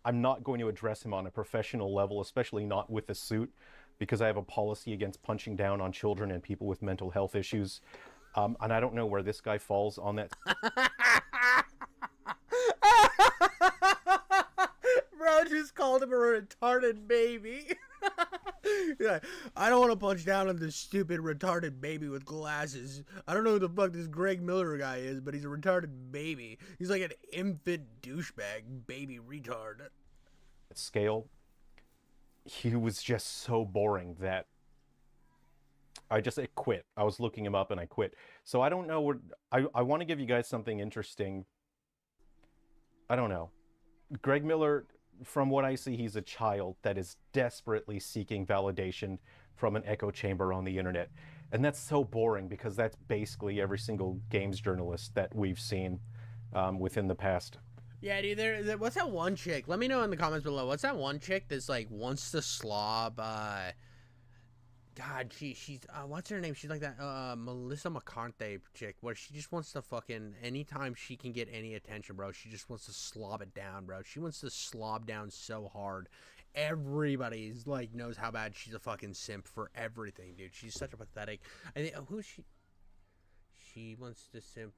I'm not going to address him on a professional level, especially not with a suit, because I have a policy against punching down on children and people with mental health issues. And I don't know where this guy falls on that. Bro just called him a retarded baby. Yeah, I don't want to punch down on this stupid retarded baby with glasses. I don't know who the fuck this Greg Miller guy is, but he's a retarded baby. He's like an infant douchebag baby retard. At scale, he was just so boring that I quit. I was looking him up and I quit. So I don't know what I want to give you guys something interesting. I don't know. Greg Miller, from what I see, he's a child that is desperately seeking validation from an echo chamber on the internet. And that's so boring because that's basically every single games journalist that we've seen within the past. Yeah, dude. What's that one chick? Let me know in the comments below. What's that one chick that's like wants to slob? God, she's what's her name? She's like that Melissa McCarthy chick, where she just wants to fucking anytime she can get any attention, bro. She just wants to slob it down, bro. She wants to slob down so hard. Everybody's like knows how bad she's a fucking simp for everything, dude. She's such a pathetic. I think who's she? She wants to simp.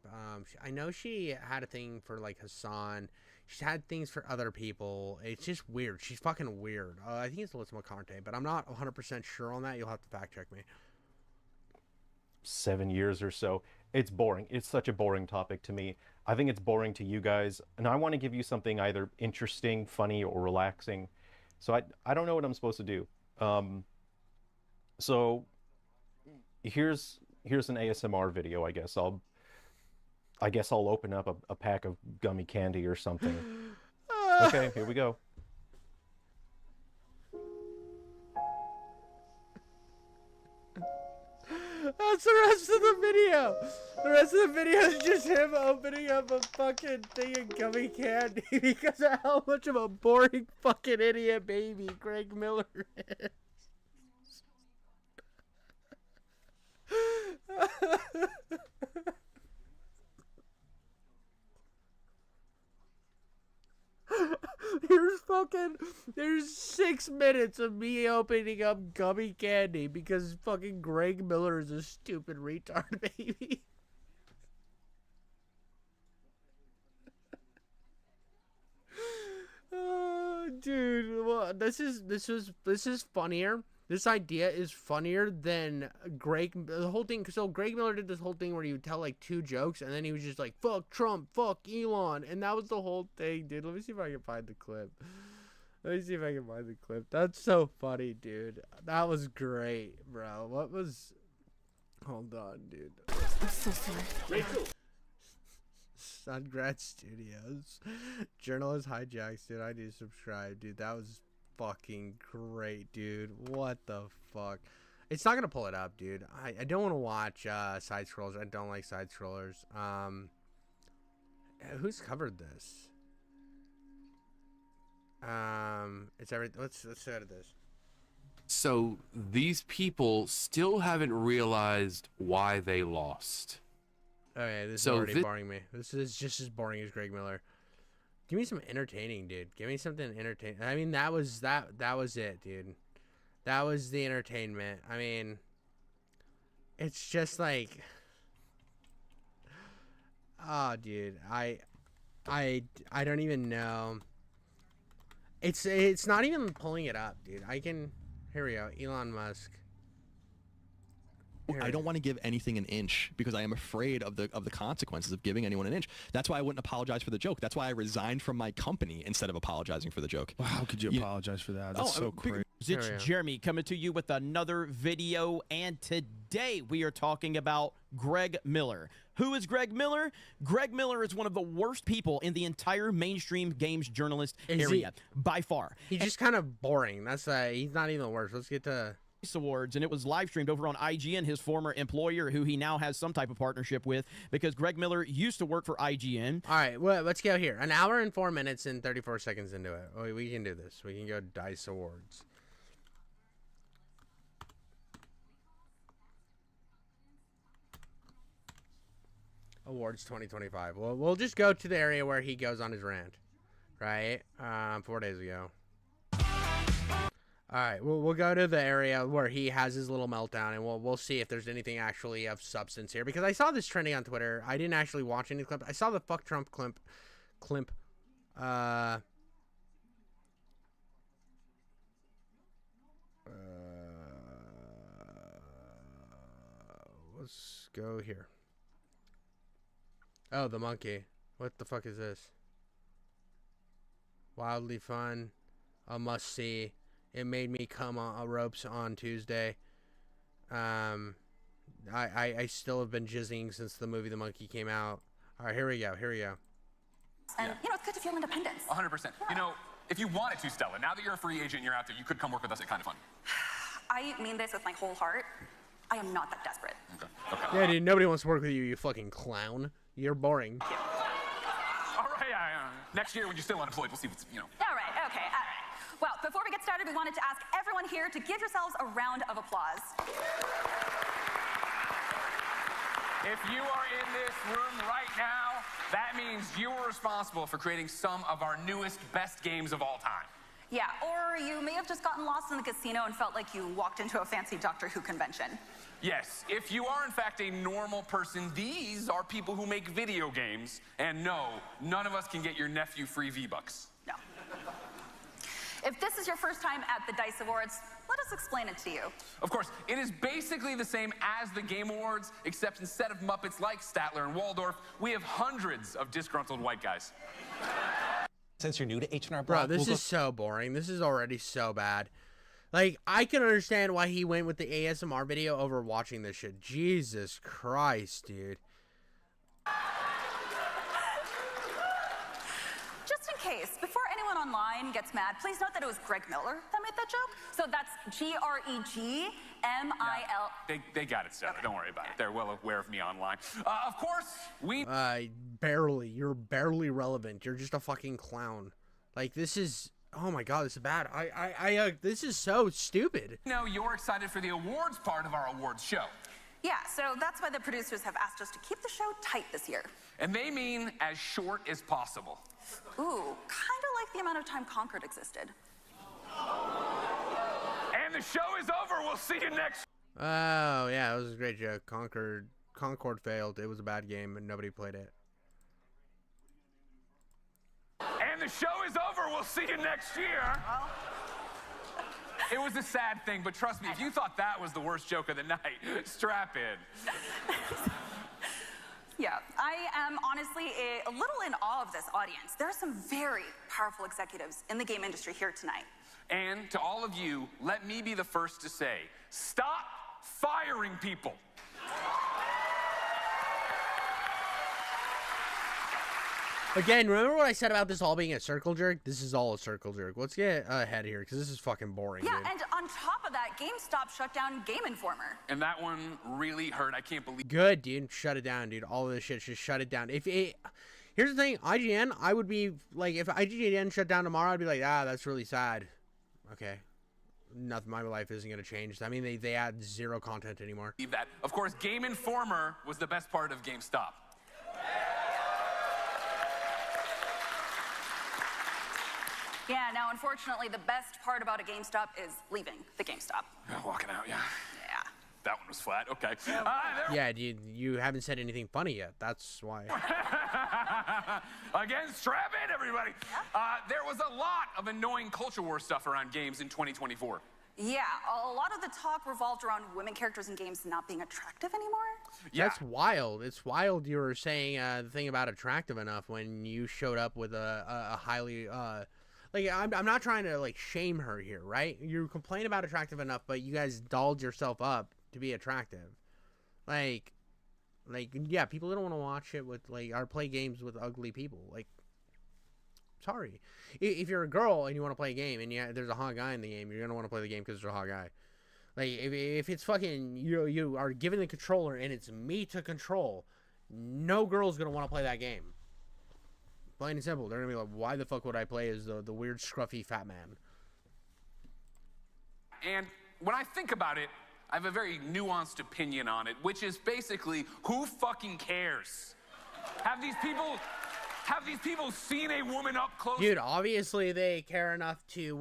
I know she had a thing for like Hassan. She's had things for other people. It's just weird. She's fucking weird. I think it's Melissa McCarthy, but I'm not 100% sure on that. You'll have to fact check me. 7 years or so. It's boring. It's such a boring topic to me. I think it's boring to you guys, and I want to give you something either interesting, funny, or relaxing. So I don't know what I'm supposed to do. So here's an ASMR video. I guess I'll open up a pack of gummy candy or something. Okay, here we go. That's the rest of the video. The rest of the video is just him opening up a fucking thing of gummy candy because of how much of a boring fucking idiot baby Greg Miller is. There's 6 minutes of me opening up gummy candy because fucking Greg Miller is a stupid retard baby. Oh, dude, well, this is funnier. This idea is funnier than the whole thing. So Greg Miller did this whole thing where he would tell like 2 jokes and then he was just like, fuck Trump, fuck Elon. And that was the whole thing, dude. Let me see if I can find the clip. That's so funny, dude. That was great, bro. Hold on, dude. I'm so sorry. Rachel. Sungrad Studios. Journalist hijacks, dude. I need to subscribe, dude. That was fucking great, dude. What the fuck? It's not gonna pull it up, dude. I don't want to watch side scrollers. I don't like side scrollers. Who's covered this? It's everything. Let's go to this. So these people still haven't realized why they lost. Okay, this is already boring me. This is just as boring as Greg Miller. Give me some entertaining, dude. Give me something entertaining. I mean, that was it, dude. That was the entertainment. I mean, it's just like, oh, dude, I don't even know. It's not even pulling it up, dude. Here we go. Elon Musk. I don't want to give anything an inch because I am afraid of the consequences of giving anyone an inch. That's why I wouldn't apologize for the joke. That's why I resigned from my company instead of apologizing for the joke. Wow, how could you apologize for that? That's so crazy. It's Jeremy coming to you with another video, and today we are talking about Greg Miller. Who is Greg Miller? Greg Miller is one of the worst people in the entire mainstream games journalist area, by far. He's just kind of boring. He's not even the worst. Let's get to Awards, and it was live streamed over on IGN, his former employer, who he now has some type of partnership with, because Greg Miller used to work for IGN. All right, well, let's go here. 1 hour and 4 minutes and 34 seconds into it. We can do this. We can go Dice Awards. Awards 2025. Well, we'll just go to the area where he goes on his rant, right? 4 days ago. All right, we'll go to the area where he has his little meltdown, and we'll see if there's anything actually of substance here. Because I saw this trending on Twitter. I didn't actually watch any clip. I saw the fuck Trump clip. Let's go here. Oh, the monkey. What the fuck is this? Wildly fun. A must see. It made me come on ropes on Tuesday. I still have been jizzing since the movie The Monkey came out. All right, here we go. And, you know, it's good to feel independence. 100%. You know, if you wanted to, Stella, now that you're a free agent, you're out there, you could come work with us at Kind of Fun. I mean this with my whole heart. I am not that desperate. Yeah, dude, nobody wants to work with you, you fucking clown. You're boring. All right, next year when you're still unemployed, we'll see what's, All right, okay, all right. Well, before we get started, we wanted to ask everyone here to give yourselves a round of applause. If you are in this room right now, that means you were responsible for creating some of our newest, best games of all time. Yeah, or you may have just gotten lost in the casino and felt like you walked into a fancy Doctor Who convention. Yes, if you are in fact a normal person, these are people who make video games. And no, none of us can get your nephew free V-Bucks. No. If this is your first time at the DICE Awards, let us explain it to you. Of course, it is basically the same as the Game Awards, except instead of Muppets like Statler and Waldorf, we have hundreds of disgruntled white guys. Since you're new to H&R Bro, Block, this is so boring. This is already so bad. Like, I can understand why he went with the ASMR video over watching this shit. Jesus Christ, dude. Just in case, before anyone online gets mad, please note that it was Greg Miller that made that joke. So that's Gregmil. They got it, Sarah. Don't worry about it. They're well aware of me online. Of course, we... Barely. You're barely relevant. You're just a fucking clown. Like, this is... Oh my god, this is bad. This is so stupid. know you're excited for the awards part of our awards show. Yeah, so that's why the producers have asked us to keep the show tight this year. And they mean as short as possible. Ooh, kind of like the amount of time Concord existed. And the show is over. We'll see you next. Oh, yeah, it was a great joke. Concord failed. It was a bad game, and nobody played it. And the show is over. We'll see you next year. Well. It was a sad thing, but trust me, if you thought that was the worst joke of the night, strap in. Yeah, I am honestly a little in awe of this audience. There are some very powerful executives in the game industry here tonight. And to all of you, let me be the first to say, stop firing people. Again, remember what I said about this all being a circle jerk? This is all a circle jerk. Let's get ahead here, because this is fucking boring, Yeah, dude. and on top of that, GameStop shut down Game Informer. And that one really hurt. I can't believe. Good, dude. Shut it down, dude. All of this shit, just shut it down. Here's the thing, IGN, I would be, like, if IGN shut down tomorrow, I'd be like, that's really sad. Okay. Nothing, my life isn't going to change. I mean, they add zero content anymore. That. Of course, Game Informer was the best part of GameStop. Yeah, now unfortunately, the best part about a GameStop is leaving the GameStop. Walking out, yeah. Yeah. That one was flat. Okay. Yeah, dude, you haven't said anything funny yet. That's why. Again, strap in, everybody. There was a lot of annoying culture war stuff around games in 2024. Yeah, a lot of the talk revolved around women characters in games not being attractive anymore. Yeah. That's wild. It's wild you were saying the thing about attractive enough when you showed up with a highly... Like, I'm not trying to, like, shame her here, right? You complain about attractive enough, but you guys dolled yourself up to be attractive. Like, yeah, people don't want to watch it with, like, or play games with ugly people. Like, sorry. If you're a girl and you want to play a game and there's a hot guy in the game, you're going to want to play the game because there's a hot guy. Like, if it's fucking, you are given the controller and it's me to control, no girl's going to want to play that game. Plain and simple. They're going to be like, why the fuck would I play as the weird, scruffy fat man? And when I think about it, I have a very nuanced opinion on it, which is basically, who fucking cares? Have these people seen a woman up close? Dude, obviously they care enough to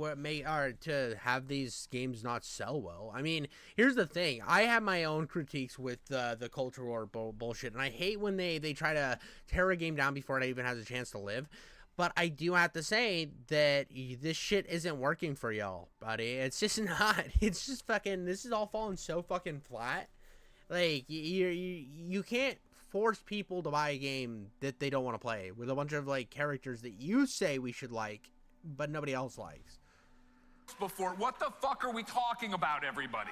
to have these games not sell well. I mean, here's the thing. I have my own critiques with the culture war bullshit, and I hate when they try to tear a game down before it even has a chance to live. But I do have to say that this shit isn't working for y'all, buddy. It's just not. It's just fucking. This is all falling so fucking flat. Like you can't force people to buy a game that they don't want to play with a bunch of like characters that you say we should like, but nobody else likes. Before, what the fuck are we talking about, everybody?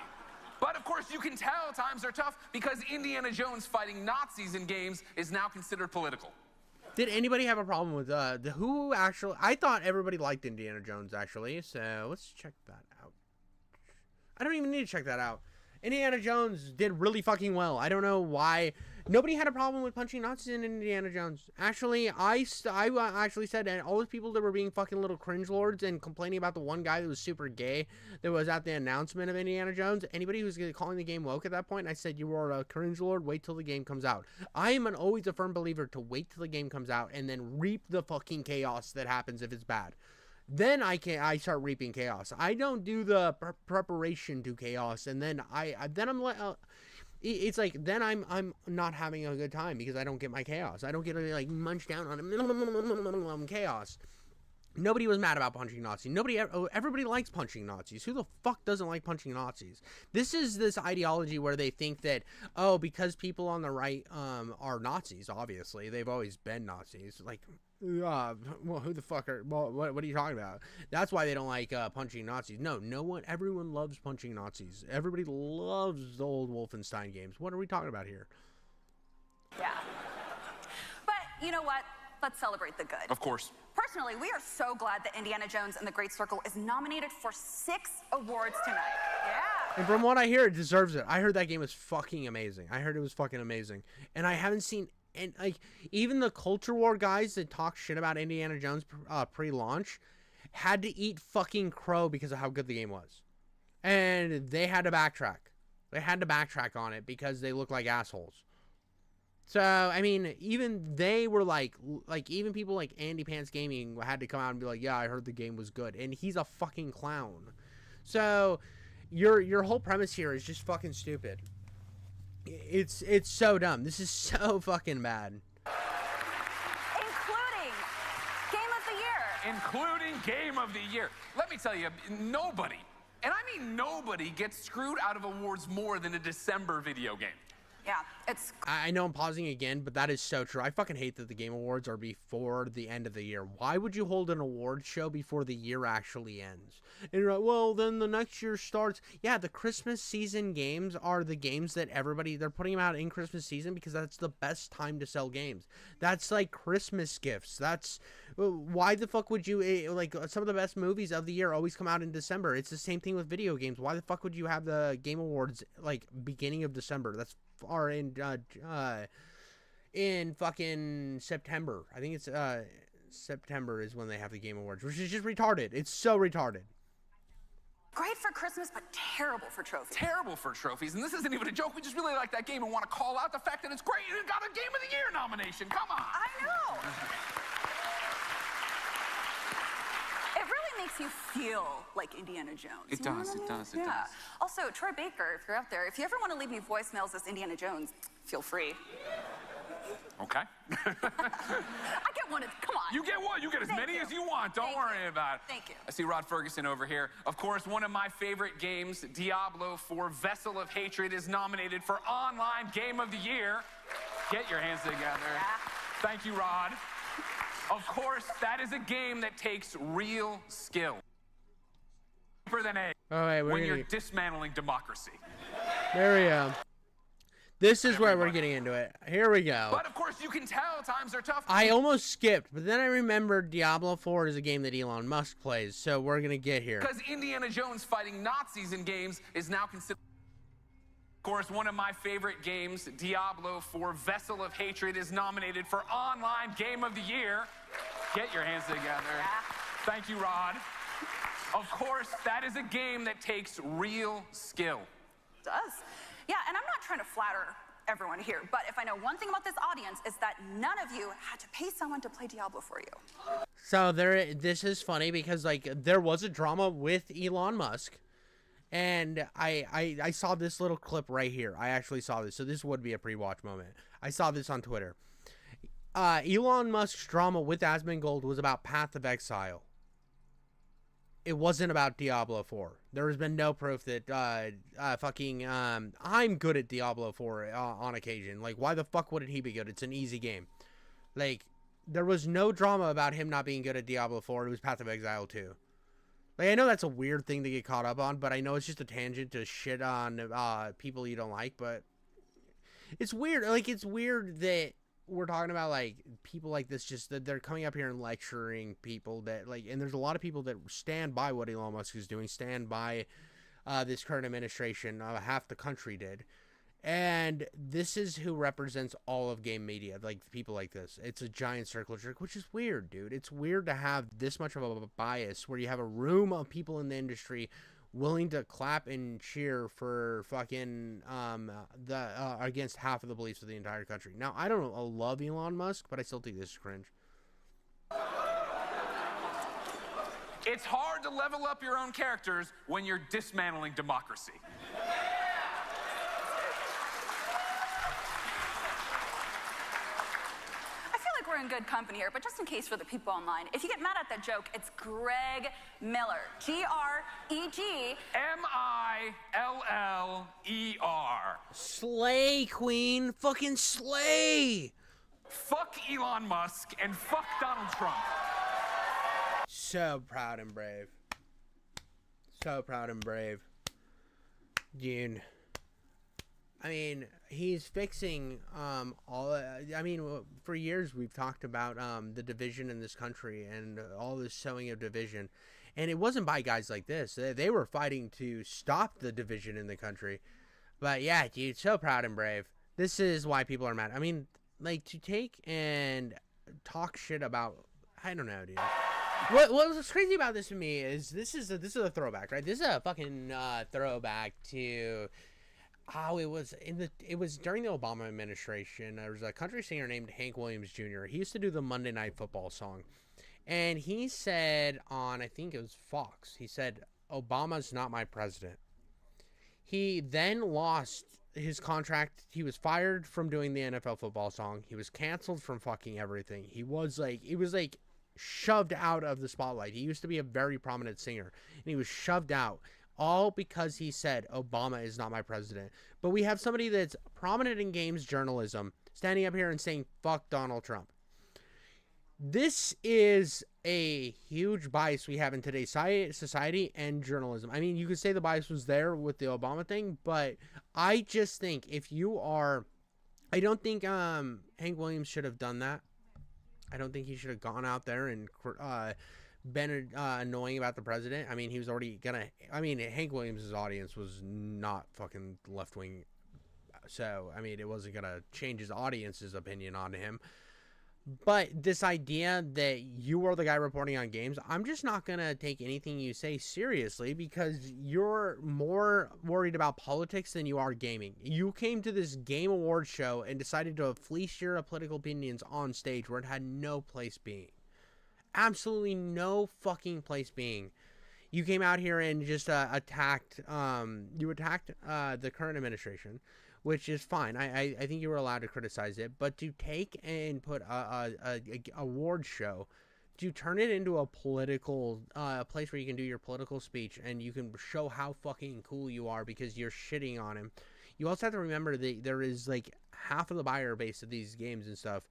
But of course, you can tell times are tough because Indiana Jones fighting Nazis in games is now considered political. Did anybody have a problem with who actually? I thought everybody liked Indiana Jones actually, so let's check that out. I don't even need to check that out. Indiana Jones did really fucking well. I don't know why. Nobody had a problem with punching Nazis in Indiana Jones. Actually, I actually said that all those people that were being fucking little cringe lords and complaining about the one guy that was super gay that was at the announcement of Indiana Jones, anybody who's calling the game woke at that point, I said you were a cringe lord, wait till the game comes out. I am always a firm believer to wait till the game comes out and then reap the fucking chaos that happens if it's bad. Then I start reaping chaos. I don't do the preparation to chaos, and then I'm like, it's like then I'm not having a good time because I don't get my chaos. I don't get to like munch down on chaos. Nobody was mad about punching Nazis. Everybody likes punching Nazis. Who the fuck doesn't like punching Nazis? This is this ideology where they think that, oh, because people on the right are Nazis. Obviously, they've always been Nazis. Like, well, who the fuck are? Well, what are you talking about? That's why they don't like punching Nazis. No one. Everyone loves punching Nazis. Everybody loves the old Wolfenstein games. What are we talking about here? Yeah. But you know what? Let's celebrate the good. Of course. Personally, we are so glad that Indiana Jones and the Great Circle is nominated for 6 awards tonight. Yeah. And from what I hear, it deserves it. I heard that game was fucking amazing. I heard it was fucking amazing. And I haven't seen, and like, even the culture war guys that talk shit about Indiana Jones pre-launch had to eat fucking crow because of how good the game was. And they had to backtrack. They had to backtrack on it because they look like assholes. So, I mean, even they were like even people like Andy Pants Gaming had to come out and be like, yeah, I heard the game was good. And he's a fucking clown. So, your whole premise here is just fucking stupid. It's so dumb. This is so fucking bad. Including Game of the Year. Let me tell you, nobody, and I mean nobody, gets screwed out of awards more than a December video game. Yeah, it's... I know I'm pausing again, but that is so true. I fucking hate that the Game Awards are before the end of the year. Why would you hold an award show before the year actually ends? And you're like, well, then the next year starts. Yeah, the Christmas season games are the games that they're putting them out in Christmas season because that's the best time to sell games. That's like Christmas gifts. That's... Why the fuck would you, like, some of the best movies of the year always come out in December. It's the same thing with video games. Why the fuck would you have the Game Awards, like, beginning of December? That's far in fucking September. I think it's, September is when they have the Game Awards, which is just retarded. It's so retarded. Great for Christmas, but terrible for trophies. Terrible for trophies, and this isn't even a joke. We just really like that game and want to call out the fact that it's great and it got a Game of the Year nomination. Come on. I know. It really makes you feel like Indiana Jones. It does, it does, it does. Also, Troy Baker, if you're out there, if you ever want to leave me voicemails as Indiana Jones, feel free. Okay. I get one. Come on. You get one. You get as many as you want. Don't worry about it. Thank you. I see Rod Ferguson over here. Of course, one of my favorite games, Diablo 4 Vessel of Hatred, is nominated for Online Game of the Year. Get your hands together. Yeah. Thank you, Rod. Of course, that is a game that takes real skill. Deeper than A. Oh, wait, when you're dismantling democracy. There we go. This is where we're getting into it. Here we go. But of course, you can tell times are tough. I almost skipped, but then I remembered Diablo 4 is a game that Elon Musk plays, so we're gonna get here. Because Indiana Jones fighting Nazis in games is now considered. Of course, one of my favorite games, Diablo 4 Vessel of Hatred, is nominated for Online Game of the Year. Get your hands together. Yeah. Thank you, Rod. Of course, that is a game that takes real skill. It does. Yeah, and I'm not trying to flatter everyone here, but if I know one thing about this audience is that none of you had to pay someone to play Diablo for you. So this is funny because like there was a drama with Elon Musk, and I saw this little clip right here. I actually saw this, so this would be a pre-watch moment. I saw this on Twitter. Elon Musk's drama with Asmongold was about Path of Exile. It wasn't about Diablo 4. There has been no proof that I'm good at Diablo 4 on occasion. Like, why the fuck wouldn't he be good? It's an easy game. Like, there was no drama about him not being good at Diablo 4. It was Path of Exile 2. Like, I know that's a weird thing to get caught up on, but I know it's just a tangent to shit on people you don't like, but it's weird. Like, it's weird that we're talking about like people like this, just that they're coming up here and lecturing people that like, and there's a lot of people that stand by what Elon Musk is doing, stand by this current administration. Half the country did. And this is who represents all of game media, like people like this. It's a giant circle jerk, which is weird, dude. It's weird to have this much of a bias where you have a room of people in the industry willing to clap and cheer for fucking against half of the beliefs of the entire country. Now, I don't love Elon Musk, but I still think this is cringe. It's hard to level up your own characters when you're dismantling democracy. We're in good company here, but just in case for the people online, if you get mad at that joke, it's Greg Miller. G-R-E-G. M-I-L-L-E-R. Slay, queen. Fucking slay. Fuck Elon Musk and fuck Donald Trump. So proud and brave. So proud and brave. Dude. I mean, he's fixing for years we've talked about the division in this country and all this sowing of division. And it wasn't by guys like this. They were fighting to stop the division in the country. But yeah, dude, so proud and brave. This is why people are mad. I mean, like, to take and talk shit about, I don't know, dude. What was crazy about this to me is this is a throwback, right? This is a fucking throwback to how it was during the Obama administration. There was a country singer named Hank Williams Jr. He used to do the Monday Night Football song. And he said on, I think it was Fox, he said, "Obama's not my president." He then lost his contract. He was fired from doing the NFL football song. He was canceled from fucking everything. He was like shoved out of the spotlight. He used to be a very prominent singer, and he was shoved out. All because he said, "Obama is not my president." But we have somebody that's prominent in games journalism standing up here and saying, "Fuck Donald Trump." This is a huge bias we have in today's society and journalism. I mean, you could say the bias was there with the Obama thing, but I just think I don't think Hank Williams should have done that. I don't think he should have gone out there and been annoying about the president. I mean, he was already Hank Williams' audience was not fucking left-wing. So, I mean, it wasn't going to change his audience's opinion on him. But this idea that you are the guy reporting on games, I'm just not going to take anything you say seriously because you're more worried about politics than you are gaming. You came to this game award show and decided to fleece your political opinions on stage where it had no place being. Absolutely no fucking place being. You came out here and just attacked the current administration, which is fine. I think you were allowed to criticize it, but to take and put a award show, to turn it into a political place where you can do your political speech and you can show how fucking cool you are because you're shitting on him. You also have to remember that there is like half of the buyer base of these games and stuff.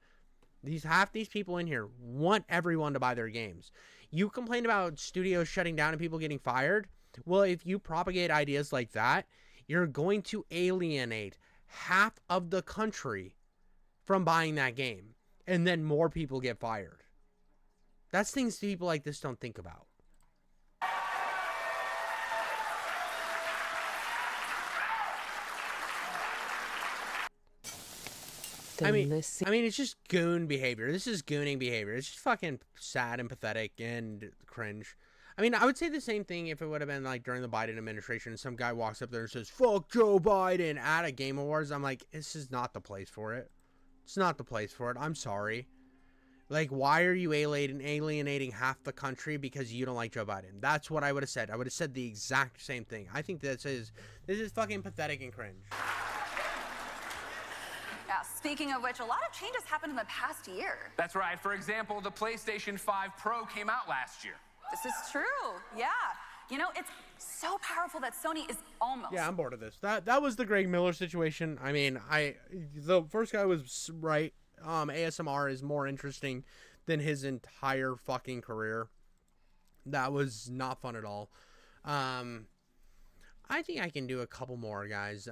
Half these people in here want everyone to buy their games. You complain about studios shutting down and people getting fired. Well, if you propagate ideas like that, you're going to alienate half of the country from buying that game. And then more people get fired. That's things people like this don't think about. I mean, it's just goon behavior. This is gooning behavior. It's just fucking sad and pathetic and cringe. I mean, I would say the same thing if it would have been like during the Biden administration and some guy walks up there and says, "Fuck Joe Biden" at a Game Awards. I'm like, this is not the place for it. It's not the place for it. I'm sorry. Like, why are you alienating half the country because you don't like Joe Biden? That's what I would have said. I would have said the exact same thing. I think this is fucking pathetic and cringe. Yeah, speaking of which, a lot of changes happened in the past year. That's right. For example, the PlayStation 5 Pro came out last year. This is true. Yeah. You know, it's so powerful that Sony is almost... Yeah, I'm bored of this. That was the Greg Miller situation. I mean, the first guy was right. ASMR is more interesting than his entire fucking career. That was not fun at all. I think I can do a couple more, guys.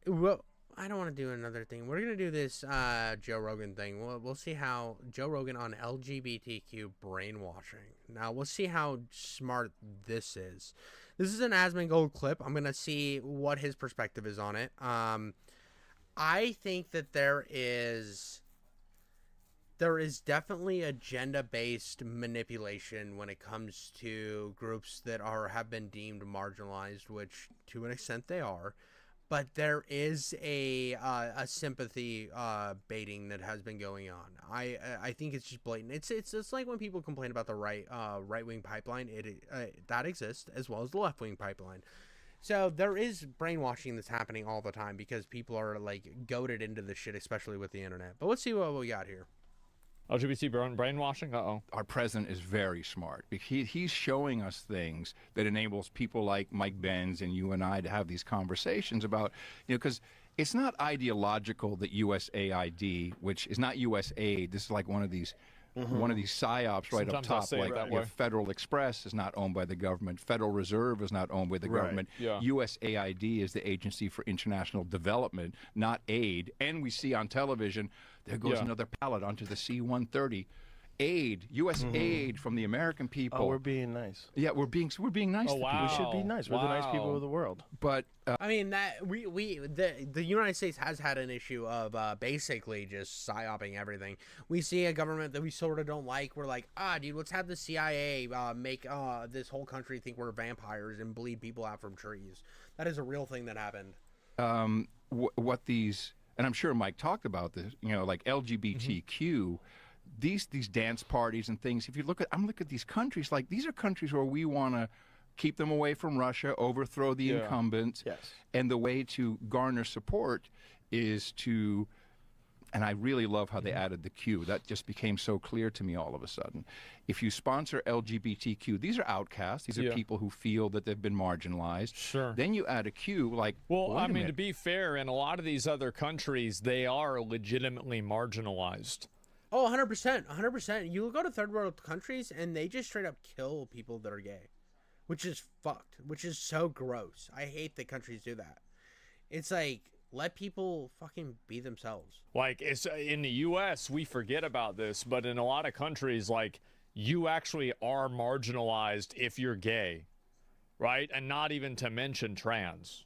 Well, I don't want to do another thing. We're going to do this Joe Rogan thing. We'll see how Joe Rogan on LGBTQ brainwashing. Now, we'll see how smart this is. This is an Asmongold clip. I'm gonna see what his perspective is on it. I think that there is definitely agenda-based manipulation when it comes to groups that have been deemed marginalized, which to an extent they are. But there is a sympathy baiting that has been going on. I think it's just blatant. It's like when people complain about the right-wing pipeline. That exists as well as the left-wing pipeline. So there is brainwashing that's happening all the time because people are like goaded into this shit, especially with the internet. But let's see what we got here. LGBT brainwashing? Uh-oh. Our president is very smart. He's showing us things that enables people like Mike Benz and you and I to have these conversations about, because it's not ideological that USAID, which is not USAID, this is like one of these psyops right Sometimes up top, like Federal Express is not owned by the government, Federal Reserve is not owned by the government, USAID is the Agency for International Development, not aid. And we see on television, there goes another pallet onto the C-130. Aid, U.S. aid from the American people. Oh, we're being nice. Yeah, we're being nice to people. We should be nice. We're the nice people of the world. But I mean that the United States has had an issue of basically just psyoping everything. We see a government that we sort of don't like. We're like, dude, let's have the CIA make this whole country think we're vampires and bleed people out from trees. That is a real thing that happened. What these, and I'm sure Mike talked about this, like LGBTQ. These dance parties and things, if you look at these countries, like these are countries where we want to keep them away from Russia, overthrow the incumbents. Yes. And the way to garner support is to, and I really love how they added the Q. That just became so clear to me all of a sudden. If you sponsor LGBTQ, these are outcasts. These are people who feel that they've been marginalized. Sure. Then you add a Q, like, well, I mean, to be fair, in a lot of these other countries, they are legitimately marginalized. Oh, 100%, 100%. You go to third world countries and they just straight up kill people that are gay, which is fucked, which is so gross. I hate that countries do that. It's like, let people fucking be themselves. Like, it's in the U.S., we forget about this, but in a lot of countries, like, you actually are marginalized if you're gay, right? And not even to mention trans.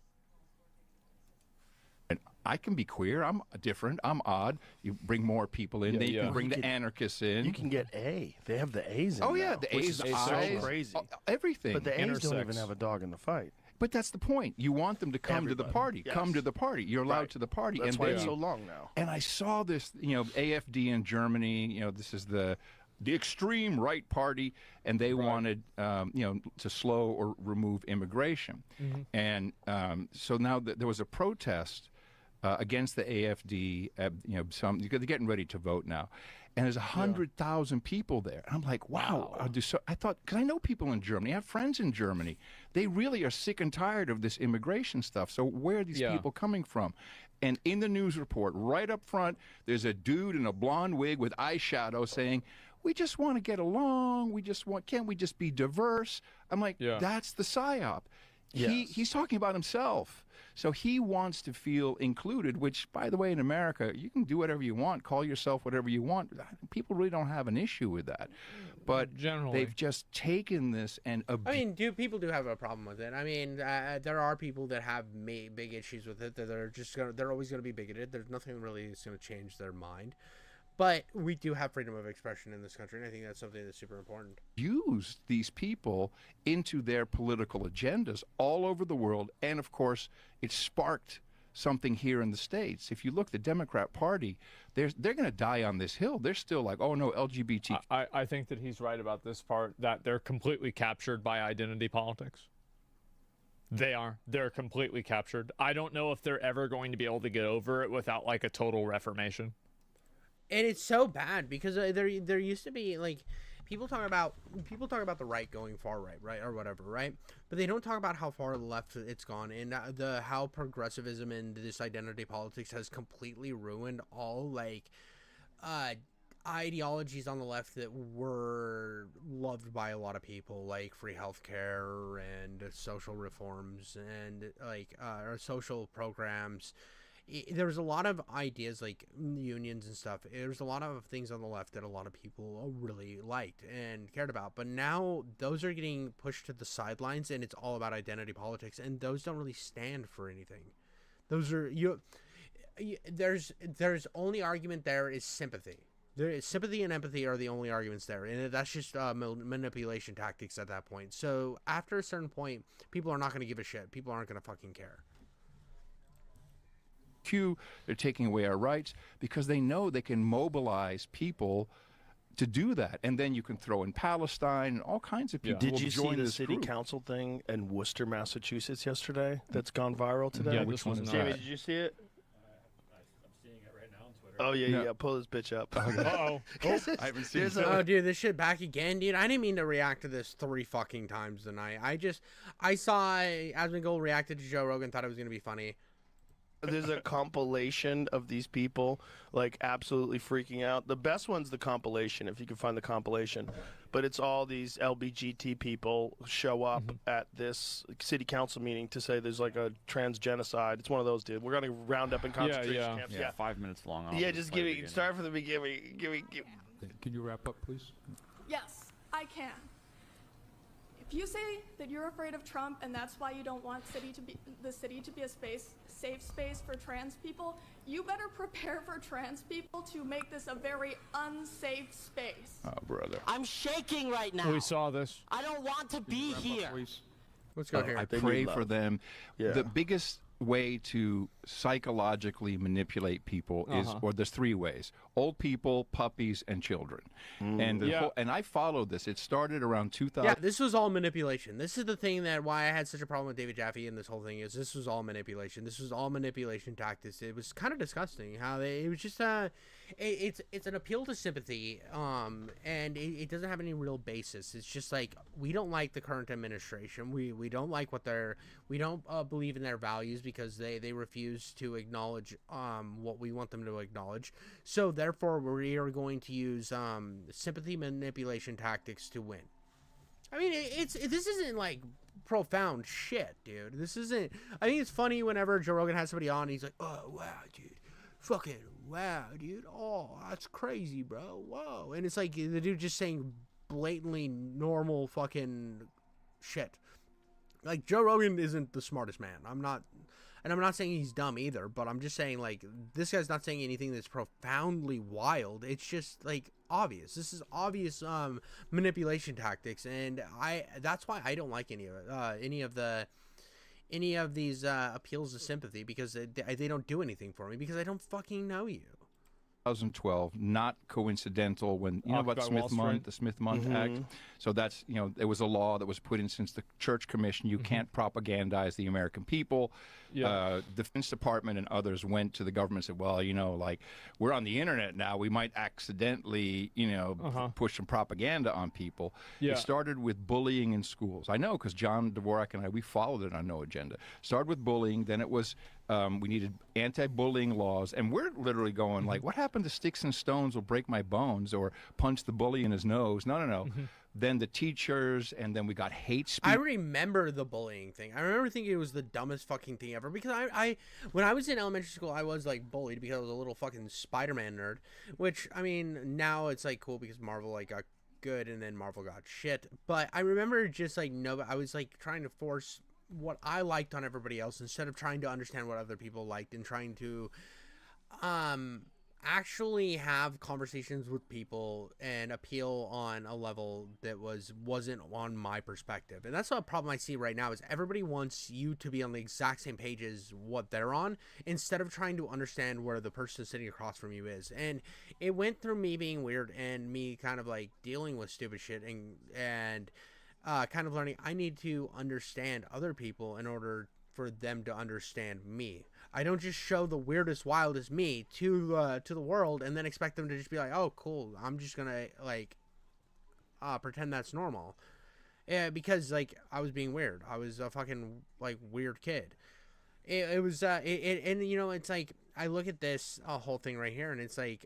And I can be queer. I'm different. I'm odd. You bring more people in. You can bring the anarchists in. You can get A. They have the A's in Oh, now, yeah. The which A's, is so crazy. Everything. But the A's Intersex. don't even have a dog in the fight. But that's the point. You want them to come to the party. Yes. Come to the party. You're allowed to the party. That's and why it's so long now. And I saw this, AFD in Germany, this is the extreme right party, and they wanted, to slow or remove immigration. And so now there was a protest against the AFD. They're getting ready to vote now, and there's 100,000 people there. And I'm like, wow. I thought, because I know people in Germany, I have friends in Germany. They really are sick and tired of this immigration stuff. So where are these people coming from? And in the news report, right up front, there's a dude in a blonde wig with eyeshadow saying, we just want to get along. Can't we just be diverse? I'm like, that's the PSYOP. Yes. He's talking about himself. So he wants to feel included, which, by the way, in America, you can do whatever you want, call yourself whatever you want. People really don't have an issue with that. But generally, they've just taken this and... people do have a problem with it. I mean, there are people that have big issues with it. They're always going to be bigoted. There's nothing really that's going to change their mind. But we do have freedom of expression in this country, and I think that's something that's super important. Use these people into their political agendas all over the world, and of course, it sparked something here in the States. If you look, the Democrat Party, they're going to die on this hill. They're still like, oh no, LGBT. I think that he's right about this part, that they're completely captured by identity politics. They are. They're completely captured. I don't know if they're ever going to be able to get over it without like a total reformation. And it's so bad because there used to be like people talk about the right going far right or whatever, right? But they don't talk about how far left it's gone and how progressivism and this identity politics has completely ruined all like ideologies on the left that were loved by a lot of people, like free healthcare and social reforms and like social programs. there's a lot of ideas like unions and stuff. There's a lot of things on the left that a lot of people really liked and cared about, but now those are getting pushed to the sidelines, and it's all about identity politics, and those don't really stand for anything. Those are there's only argument there is sympathy. There is sympathy and empathy are the only arguments there, and that's just manipulation tactics at that point. So after a certain point, people are not going to give a shit. People aren't going to fucking care. They're taking away our rights because they know they can mobilize people to do that, and then you can throw in Palestine and all kinds of people. Did you see the this city group. council thing in Worcester, Massachusetts yesterday? That's gone viral today. Yeah, which one is Jamie, that? did you see it? I'm seeing it right now on Twitter. Oh yeah. Pull this bitch up. Uh-oh. I haven't seen it. Oh, dude, this shit back again, dude. I didn't mean to react to this 3 fucking times tonight. I saw Asmongold reacted to Joe Rogan, thought it was gonna be funny. There's a compilation of these people like absolutely freaking out. The best one's the compilation, if you can find the compilation. But it's all these LBGT people show up at this city council meeting to say there's like a trans genocide. It's one of those, dude. We're gonna round up in concentration camps. Yeah, 5 minutes long. Yeah, just give me start from the beginning. Give me. Can you wrap up, please? Yes, I can. If you say that you're afraid of Trump and that's why you don't want the city to be a safe space for trans people, you better prepare for trans people to make this a very unsafe space. Oh, brother. I'm shaking right now. We saw this. I don't want to be here. Let's go here. I pray for them. The biggest way to psychologically manipulate people is, or there's 3 ways: old people, puppies, and children. And and I followed this. It started around 2000. Yeah, this was all manipulation. This is the thing that why I had such a problem with David Jaffe and this whole thing is this was all manipulation. This was all manipulation tactics. It was kind of disgusting how it was just it's an appeal to sympathy, and it doesn't have any real basis. It's just like, we don't like the current administration. We don't like we don't believe in their values because they refuse to acknowledge what we want them to acknowledge. So therefore, we are going to use sympathy manipulation tactics to win. I mean, this isn't like profound shit, dude. This isn't. I think it's funny whenever Joe Rogan has somebody on, and he's like, "Oh wow, dude, fucking wow, dude. Oh, that's crazy, bro. Whoa." And it's like the dude just saying blatantly normal fucking shit. Like, Joe Rogan isn't the smartest man. I'm not saying he's dumb either, but I'm just saying, like, this guy's not saying anything that's profoundly wild. It's just like obvious. This is obvious manipulation tactics, and that's why I don't like any of these appeals to sympathy, because they don't do anything for me, because I don't fucking know you. 2012, not coincidental, when you know about the Smith-Mundt Act. So that's, it was a law that was put in since the Church Commission. You can't propagandize the American people. Defense Department and others went to the government and said, well, like, we're on the internet now, we might accidentally, push some propaganda on people. It started with bullying in schools. I know, because John Dvorak and we followed it on No Agenda. Started with bullying, then it was we needed anti-bullying laws, and we're literally going like, what happened to sticks and stones will break my bones, or punch the bully in his nose? No. Then the teachers, and then we got hate speech. I remember the bullying thing. I remember thinking it was the dumbest fucking thing ever, because I when I was in elementary school, I was like bullied because I was a little fucking Spider-Man nerd, which, I mean, now it's like cool because Marvel like got good and then Marvel got shit. But I remember just like, I was like trying to force what I liked on everybody else instead of trying to understand what other people liked, and trying to actually have conversations with people and appeal on a level that wasn't on my perspective. And that's a problem I see right now, is everybody wants you to be on the exact same page as what they're on, instead of trying to understand where the person sitting across from you is. And it went through me being weird and me kind of like dealing with stupid shit and kind of learning I need to understand other people in order for them to understand me. I don't just show the weirdest, wildest me to the world and then expect them to just be like, oh, cool, I'm just gonna like pretend that's normal. Yeah, because like I was being weird. I was a fucking like weird kid. It was and it's like I look at this whole thing right here, and it's like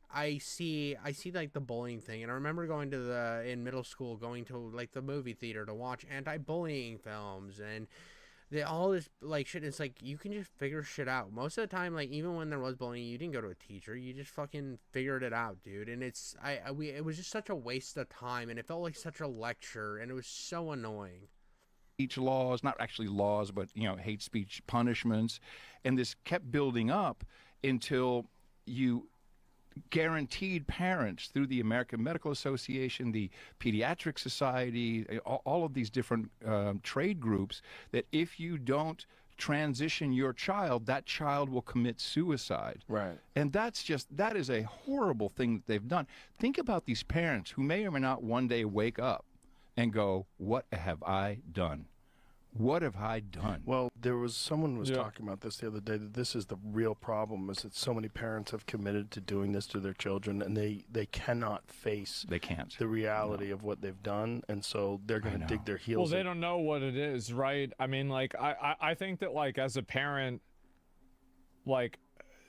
I see like the bullying thing, and I remember going to in middle school, going to like the movie theater to watch anti-bullying films, and all this like shit. It's like you can just figure shit out. Most of the time, like even when there was bullying, you didn't go to a teacher. You just fucking figured it out, dude. And it was just such a waste of time, and it felt like such a lecture, and it was so annoying. Speech laws, not actually laws, but hate speech punishments, and this kept building up until you guaranteed parents through the American Medical Association, the Pediatric Society, all of these different trade groups, that if you don't transition your child, that child will commit suicide. Right. And that is a horrible thing that they've done. Think about these parents who may or may not one day wake up and go, what have I done? What have I done? Well, someone was talking about this the other day, that this is the real problem, is that so many parents have committed to doing this to their children, and they cannot face the reality of what they've done, and so they're going to dig their heels Well, they don't know what it is, right? I mean, like, I think that, like, as a parent, like,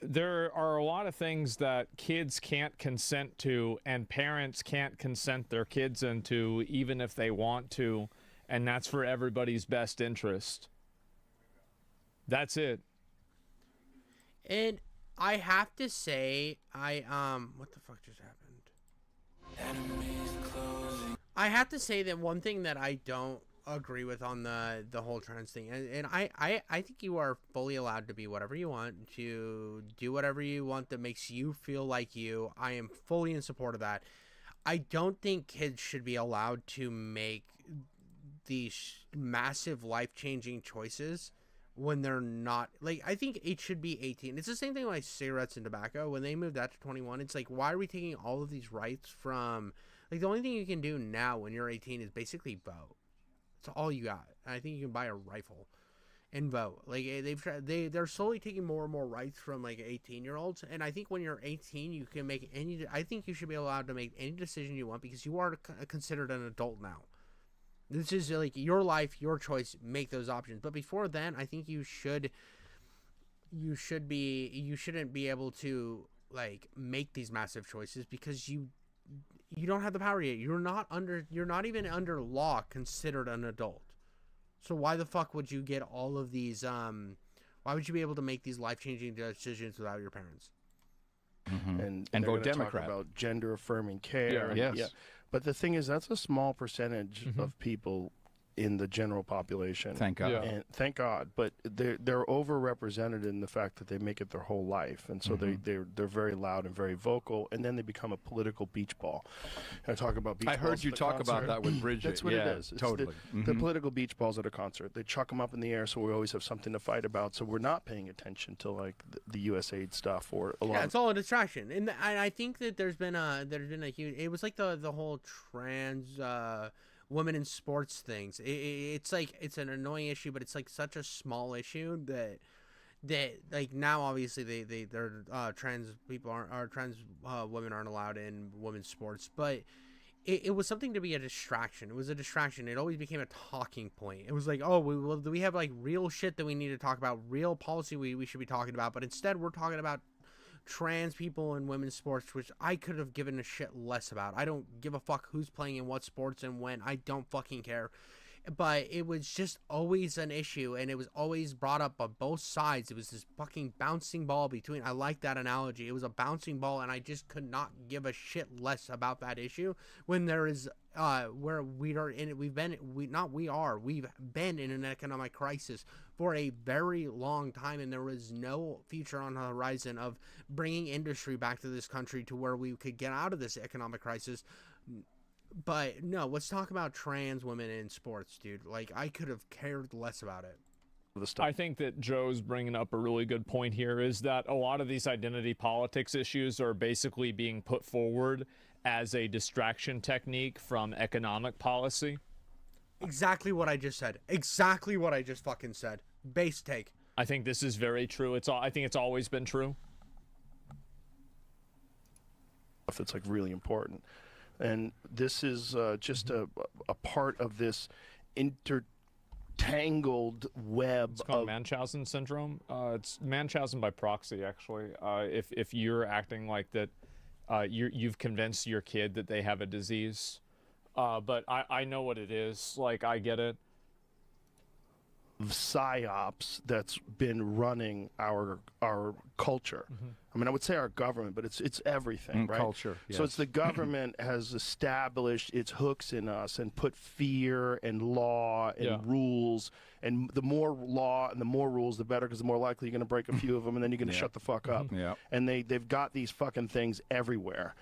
there are a lot of things that kids can't consent to, and parents can't consent their kids into, even if they want to. And that's for everybody's best interest. That's it. And I have to say, what the fuck just happened? I have to say that one thing that I don't agree with on the whole trans thing, and I think you are fully allowed to be whatever you want, to do whatever you want that makes you feel like you. I am fully in support of that. I don't think kids should be allowed to make these massive life-changing choices when they're not, like, I think it should be 18. It's the same thing like cigarettes and tobacco. When they moved that to 21, it's like, why are we taking all of these rights from, like, the only thing you can do now when you're 18 is basically vote. That's all you got. I think you can buy a rifle and vote. Like, they're slowly taking more and more rights from, like, 18-year-olds, and I think when you're 18, you can make I think you should be allowed to make any decision you want, because you are considered an adult now. This is like your life, your choice. Make those options. But before then, I think you shouldn't be able to like make these massive choices, because you don't have the power yet. You're not even under law considered an adult. So why the fuck would you get all of these why would you be able to make these life-changing decisions without your parents? Mm-hmm. And vote Democrat. Talk about gender affirming care. Yes. Yeah. But the thing is, that's a small percentage of people in the general population. Thank God. And thank God. But they're overrepresented in the fact that they make it their whole life, and so they're very loud and very vocal, and then they become a political beach ball. I talk about beach balls. I heard you talk about that with Bridget. That's what it is. It's totally. The political beach balls at a concert. They chuck them up in the air, so we always have something to fight about. So we're not paying attention to like the USAID stuff or a lot. Yeah, it's all a distraction, and I think that there's been a huge. It was like the whole trans. Women in sports things. It's like, it's an annoying issue, but it's like such a small issue that like now obviously they're trans people aren't trans women aren't allowed in women's sports, but it was something to be a distraction. It was a distraction. It always became a talking point. It was like, oh, we have like real shit that we need to talk about, real policy we should be talking about, but instead we're talking about trans people in women's sports, which I could have given a shit less about. I don't give a fuck who's playing in what sports and when. I don't fucking care. But it was just always an issue, and it was always brought up on both sides. It was this fucking bouncing ball between. I like that analogy. It was a bouncing ball, and I just could not give a shit less about that issue when there is where we are in it. We've been in an economic crisis for a very long time, and there was no future on the horizon of bringing industry back to this country to where we could get out of this economic crisis. But no, let's talk about trans women in sports, dude. Like, I could have cared less about it. I think that Joe's bringing up a really good point here, is that a lot of these identity politics issues are basically being put forward as a distraction technique from economic policy. Exactly what I just said. Exactly what I just fucking said. Base take. I think this is very true. I think it's always been true. That's like really important. And this is just a part of this intertangled web. It's called Munchausen syndrome. It's Munchausen by proxy, actually. If you're acting like that, you've convinced your kid that they have a disease. But I know what it is. Like, I get it. psyops that's been running our culture. I mean, I would say our government, but it's everything, right? Culture, So it's yes. the government has established its hooks in us and put fear and law and rules. And the more law and the more rules, the better, because the more likely you're going to break a few of them, and then you're going to shut the fuck up. And they've got these fucking things everywhere,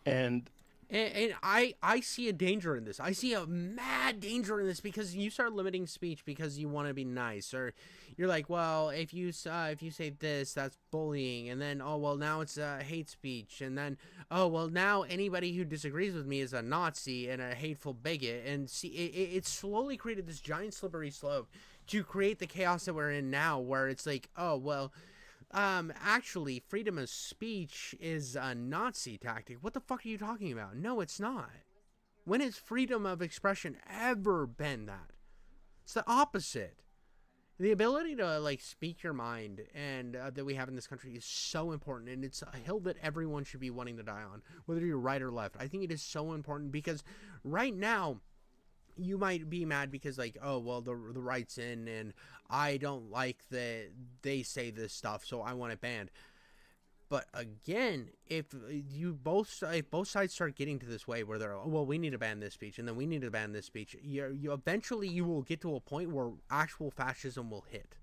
and I see a danger in this. I see a mad danger in this because you start limiting speech because you want to be nice, or you're like, well, if you say this, that's bullying, and then oh well, now it's hate speech, and then oh well, now anybody who disagrees with me is a Nazi and a hateful bigot, and see, it slowly created this giant slippery slope to create the chaos that we're in now, where it's like, oh well. Actually, freedom of speech is a Nazi tactic. What the fuck are you talking about? No, it's not. When has freedom of expression ever been that? It's the opposite. The ability to, like, speak your mind and that we have in this country is so important, and it's a hill that everyone should be wanting to die on, whether you're right or left. I think it is so important because right now, you might be mad because, like, oh well, the right's in and I don't like that they say this stuff, so I want it banned. But again, if both sides start getting to this way where they're, oh, well, we need to ban this speech and then we need to ban this speech, you eventually you will get to a point where actual fascism will hit,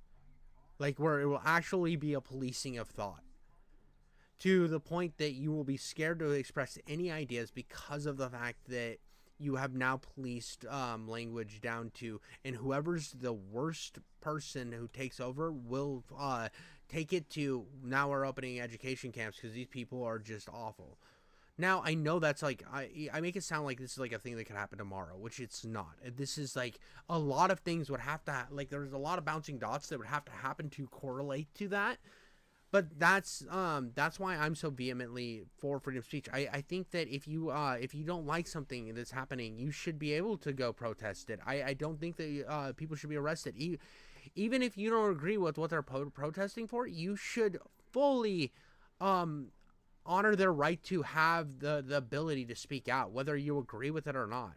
like where it will actually be a policing of thought, to the point that you will be scared to express any ideas because of the fact that you have now policed language down to, and whoever's the worst person who takes over will take it to, now we're opening education camps because these people are just awful. Now, I know that's like, I make it sound like this is like a thing that could happen tomorrow, which it's not. This is like a lot of things would have to, like there's a lot of bouncing dots that would have to happen to correlate to that. But that's why I'm so vehemently for freedom of speech. I think that if you don't like something that's happening, you should be able to go protest it. I don't think that people should be arrested. Even if you don't agree with what they're protesting for, you should fully honor their right to have the ability to speak out, whether you agree with it or not.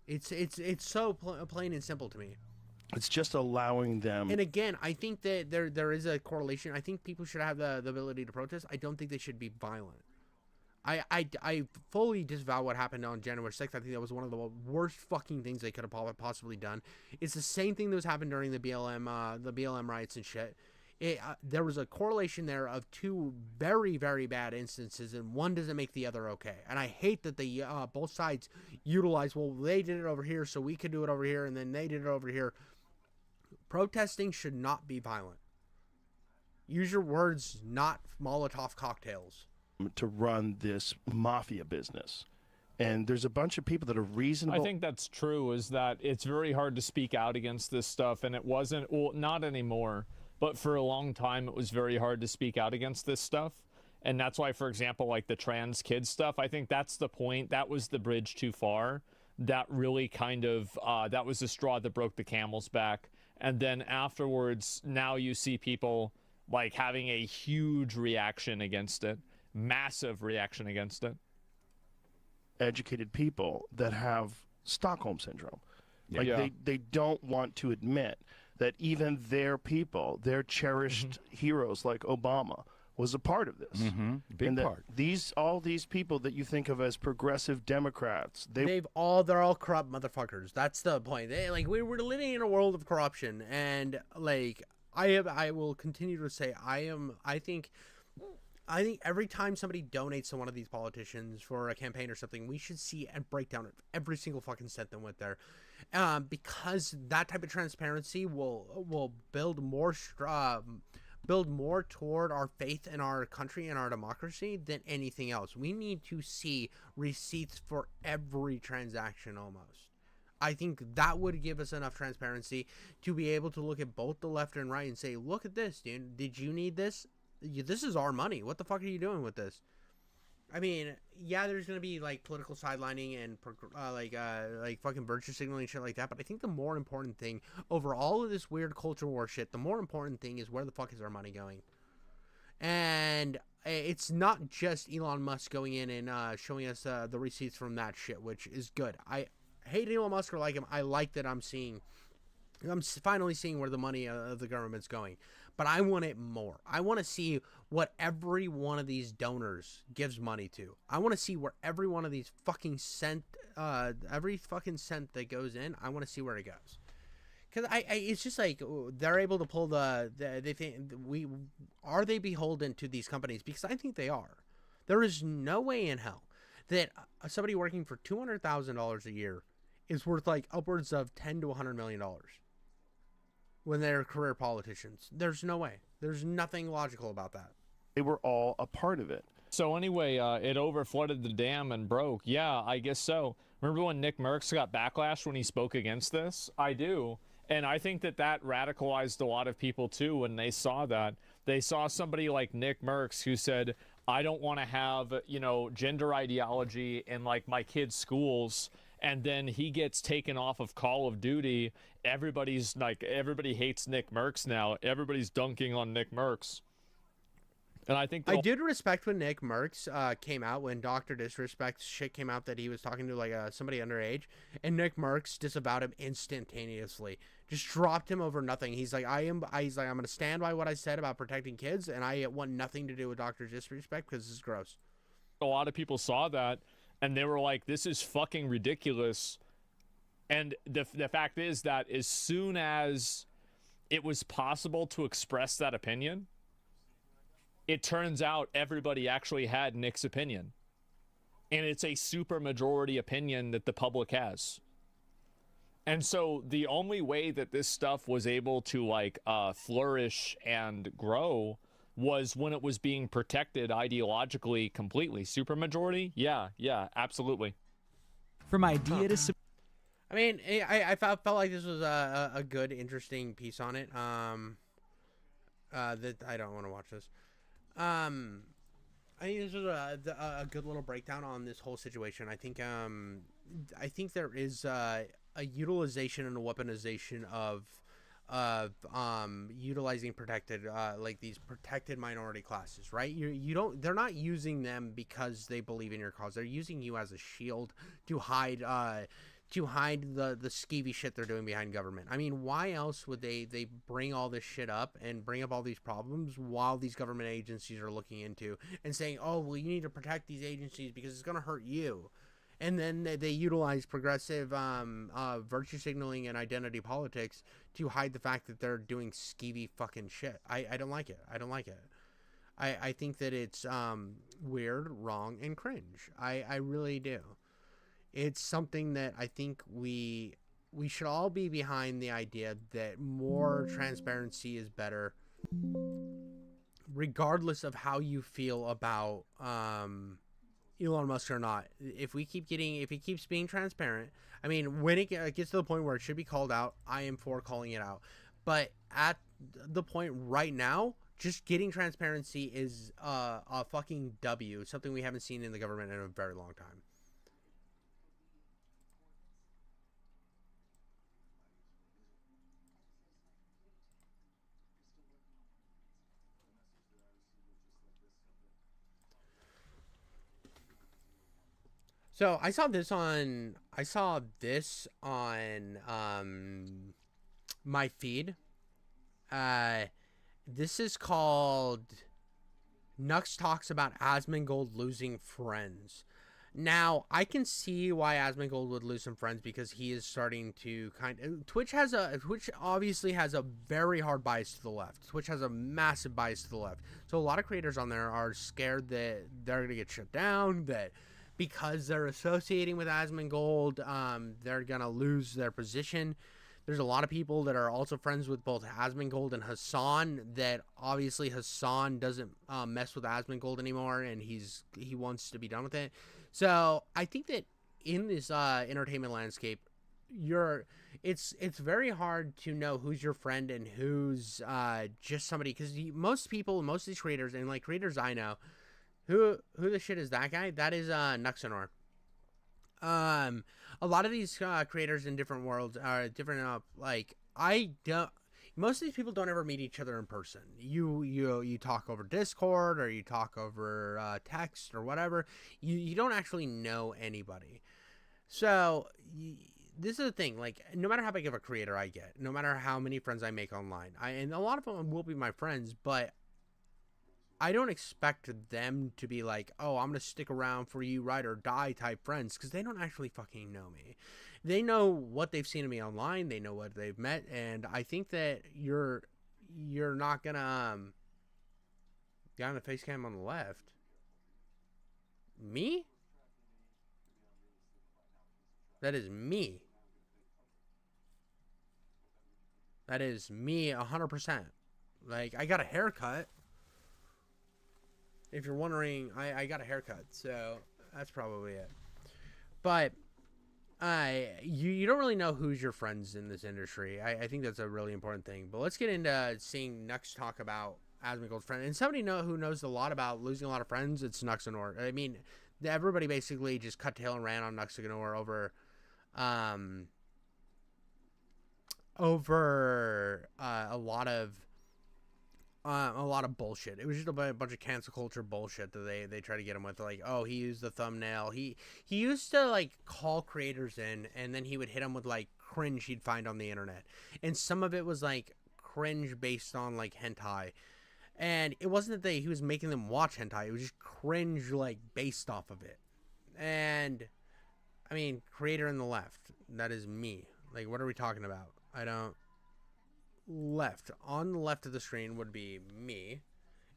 It's so plain and simple to me. It's just allowing them. And again, I think that there is a correlation. I think people should have the ability to protest. I don't think they should be violent. I fully disavow what happened on January 6th. I think that was one of the worst fucking things they could have possibly done. It's the same thing that was happened during the BLM riots and shit. There was a correlation there of two very, very bad instances, and one doesn't make the other okay. And I hate that they both sides utilize, well, they did it over here, so we could do it over here, and then they did it over here. Protesting should not be violent. Use your words, not Molotov cocktails. To run this mafia business. And there's a bunch of people that are reasonable. I think that's true, is that it's very hard to speak out against this stuff, and it wasn't, well, not anymore, but for a long time it was very hard to speak out against this stuff. And that's why, for example, like the trans kids stuff, I think that's the point. That was the bridge too far. That really kind of, that was the straw that broke the camel's back. And then afterwards, now you see people like having a huge reaction against it, massive reaction against it. Educated people that have Stockholm syndrome. Like they don't want to admit that even their people, their cherished heroes like Obama, was a part of this. Big part. All these people that you think of as progressive Democrats, they're all corrupt motherfuckers. That's the point. We're living in a world of corruption, and like I will continue to say I think every time somebody donates to one of these politicians for a campaign or something, we should see a breakdown of every single fucking cent that went there, because that type of transparency will build more toward our faith in our country and our democracy than anything else. We need to see receipts for every transaction almost. I think that would give us enough transparency to be able to look at both the left and right and say, look at this, dude. Did you need this? This is our money. What the fuck are you doing with this? I mean, yeah, there's going to be like political sidelining and like fucking virtue signaling and shit like that. But I think the more important thing over all of this weird culture war shit, the more important thing is where the fuck is our money going? And it's not just Elon Musk going in and showing us the receipts from that shit, which is good. I hate Elon Musk or like him. I like that I'm seeing I'm finally seeing where the money of the government's going, but I want it more. I want to see what every one of these donors gives money to. I want to see where every one of these fucking every fucking cent that goes in, I want to see where it goes. Because it's just like they're able to pull they think are they beholden to these companies? Because I think they are. There is no way in hell that somebody working for $200,000 a year is worth like upwards of $10 to $100 million when they're career politicians. There's no way. There's nothing logical about that. They were all a part of it. So anyway, it overflooded the dam and broke. Yeah, I guess so. Remember when Nick Merckx got backlash when he spoke against this? I do. And I think that radicalized a lot of people too when they saw that. They saw somebody like Nick Merckx who said, I don't want to have, gender ideology in like my kids' schools. And then he gets taken off of Call of Duty. Everybody hates Nick Merckx now. Everybody's dunking on Nick Merckx. And I think I did respect when Nick Merckx came out, when Dr. Disrespect shit came out that he was talking to like somebody underage, and Nick Merckx disavowed him instantaneously. Just dropped him over nothing. He's like, I'm going to stand by what I said about protecting kids, and I want nothing to do with Dr. Disrespect because this is gross. A lot of people saw that, and they were like, this is fucking ridiculous. And the fact is that as soon as it was possible to express that opinion, it turns out everybody actually had Nick's opinion. And it's a super majority opinion that the public has. And so the only way that this stuff was able to flourish and grow was when it was being protected ideologically completely. Supermajority? Yeah, absolutely. From idea to... I mean, I felt like this was a good, interesting piece on it. That I don't want to watch this. I think this was a good little breakdown on this whole situation. I think there is a utilization and a weaponization of utilizing protected like these protected minority classes, right? They're not using them because they believe in your cause. They're using you as a shield to hide the skeevy shit they're doing behind government. I mean, why else would they bring all this shit up and bring up all these problems while these government agencies are looking into and saying, oh, well, you need to protect these agencies because it's going to hurt you. And then they utilize progressive virtue signaling and identity politics to hide the fact that they're doing skeevy fucking shit. I don't like it. I don't like it. I think that it's weird, wrong, and cringe. I really do. It's something that I think we should all be behind, the idea that more transparency is better, regardless of how you feel about Elon Musk or not. If he keeps being transparent, I mean, when it gets to the point where it should be called out, I am for calling it out. But at the point right now, just getting transparency is a fucking W, something we haven't seen in the government in a very long time. So I saw this on my feed. This is called Nux talks about Asmongold losing friends. Now, I can see why Asmongold would lose some friends because he is starting to Twitch obviously has a very hard bias to the left. Twitch has a massive bias to the left. So a lot of creators on there are scared that they're going to get shut down, that because they're associating with Asmongold, they're going to lose their position. There's a lot of people that are also friends with both Asmongold and Hassan, that obviously Hassan doesn't mess with Asmongold anymore, and he wants to be done with it. So I think that in this entertainment landscape, it's very hard to know who's your friend and who's just somebody, because most of these creators, and like creators I know, who the shit is that guy? That is Nuxanor. A lot of these creators in different worlds are different. Most of these people don't ever meet each other in person. You talk over Discord, or you talk over text or whatever. You don't actually know anybody. So this is the thing. Like, no matter how big of a creator I get, no matter how many friends I make online, and a lot of them will be my friends, but I don't expect them to be like, oh, I'm gonna stick around for you, ride or die type friends, because they don't actually fucking know me. They know what they've seen of me online. They know what they've met, and I think that you're not gonna guy on the face cam on the left. Me? That is me. That is me 100%. Like, I got a haircut. If you're wondering, I got a haircut, so that's probably it. But you don't really know who's your friends in this industry. I think that's a really important thing. But let's get into seeing Nux talk about Asmongold's friend. And somebody who knows a lot about losing a lot of friends, it's Nuxanor. I mean, everybody basically just cut tail and ran on Nuxanor over a lot of bullshit. It was just a bunch of cancel culture bullshit that they try to get him with. Like, oh, he used the thumbnail. He used to like call creators in, and then he would hit them with like cringe he'd find on the internet, and some of it was like cringe based on like hentai. And it wasn't that he was making them watch hentai. It was just cringe, like, based off of it. And, I mean, creator in the left. That is me. Like, what are we talking about? I don't... Left. On the left of the screen would be me.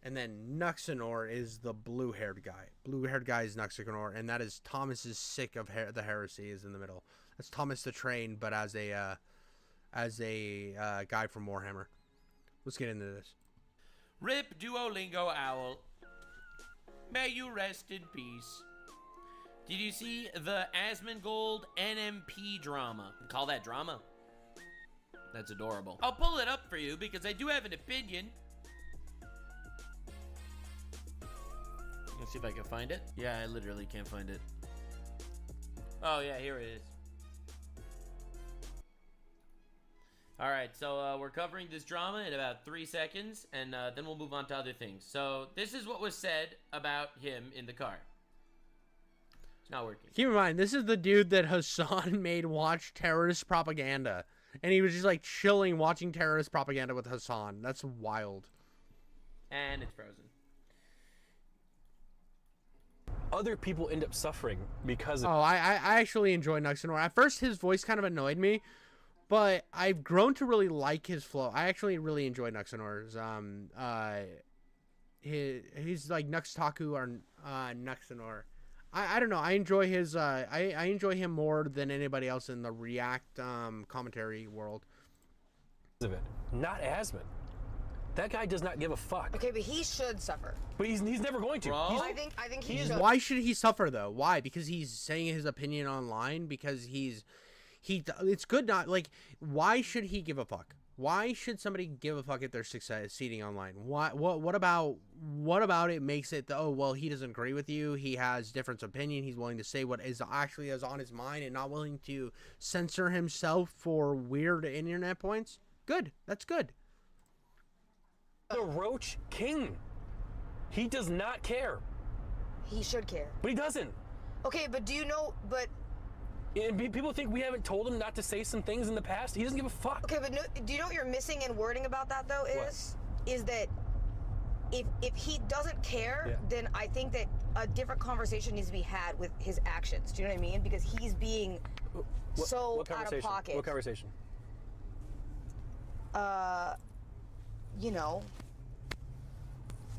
And then Nuxanor is the blue-haired guy. Blue-haired guy is Nuxanor. And that is Thomas's sick of the heresy is in the middle. That's Thomas the Train, but as a guy from Warhammer. Let's get into this. Rip Duolingo Owl. May you rest in peace. Did you see the Asmongold NMP drama? Call that drama? That's adorable. I'll pull it up for you because I do have an opinion. Let's see if I can find it. Yeah, I literally can't find it. Oh yeah, here it is. Alright, so we're covering this drama in about 3 seconds, and then we'll move on to other things. So, this is what was said about him in the car. It's not working. Keep in mind, this is the dude that Hassan made watch terrorist propaganda. And he was just, like, chilling watching terrorist propaganda with Hassan. That's wild. And it's frozen. Other people end up suffering because of... Oh, I actually enjoy Nuxanor. At first, his voice kind of annoyed me. But I've grown to really like his flow. I actually really enjoy Nuxanor's. He's like Nuxtaku or Nuxanor. I don't know. I enjoy his. I enjoy him more than anybody else in the React commentary world. Of it, not Asmon. That guy does not give a fuck. Okay, but he should suffer. But he's never going to. I think he should. Why should he suffer though? Why? Because he's saying his opinion online. Because it's good not like. Why should he give a fuck? Why should somebody give a fuck if they're succeeding online? What about it makes it? Oh well, he doesn't agree with you. He has different opinion. He's willing to say what is actually is on his mind and not willing to censor himself for weird internet points. Good. That's good. The Roach King. He does not care. He should care. But he doesn't. Okay, but do you know? But. And people think we haven't told him not to say some things in the past. He doesn't give a fuck. Okay, but do you know what you're missing in wording about that though is that if he doesn't care, then I think that a different conversation needs to be had with his actions. Do you know what I mean? Because he's being so out of pocket. What conversation? You know.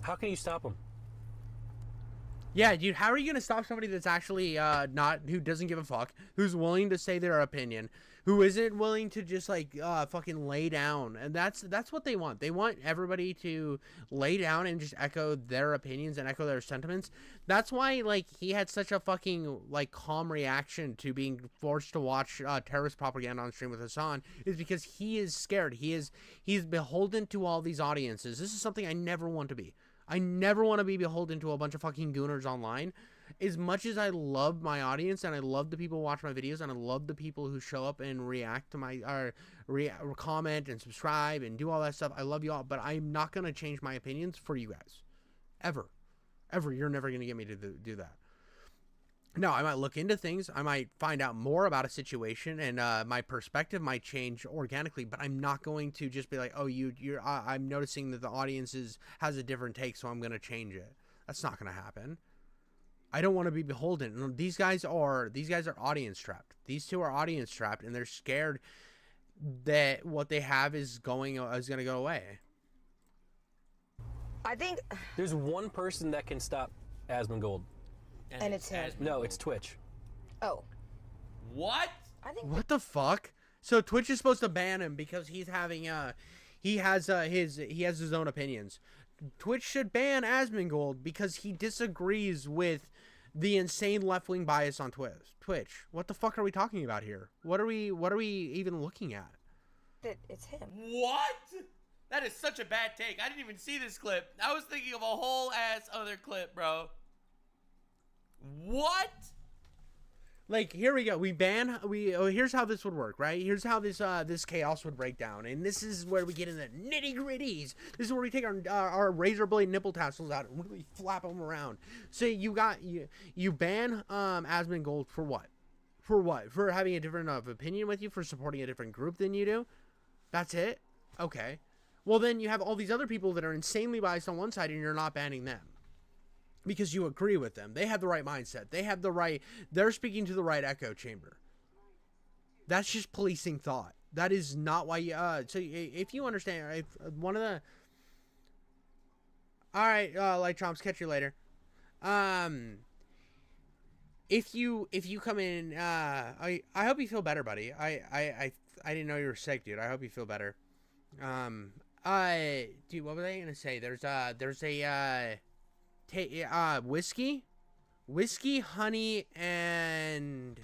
How can you stop him? Yeah, dude, how are you going to stop somebody that's actually who doesn't give a fuck, who's willing to say their opinion, who isn't willing to just, like, fucking lay down? And that's what they want. They want everybody to lay down and just echo their opinions and echo their sentiments. That's why, like, he had such a fucking, like, calm reaction to being forced to watch terrorist propaganda on stream with Hassan, is because he is scared. He's beholden to all these audiences. This is something I never want to be. I never want to be beholden to a bunch of fucking gooners online. As much as I love my audience and I love the people who watch my videos and I love the people who show up and react to my comment and subscribe and do all that stuff, I love you all, but I'm not going to change my opinions for you guys. Ever. You're never going to get me to do that. No, I might look into things. I might find out more about a situation, and my perspective might change organically. But I'm not going to just be like, "Oh, I'm noticing that the audience has a different take, so I'm going to change it." That's not going to happen. I don't want to be beholden. These guys are audience trapped. These two are audience trapped, and they're scared that what they have is going to go away. I think there's one person that can stop Asmongold. And it's him. No, it's Twitch. Oh. What? I think. What the fuck? So Twitch is supposed to ban him because he's having he has his own opinions. Twitch should ban Asmongold because he disagrees with the insane left-wing bias on Twitch. What the fuck are we talking about here? What are we even looking at? It's him. What? That is such a bad take. I didn't even see this clip. I was thinking of a whole ass other clip, bro. What? Like, here we go. Here's how this would work, right? Here's how this chaos would break down. And this is where we get in the nitty-gritties. This is where we take our razor blade nipple tassels out and really flap them around. So you ban Asmongold for what? For what? For having a different opinion with you? For supporting a different group than you do? That's it? Okay. Well, then you have all these other people that are insanely biased on one side, and you're not banning them. Because you agree with them. They have the right mindset. They're speaking to the right echo chamber. That's just policing thought. That is not why so if you understand, if one of the... Alright, Light Trumps, catch you later. If you come in, I hope you feel better, buddy. I didn't know you were sick, dude. I hope you feel better. Dude, what was I gonna say? There's a whiskey, honey, and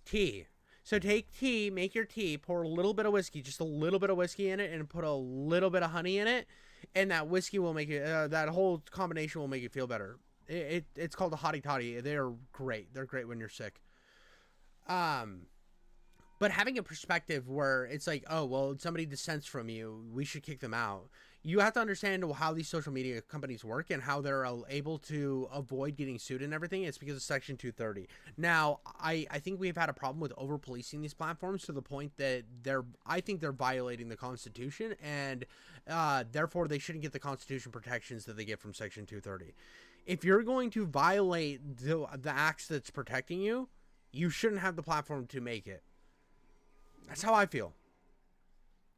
tea. So take tea, make your tea, pour a little bit of whiskey, just a little bit of whiskey in it, and put a little bit of honey in it, and that whiskey will make you, that whole combination will make you feel better. It's called a hottie toddy. They're great. They're great when you're sick. But having a perspective where it's like, oh, well, somebody dissents from you, we should kick them out. You have to understand how these social media companies work and how they're able to avoid getting sued and everything. It's because of Section 230. Now, I think we've had a problem with over-policing these platforms to the point that I think they're violating the Constitution, and therefore they shouldn't get the Constitution protections that they get from Section 230. If you're going to violate the acts that's protecting you, you shouldn't have the platform to make it. That's how I feel.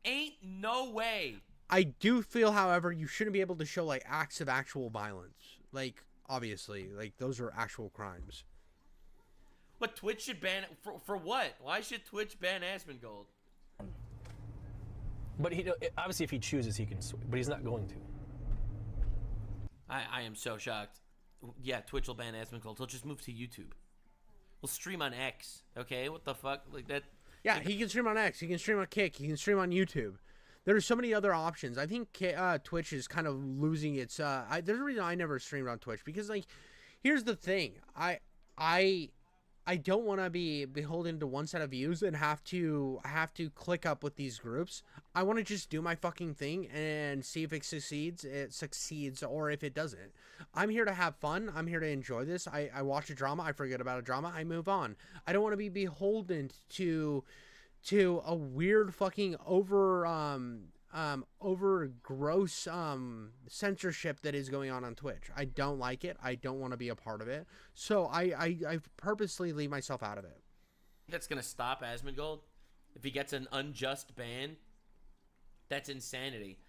Ain't no way. I do feel, however, you shouldn't be able to show, like, acts of actual violence. Like, obviously. Like, those are actual crimes. What, Twitch should ban... For what? Why should Twitch ban Asmongold? But obviously if he chooses, he can... But he's not going to. I am so shocked. Yeah, Twitch will ban Asmongold. He'll just move to YouTube. We'll stream on X. Okay? What the fuck? Like, that... Yeah, he can stream on X. He can stream on Kick. He can stream on YouTube. There's so many other options. I think Twitch is kind of losing its... there's a reason I never streamed on Twitch. Because, like, here's the thing. I don't want to be beholden to one set of views and have to click up with these groups. I want to just do my fucking thing and see if it succeeds, or if it doesn't. I'm here to have fun. I'm here to enjoy this. I watch a drama. I forget about a drama. I move on. I don't want to be beholden to a weird fucking over gross censorship that is going on Twitch. I don't like it. I don't want to be a part of it. So I purposely leave myself out of it. That's gonna stop Asmongold if he gets an unjust ban. That's insanity.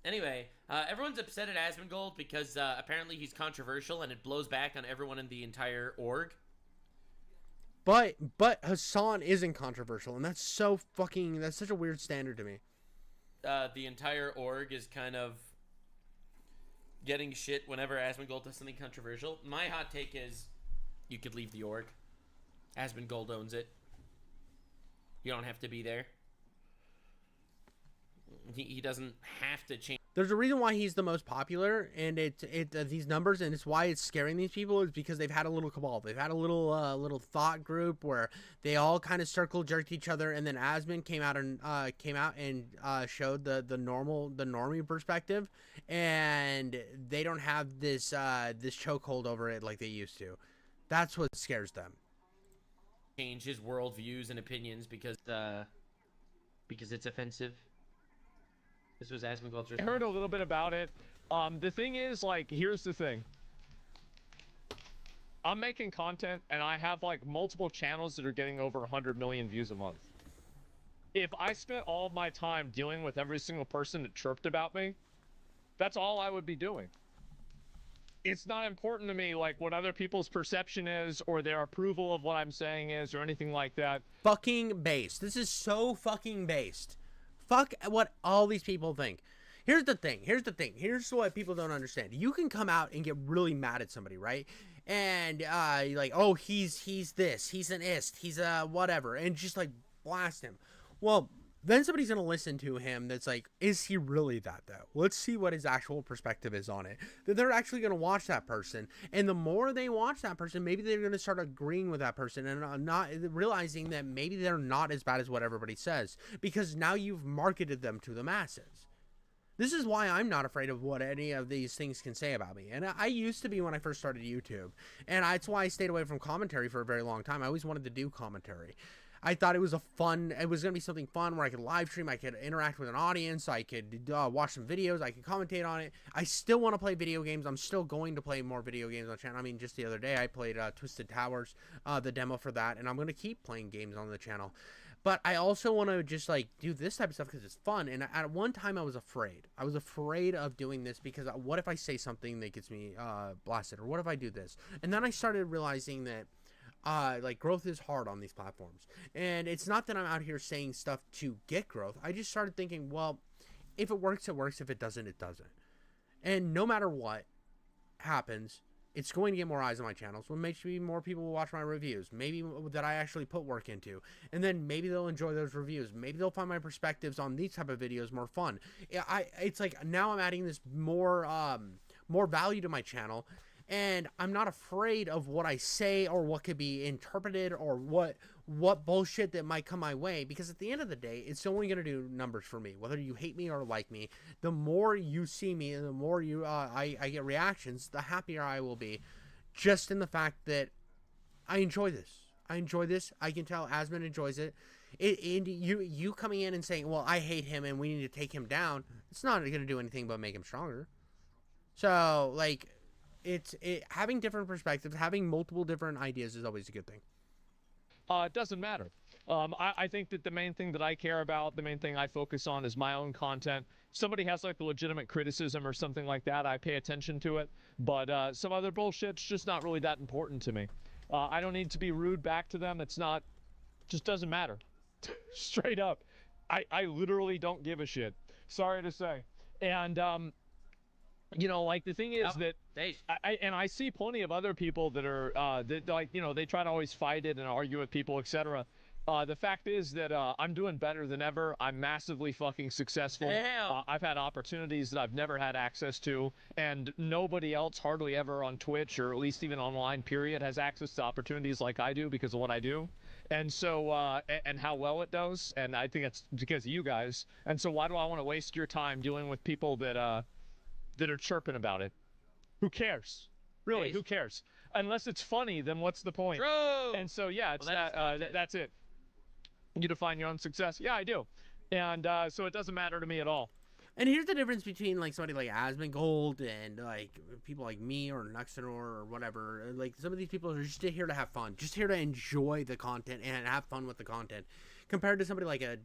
Anyway, everyone's upset at Asmongold because apparently he's controversial and it blows back on everyone in the entire org. But Hassan isn't controversial, and that's such a weird standard to me. The entire org is kind of getting shit whenever Asmongold does something controversial. My hot take is you could leave the org. Asmongold owns it. You don't have to be there. He doesn't have to change. There's a reason why he's the most popular, and these numbers, and it's why it's scaring these people, is because they've had a little cabal. They've had a little thought group where they all kind of circle jerked each other, and then Asmon came out and showed the normie perspective, and they don't have this chokehold over it like they used to. That's what scares them. Change his worldviews and opinions because it's offensive. This was Asmongold's. I heard a little bit about it. The thing is, like, here's the thing. I'm making content, and I have, like, multiple channels that are getting over 100 million views a month. If I spent all of my time dealing with every single person that chirped about me, that's all I would be doing. It's not important to me, like, what other people's perception is or their approval of what I'm saying is or anything like that. Fucking based. This is so fucking based. Fuck what all these people think. Here's the thing. Here's what people don't understand. You can come out and get really mad at somebody, right? And like, oh, he's this, he's an ist, he's a whatever, and just like blast him. Well, then somebody's gonna listen to him that's like, is he really that though? Let's see what his actual perspective is on it. Then they're actually gonna watch that person, and the more they watch that person, maybe they're gonna start agreeing with that person and not realizing that maybe they're not as bad as what everybody says, because now you've marketed them to the masses. This is why I'm not afraid of what any of these things can say about me. And I used to be when I first started YouTube. And that's why I stayed away from commentary for a very long time. I always wanted to do commentary. I thought it was going to be something fun where I could live stream, I could interact with an audience, I could watch some videos, I could commentate on it. I still want to play video games. I'm still going to play more video games on the channel. I mean, just the other day I played Twisted Towers, the demo for that, and I'm going to keep playing games on the channel. But I also want to just like do this type of stuff because it's fun. And at one time I was afraid. I was afraid of doing this because what if I say something that gets me blasted? Or what if I do this? And then I started realizing that like growth is hard on these platforms. And it's not that I'm out here saying stuff to get growth. I just started thinking, well, if it works, it works. If it doesn't, it doesn't. And no matter what happens, it's going to get more eyes on my channel, so maybe more people will watch my reviews, maybe that I actually put work into, and then maybe they'll enjoy those reviews. Maybe they'll find my perspectives on these type of videos more fun. It's like now I'm adding this more value to my channel, and I'm not afraid of what I say or what could be interpreted or what bullshit that might come my way, because at the end of the day, it's only going to do numbers for me. Whether you hate me or like me, the more you see me and the more I get reactions, the happier I will be, just in the fact that I enjoy this. I can tell Asmon enjoys it. And you coming in and saying, well, I hate him and we need to take him down, it's not going to do anything but make him stronger. So, like, having different perspectives, having multiple different ideas is always a good thing. It doesn't matter. I think that the main thing that I care about, the main thing I focus on is my own content. If somebody has like a legitimate criticism or something like that, I pay attention to it. But some other bullshit's just not really that important to me. I don't need to be rude back to them. Just doesn't matter. Straight up. I literally don't give a shit. Sorry to say. And, you know, like, the thing is that I see plenty of other people that are that, like, you know, they try to always fight it and argue with people, etc. The fact is that I'm doing better than ever. I'm massively fucking successful. I've had opportunities that I've never had access to, and nobody else hardly ever on Twitch, or at least even online, period, has access to opportunities like I do because of what I do. And so, and how well it does, and I think it's because of you guys. And so why do I want to waste your time dealing with people that are chirping about it? Who cares? Really, who cares? Unless it's funny, then what's the point? True. And so, yeah, it's that's it. You define your own success. Yeah, I do. And so it doesn't matter to me at all. And here's the difference between like somebody like Asmongold and like people like me or Nuxenor or whatever. Like, some of these people are just here to have fun, just here to enjoy the content and have fun with the content, compared to somebody like a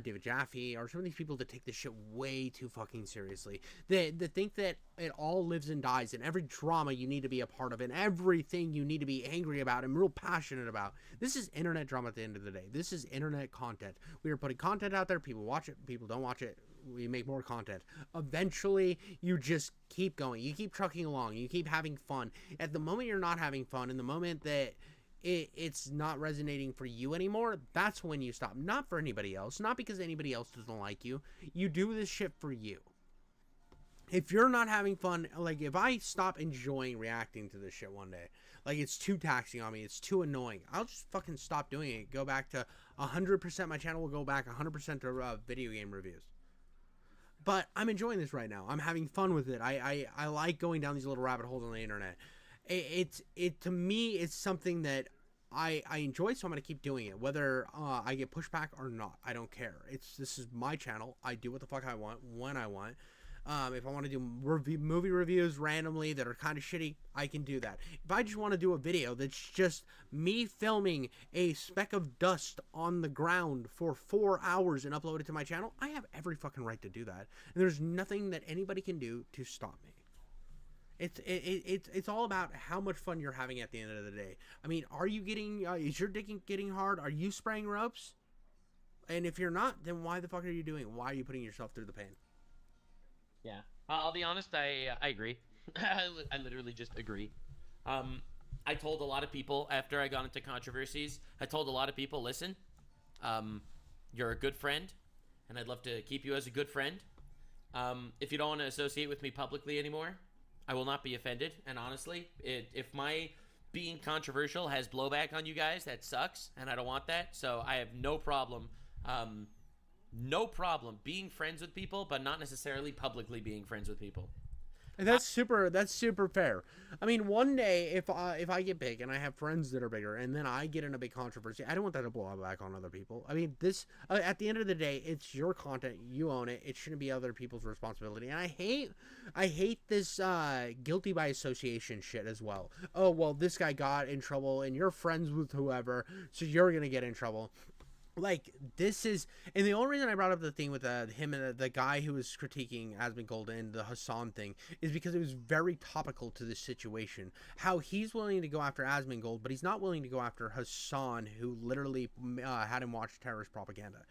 David Jaffe or some of these people that take this shit way too fucking seriously. They think that it all lives and dies, and every drama you need to be a part of, and everything you need to be angry about and real passionate about. This is internet drama at the end of the day. This is internet content. We are putting content out there. People watch it. People don't watch it. We make more content. Eventually, you just keep going. You keep trucking along. You keep having fun. At the moment you're not having fun, in the moment that it's not resonating for you anymore, that's when you stop. Not for anybody else. Not because anybody else doesn't like you. You do this shit for you. If you're not having fun, like, if I stop enjoying reacting to this shit one day, like, it's too taxing on me, it's too annoying, I'll just fucking stop doing it. Go back to 100%. My channel will go back 100% to video game reviews. But I'm enjoying this right now. I'm having fun with it. I like going down these little rabbit holes on the internet. it to me, it's something that I enjoy, so I'm gonna keep doing it, whether I get pushback or not. I don't care. This is my channel. I do what the fuck I want when I want. If I want to do movie reviews randomly that are kind of shitty, I can do that. If I just want to do a video that's just me filming a speck of dust on the ground for 4 hours and upload it to my channel, I have every fucking right to do that. And there's nothing that anybody can do to stop me. It's all about how much fun you're having at the end of the day. I mean, are you getting, is your dick getting hard? Are you spraying ropes? And if you're not, then why the fuck are you doing it? Why are you putting yourself through the pain? Yeah, I'll be honest. I agree. I literally just agree. I told a lot of people after I got into controversies. I told a lot of people, listen, you're a good friend, and I'd love to keep you as a good friend. If you don't want to associate with me publicly anymore, I will not be offended. And honestly, if my being controversial has blowback on you guys, that sucks, and I don't want that. So I have no problem. No problem being friends with people, but not necessarily publicly being friends with people. And that's super fair. I mean, one day if I get big and I have friends that are bigger, and then I get in a big controversy, I don't want that to blow back on other people. I mean, this at the end of the day, it's your content, you own it. It shouldn't be other people's responsibility. And I hate this guilty by association shit as well. Oh well, this guy got in trouble, and you're friends with whoever, so you're gonna get in trouble. Like, this is, and the only reason I brought up the thing with him and the guy who was critiquing Asmongold and the Hassan thing is because it was very topical to this situation. How he's willing to go after Asmongold, but he's not willing to go after Hassan, who literally had him watch terrorist propaganda.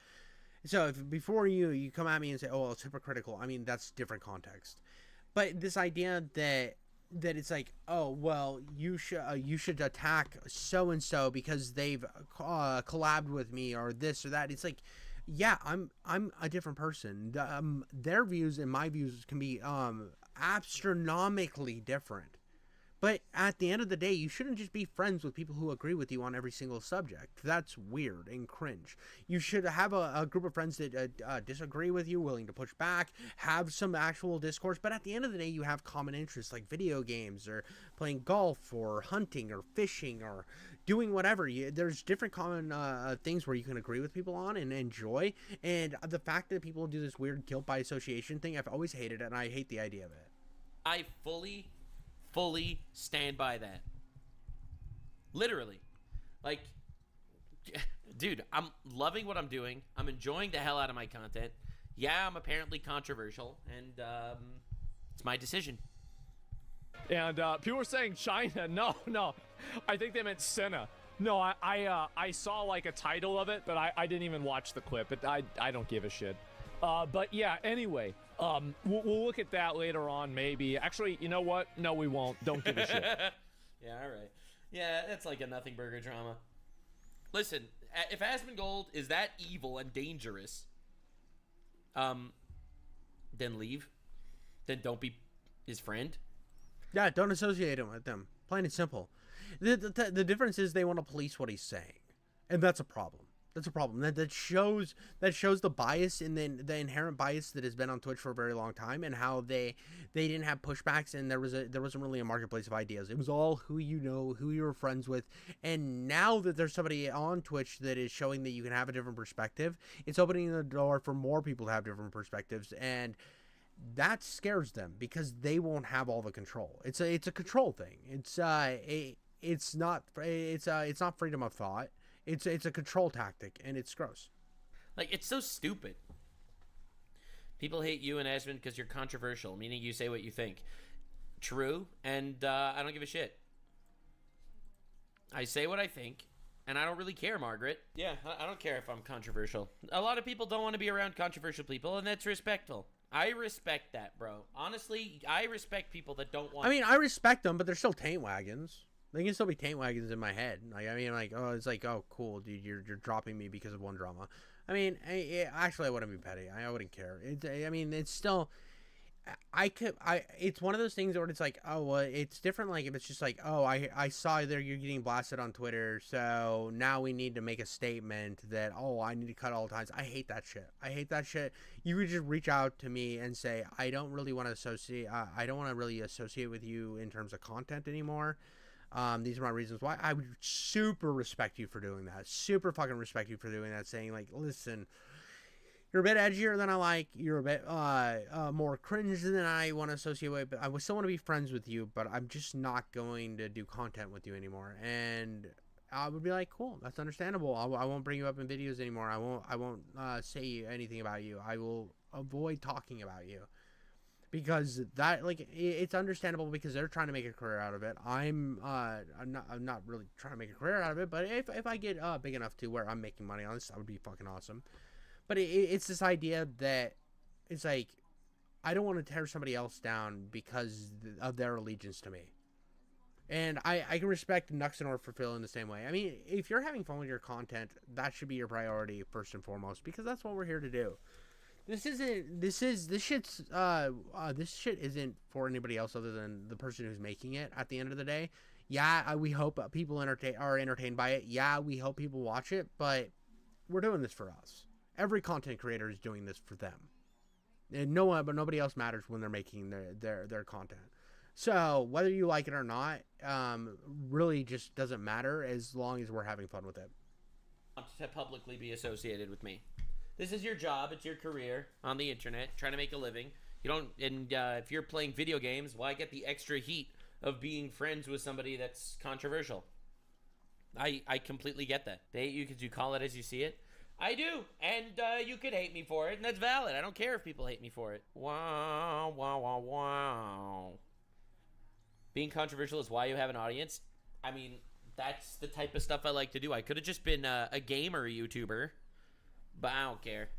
So if before you come at me and say, oh, well, it's hypocritical, I mean, that's different context. But this idea that it's like, oh well, you should attack so and so because they've collabed with me or this or that. It's like, yeah, I'm a different person. Their views and my views can be astronomically different. But at the end of the day, you shouldn't just be friends with people who agree with you on every single subject. That's weird and cringe. You should have a group of friends that disagree with you, willing to push back, have some actual discourse. But at the end of the day, you have common interests like video games or playing golf or hunting or fishing or doing whatever. There's different common things where you can agree with people on and enjoy. And the fact that people do this weird guilt by association thing, I've always hated it, and I hate the idea of it. I fully stand by that. Literally. Like, dude, I'm loving what I'm doing. I'm enjoying the hell out of my content. Yeah, I'm apparently controversial, and it's my decision. And people were saying China. No. I think they meant Senna. No, I saw like a title of it, but I didn't even watch the clip. I don't give a shit. But yeah, anyway, we'll look at that later on, maybe. Actually, you know what? No, we won't. Don't give a shit. Yeah, all right. Yeah, that's like a nothing burger drama. Listen, if Asmongold is that evil and dangerous, then leave. Then don't be his friend. Yeah, don't associate him with them. Plain and simple. The difference is they want to police what he's saying, and that's a problem. That's a problem. That shows the bias and then the inherent bias that has been on Twitch for a very long time, and how they didn't have pushbacks, and there wasn't really a marketplace of ideas. It was all who you know, who you were friends with, and now that there's somebody on Twitch that is showing that you can have a different perspective, it's opening the door for more people to have different perspectives, and that scares them because they won't have all the control. It's a control thing. It's not freedom of thought. It's a control tactic, and it's gross. Like, it's so stupid. People hate you and Asmon because you're controversial, meaning you say what you think. True, and I don't give a shit. I say what I think, and I don't really care, Margaret. Yeah, I don't care if I'm controversial. A lot of people don't want to be around controversial people, and that's respectful. I respect that, bro. Honestly, I respect people that don't want... I mean, I respect them, but they're still taint wagons. They can still be taint wagons in my head. Like, I mean, like, oh, it's like, oh, cool, dude, you're dropping me because of one drama. I mean, actually, I wouldn't be petty. I wouldn't care. I mean, it's still... it's one of those things where it's like, oh, well, it's different. Like if it's just like, oh, I saw there you're getting blasted on Twitter, so now we need to make a statement that, oh, I need to cut all the times. I hate that shit. I hate that shit. You would just reach out to me and say, I don't really want to associate. I don't want to really associate with you in terms of content anymore. These are my reasons why. I would super respect you for doing that. Super fucking respect you for doing that. Saying like, listen, you're a bit edgier than I like. You're a bit more cringe than I want to associate with. But I would still want to be friends with you. But I'm just not going to do content with you anymore. And I would be like, cool, that's understandable. I won't bring you up in videos anymore. I won't say anything about you. I will avoid talking about you. Because that, like, it's understandable because they're trying to make a career out of it. I'm not really trying to make a career out of it, but if I get big enough to where I'm making money on this, that would be fucking awesome. But it's this idea that it's like, I don't want to tear somebody else down because of their allegiance to me. And I can respect Nuxenor for feeling the same way. I mean, if you're having fun with your content, that should be your priority first and foremost, because that's what we're here to do. This shit isn't for anybody else other than the person who's making it at the end of the day. Yeah, we hope people are entertained by it. Yeah, we hope people watch it, but we're doing this for us. Every content creator is doing this for them. And nobody else matters when they're making their content. So whether you like it or not, really just doesn't matter as long as we're having fun with it. To publicly be associated with me. This is your job. It's your career on the internet, trying to make a living. You don't, and if you're playing video games, why get the extra heat of being friends with somebody that's controversial? I completely get that. They hate you because you call it as you see it. I do, and you could hate me for it, and that's valid. I don't care if people hate me for it. Wow, wow, wow, wow. Being controversial is why you have an audience. I mean, that's the type of stuff I like to do. I could have just been a gamer YouTuber. But I don't care.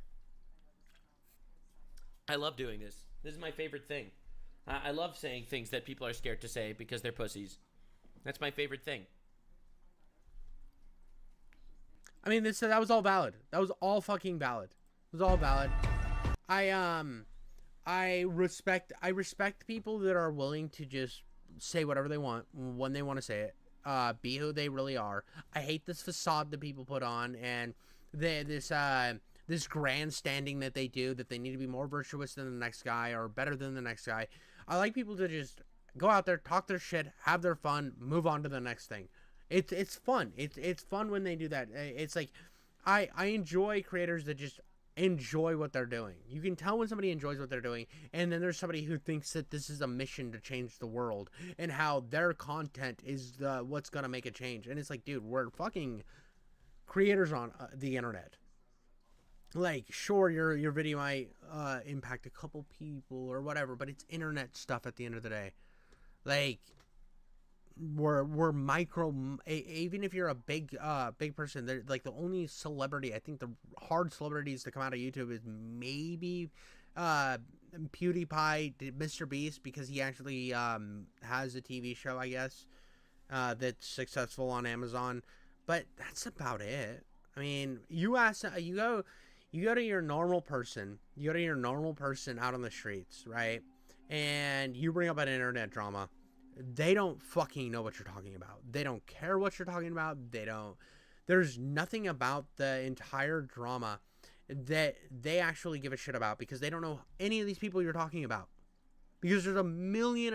I love doing this. This is my favorite thing. I love saying things that people are scared to say because they're pussies. That's my favorite thing. I mean, that was all valid. That was all fucking valid. It was all valid. I respect people that are willing to just say whatever they want when they want to say it. Be who they really are. I hate this facade that people put on and this grandstanding that they do, that they need to be more virtuous than the next guy or better than the next guy. I like people to just go out there, talk their shit, have their fun, move on to the next thing. It's fun. It's fun when they do that. It's like I enjoy creators that just enjoy what they're doing. You can tell when somebody enjoys what they're doing, and then there's somebody who thinks that this is a mission to change the world and how their content is what's gonna make a change. And it's like, dude, we're fucking creators on the internet. Like, sure, your video might impact a couple people or whatever, but it's internet stuff at the end of the day. Like, we're micro. Even if you're a big person, they're like the only celebrity. I think the hard celebrities to come out of YouTube is maybe PewDiePie, Mr. Beast, because he actually has a TV show, I guess, that's successful on Amazon. But that's about it. I mean, you go to your normal person. You go to your normal person out on the streets, right? And you bring up an internet drama. They don't fucking know what you're talking about. They don't care what you're talking about. There's nothing about the entire drama that they actually give a shit about because they don't know any of these people you're talking about. Because there's 1.5 million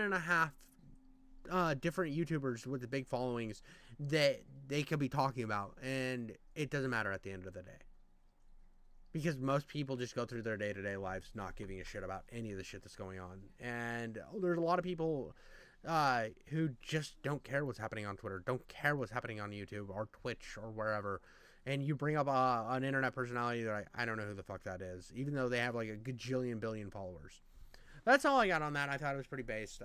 different YouTubers with the big followings that they could be talking about, and it doesn't matter at the end of the day. Because most people just go through their day-to-day lives not giving a shit about any of the shit that's going on. And there's a lot of people who just don't care what's happening on Twitter, don't care what's happening on YouTube or Twitch or wherever. And you bring up an internet personality that I don't know who the fuck that is, even though they have like a gajillion billion followers. That's all I got on that. I thought it was pretty based.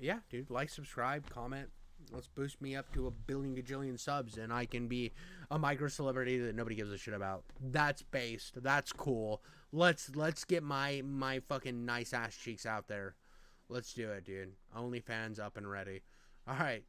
Yeah, dude, like, subscribe, comment. Let's boost me up to 1 billion gajillion subs, and I can be a micro celebrity that nobody gives a shit about. That's based. That's cool. Let's get my fucking nice ass cheeks out there. Let's do it, dude. OnlyFans up and ready. All right.